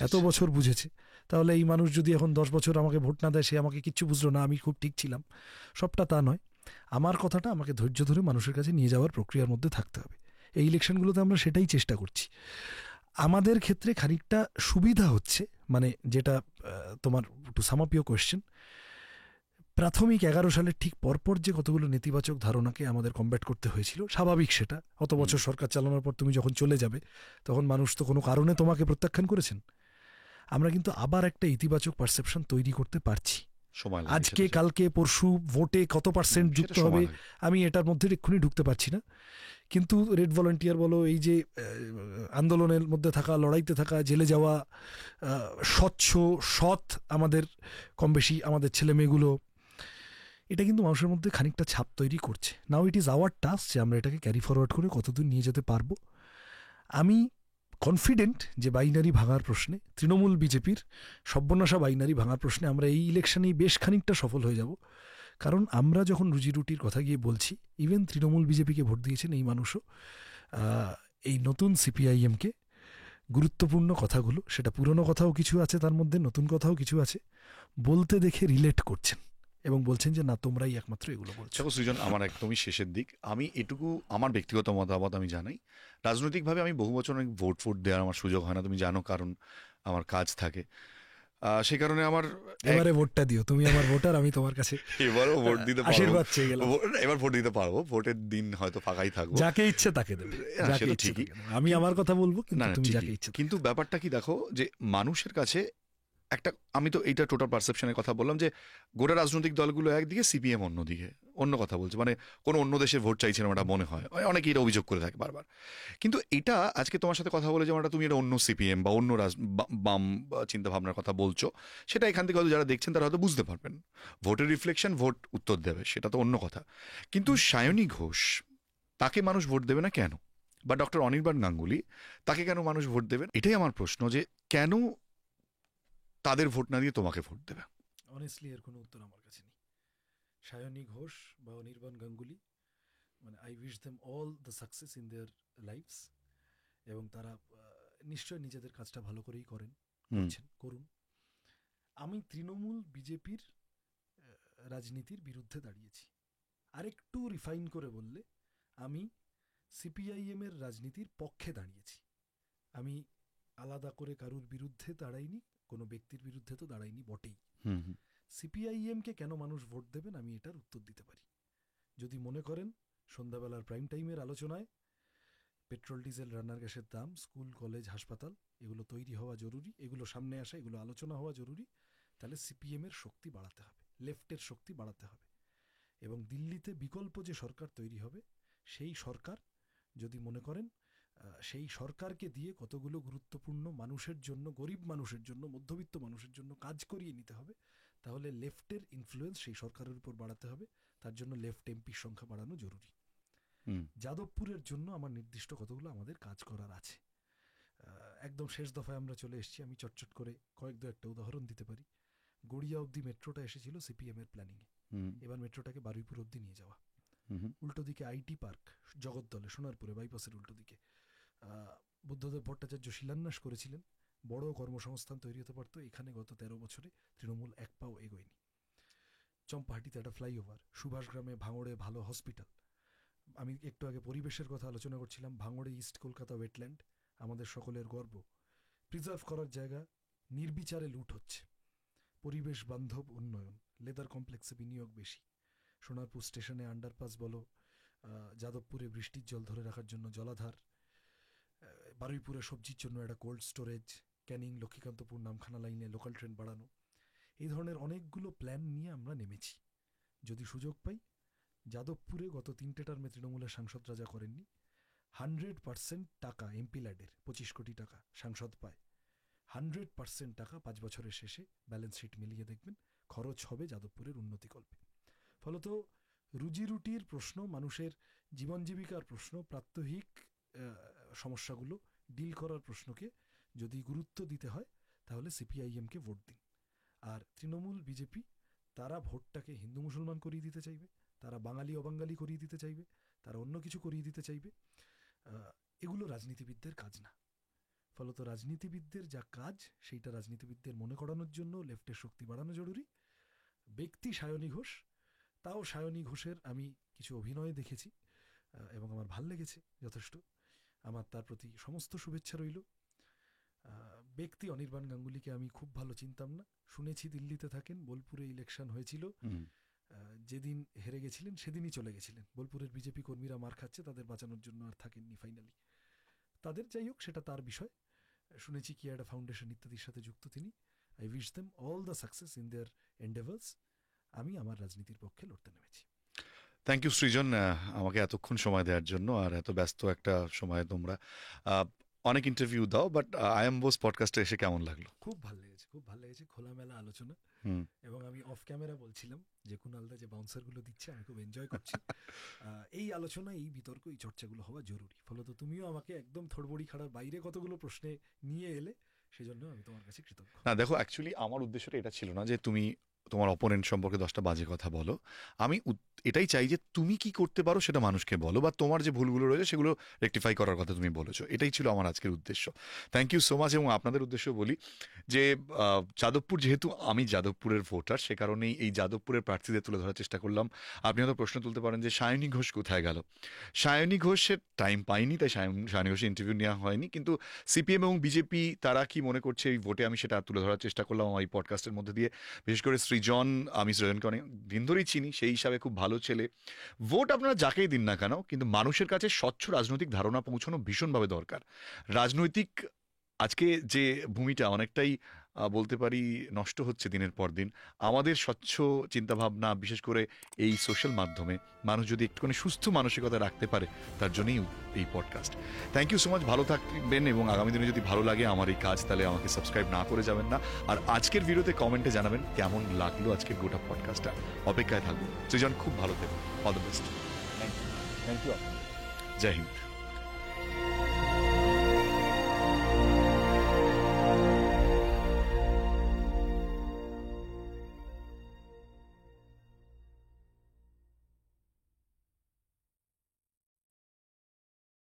এত বছর বুঝেছে। তাহলে এই মানুষ যদি এখন 10 বছর আমাকে ভোট না দেয়, সে আমাকে কিচ্ছু বুঝলো না, আমি খুব ঠিক ছিলাম, সবটা তা নয়। আমার কথাটা আমাকে ধৈর্য ধরে মানুষের কাছে নিয়ে যাওয়ার প্রক্রিয়ার মধ্যে থাকতে হবে। এই ইলেকশনগুলোতে আমরা সেটাই চেষ্টা করছি। আমাদের ক্ষেত্রে খানিকটা সুবিধা হচ্ছে, মানে যেটা তোমার to sum up your question, প্রাথমিক 11 সালের ঠিক পরপর যে কতগুলো নেতিবাচক ধারণাকে আমাদের কমব্যাট করতে হয়েছিল, স্বাভাবিক সেটা, অত বছর সরকার চালানোর পর তুমি যখন চলে যাবে তখন মানুষ তো কোনো কারণে তোমাকে প্রত্যাখ্যান করেছেন। আমরা কিন্তু আবার একটা ইতিবাচক পারসেপশন তৈরি করতে পারছি। আজকে কালকে পরশু ভোটে কত পার্সেন্ট যুক্ত হবে আমি এটার মধ্যে এক্ষুনি ঢুকতে পারছি না, কিন্তু রেড ভলান্টিয়ার বলো, এই যে আন্দোলনের মধ্যে থাকা, লড়াইতে থাকা, জেলে যাওয়া, সৎ আমাদের কম বেশি আমাদের ছেলে মেয়েগুলো, এটা কিন্তু মানুষের মধ্যে খানিকটা ছাপ তৈরি করছে। নাও ইট ইজ আওয়ার টাস্ক যে আমরা এটাকে ক্যারি ফরওয়ার্ড করে কতদূর নিয়ে যেতে পারবো। আমি কনফিডেন্ট যে বাইনারি ভাঙার প্রশ্নে, তৃণমূল বিজেপির সব্যনাশা বাইনারি ভাঙার প্রশ্নে আমরা এই ইলেকশনেই বেশ খানিকটা সফল হয়ে যাব। কারণ আমরা যখন রুজি রুটির কথা গিয়ে বলছি, ইভেন তৃণমূল বিজেপিকে ভোট দিয়েছেন এই মানুষও এই নতুন সিপিআইএমকে গুরুত্বপূর্ণ কথাগুলো, সেটা পুরনো কথাও কিছু আছে তার মধ্যে, নতুন কথাও কিছু আছে, বলতে দেখে রিলেট করছেন এবং বলছেন যে না, তোমরাই একমাত্র এগুলো বলছো। দেখো সৃজন, আমার একদমই শেষের দিক, আমি এটুকু আমার ব্যক্তিগত মতামত আমি জানাই। রাজনৈতিকভাবে আমি বহু বছর অনেক ভোট দেওয়ার আমার সুযোগ হয় না, তুমি জানো, কারণ আমার কাজ থাকে। সেই কারণে আমার এবারে ভোটটা দিও, তুমি আমার ভোটার, আমি তোমার কাছে এবারও ভোট দিতে পারবো, আশীর্বাদ চেয়ে গেলাম। এবার ভোট দিতে পারবো, ভোটের দিন হয়তো ফাঁকাই থাকবো, যাকে ইচ্ছে তাকে দেবে, যাকে সেটা ইচ্ছে ঠিকই। তাকে দেবে। আমি আমার কথা বলবো, না কিন্তু না, তুমি ঠিকই। যাকে ইচ্ছে। কিন্তু ব্যাপারটা কি দেখো, যে মানুষের কাছে একটা, আমি তো এইটা টোটাল পারসেপশনের কথা বললাম, যে গোটা রাজনৈতিক দলগুলো একদিকে, সিপিএম অন্যদিকে, অন্য কথা বলছে, মানে কোনো অন্য দেশের ভোট চাইছে না, ওটা মনে হয়, অনেকে এটা অভিযোগ করে থাকে বারবার। কিন্তু এটা আজকে তোমার সাথে কথা বলে যেমন তুমি এটা অন্য সিপিএম বা অন্য বাম চিন্তা ভাবনার কথা বলছো, সেটা এখান থেকে হয়তো যারা দেখছেন তারা হয়তো বুঝতে পারবেন। ভোটের রিফ্লেকশন, ভোট উত্তর দেবে, সেটা তো অন্য কথা। কিন্তু সায়নী ঘোষ, তাকে মানুষ ভোট দেবে না কেন? বা ডক্টর অনির্বাণ গাঙ্গুলি, তাকে কেন মানুষ ভোট দেবেন? এটাই আমার প্রশ্ন, যে কেন তাদের ভোট না দিয়ে তোমাকে ভোট দেবে? অনেস্টলি এর কোনো উত্তর আমার কাছে নেই। সায়নী ঘোষ বা অনির্বাণ গাঙ্গুলি, মানে I wish them all the success in their lives, এবং তারা নিশ্চয় নিজেদের কাজটা ভালো করেই করছেন, করুন। আমি তৃণমূল বিজেপির রাজনীতির বিরুদ্ধে দাঁড়িয়েছি। আরেকটু রিফাইন করে বললে, আমি সিপিআইএম এর রাজনীতির পক্ষে দাঁড়িয়েছি। আমি আলাদা করে কারুর বিরুদ্ধে দাঁড়াইনি, কোনো ব্যক্তির বিরুদ্ধে তো দাঁড়াইনি বটেই। সিপিআইএমকে কেন মানুষ ভোট দেবেন, আমি এটার উত্তর দিতে পারি। যদি মনে করেন সন্ধ্যাবেলার প্রাইম টাইমের আলোচনায় পেট্রোল ডিজেল রান্নার গ্যাসের দাম, স্কুল কলেজ হাসপাতাল, এগুলো তৈরি হওয়া জরুরি, এগুলো সামনে আসা, এগুলো আলোচনা হওয়া জরুরি, তাহলে সিপিএম এর শক্তি বাড়াতে হবে, লেফটের শক্তি বাড়াতে হবে। এবং দিল্লিতে বিকল্প যে সরকার তৈরি হবে, সেই সরকার যদি মনে করেন সেই সরকারকে দিয়ে কতগুলো গুরুত্বপূর্ণ মানুষের জন্য, গরিব মানুষের জন্য, মধ্যবিত্ত মানুষের জন্য কাজ করিয়ে নিতে হবে, তাহলে লেফটের ইনফ্লুয়েন্স সেই সরকারের উপর বাড়াতে হবে। তার জন্য লেফট এমপির সংখ্যা বাড়ানো জরুরি। যাদবপুরের জন্য আমার নির্দিষ্ট কতগুলো আমাদের কাজ করার আছে। একদম শেষ দফায় আমরা চলে এসেছি। আমি চটচট করে একটা উদাহরণ দিতে পারি। গড়িয়া অবধি মেট্রোটা এসেছিল সিপিএম এর প্ল্যানিংয়ে, এবার মেট্রোটাকে বারুইপুর অবধি নিয়ে যাওয়া। উল্টো দিকে আইটি পার্ক জগদ্দলে, সোনারপুরে বাইপাসের উল্টো দিকে বুদ্ধদেব ভট্টাচার্য শিলান্যাস করেছিলেন, বড় কর্মসংস্থান তৈরি হতে পারতো। এখানে গত 13 বছরে তৃণমূল এক পাও এগোয়নি। চম্পাহাটিতে একটা ফ্লাইওভার, সুভাষগ্রামে ভাঙড়ে ভালো হসপিটাল। আমি একটু আগে পরিবেশের কথা আলোচনা করছিলাম, ভাঙড়ে ইস্ট কলকাতা ওয়েটল্যান্ড, আমাদের সকলের গর্ব, প্রিজার্ভ করার জায়গা নির্বিচারে লুট হচ্ছে। পরিবেশ বান্ধব উন্নয়ন, লেদার কমপ্লেক্সে বিনিয়োগ বেশি, সোনারপুর স্টেশনে আন্ডারপাস বলো, যাদবপুরে বৃষ্টির জল ধরে রাখার জন্য জলাধার, বারুইপুরে সবজির জন্য একটা কোল্ড স্টোরেজ, ক্যানিং লক্ষ্মীকান্তপুর নামখানা লাইনে লোকাল ট্রেন বাড়ানো, এই ধরনের অনেকগুলো প্ল্যান নিয়ে আমরা নেমেছি। যদি সুযোগ পাই, যাদবপুরে গত 3টে টার্মে তৃণমূলের সাংসদরা যা করেননি, 100% টাকা এমপি ল্যাডের 25 কোটি টাকা সাংসদ পায়, 100% টাকা 5 বছরের শেষে ব্যালেন্স শিট মিলিয়ে দেখবেন খরচ হবে যাদবপুরের উন্নতিকল্পে। ফলত রুজি রুটির প্রশ্ন, মানুষের জীবন জীবিকার প্রশ্ন, প্রাত্যহিক সমস্যাগুলো ডিল করার প্রশ্নকে যদি গুরুত্ব দিতে হয়, তাহলে সিপিআইএমকে ভোট দিন। আর তৃণমূল বিজেপি, তারা ভোটটাকে হিন্দু মুসলমান করিয়ে দিতে চাইবে, তারা বাঙালি অবাঙালি করিয়ে দিতে চাইবে, তারা অন্য কিছু করিয়ে দিতে চাইবে। এগুলো রাজনীতিবিদদের কাজ না। ফলত রাজনীতিবিদদের যা কাজ, সেইটা রাজনীতিবিদদের মনে করানোর জন্য লেফটের শক্তি বাড়ানো জরুরি। ব্যক্তি সায়নী ঘোষ, তাও সায়নী ঘোষের আমি কিছু অভিনয় দেখেছি এবং আমার ভাল লেগেছে যথেষ্ট। আমার তার প্রতি সমস্ত শুভেচ্ছা রইল। ব্যক্তি অনির্বাণ গাঙ্গুলিকে আমি খুব ভালো চিনতাম না, শুনেছি দিল্লিতে থাকেন, বোলপুরে ইলেকশন হয়েছিল, যেদিন হেরে গেছিলেন সেদিনই চলে গেছিলেন। বোলপুরের বিজেপি কর্মীরা মার খাচ্ছে, তাদের বাঁচানোর জন্য আর থাকেননি ফাইনালি। তাদের যাই হোক, সেটা তার বিষয়। শুনেছি কি একটা ফাউন্ডেশন ইত্যাদির সাথে যুক্ত তিনি। I wish them all the success in there endeavours. আমি আমার রাজনীতির পক্ষে লড়তে নেমেছি। থ্যাংক ইউ সৃজন, আমাকে এতক্ষণ সময় দেওয়ার জন্য। আর এত ব্যস্ত একটা সময় তোমরা অনেক ইন্টারভিউ দাও, বাট আই এম বোস পডকাস্টে এসে কেমন লাগলো? খুব ভালো লেগেছে, খুব ভালো লেগেছে, খোলামেলা আলোচনা। হুম। এবং আমি অফ ক্যামেরা বলছিলাম যে কুণালদা যে বাউন্সারগুলো দিচ্ছে আমি খুব এনজয় করছি। এই আলোচনা, এই বিতর্ক, এই চর্চাগুলো হওয়া জরুরি। ফলত তুমিও আমাকে একদম থড়বড়ি খাড়ার বাইরে কতগুলো প্রশ্নে নিয়ে এলে, সেজন্য আমি তোমার কাছে কৃতজ্ঞ। না দেখো, অ্যাকচুয়ালি আমার উদ্দেশ্যটা এটা ছিল না যে তুমি তোমার অপোনেন্ট সম্পর্কে 10টা বাজে কথা বলো। আমি এটাই চাই যে তুমি কি করতে পারো সেটা মানুষকে বলো, বা তোমার যে ভুলগুলো রয়েছে সেগুলো রেকটিফাই করার কথা তুমি বলেছো। এটাই ছিল আমার আজকের উদ্দেশ্য। Thank you so much. এবং আপনাদের উদ্দেশ্য বলি যে যাদবপুর, যেহেতু আমি যাদবপুরের ভোটার, সে কারণেই এই যাদবপুরের প্রার্থীদের তুলে ধরার চেষ্টা করলাম। আপনি হয়তো প্রশ্ন তুলতে পারেন যে সায়নী ঘোষ কোথায় গেল। সায়নী ঘোষের টাইম পাইনি, তাই সায়নী ঘোষের ইন্টারভিউ নেওয়া হয়নি। কিন্তু সিপিএম এবং বিজেপি তারা কি মনে করছে এই ভোটে, আমি সেটা তুলে ধরার চেষ্টা করলাম আমার এই পডকাস্টের মধ্যে দিয়ে। বিশেষ করে সৃজন, আমি সৃজনকে অনেক দিন ধরেই চিনি, সেই হিসাবে খুব ভালো ছেলে। ভোট আপনারা যাকেই দিন না কেন, কিন্তু মানুষের কাছে স্বচ্ছ রাজনৈতিক ধারণা পৌঁছানো ভীষণভাবে দরকার। রাজনৈতিক আজকে যে ভূমিটা অনেকটাই বলতে পারি নষ্ট হচ্ছে দিনের পর দিন। আমাদের স্বচ্ছ চিন্তাভাবনা, বিশেষ করে এই সোশ্যাল মাধ্যমে মানুষ যদি একটুখানি সুস্থ মানসিকতা রাখতে পারে, তার জন্যই এই podcast. Thank you so much, ভালো থাকবেন। এবং আগামী দিনে যদি ভালো লাগে আমার এই কাজ, তাহলে আমাকে সাবস্ক্রাইব না করে যাবেন না। আর আজকের ভিডিওতে কমেন্টে জানাবেন কেমন লাগলো আজকের গোটা পডকাস্টটা। অপেক্ষায় থাকবো। সৃজন, খুব ভালো থেকো। All the best. Thank you. Jai Hind.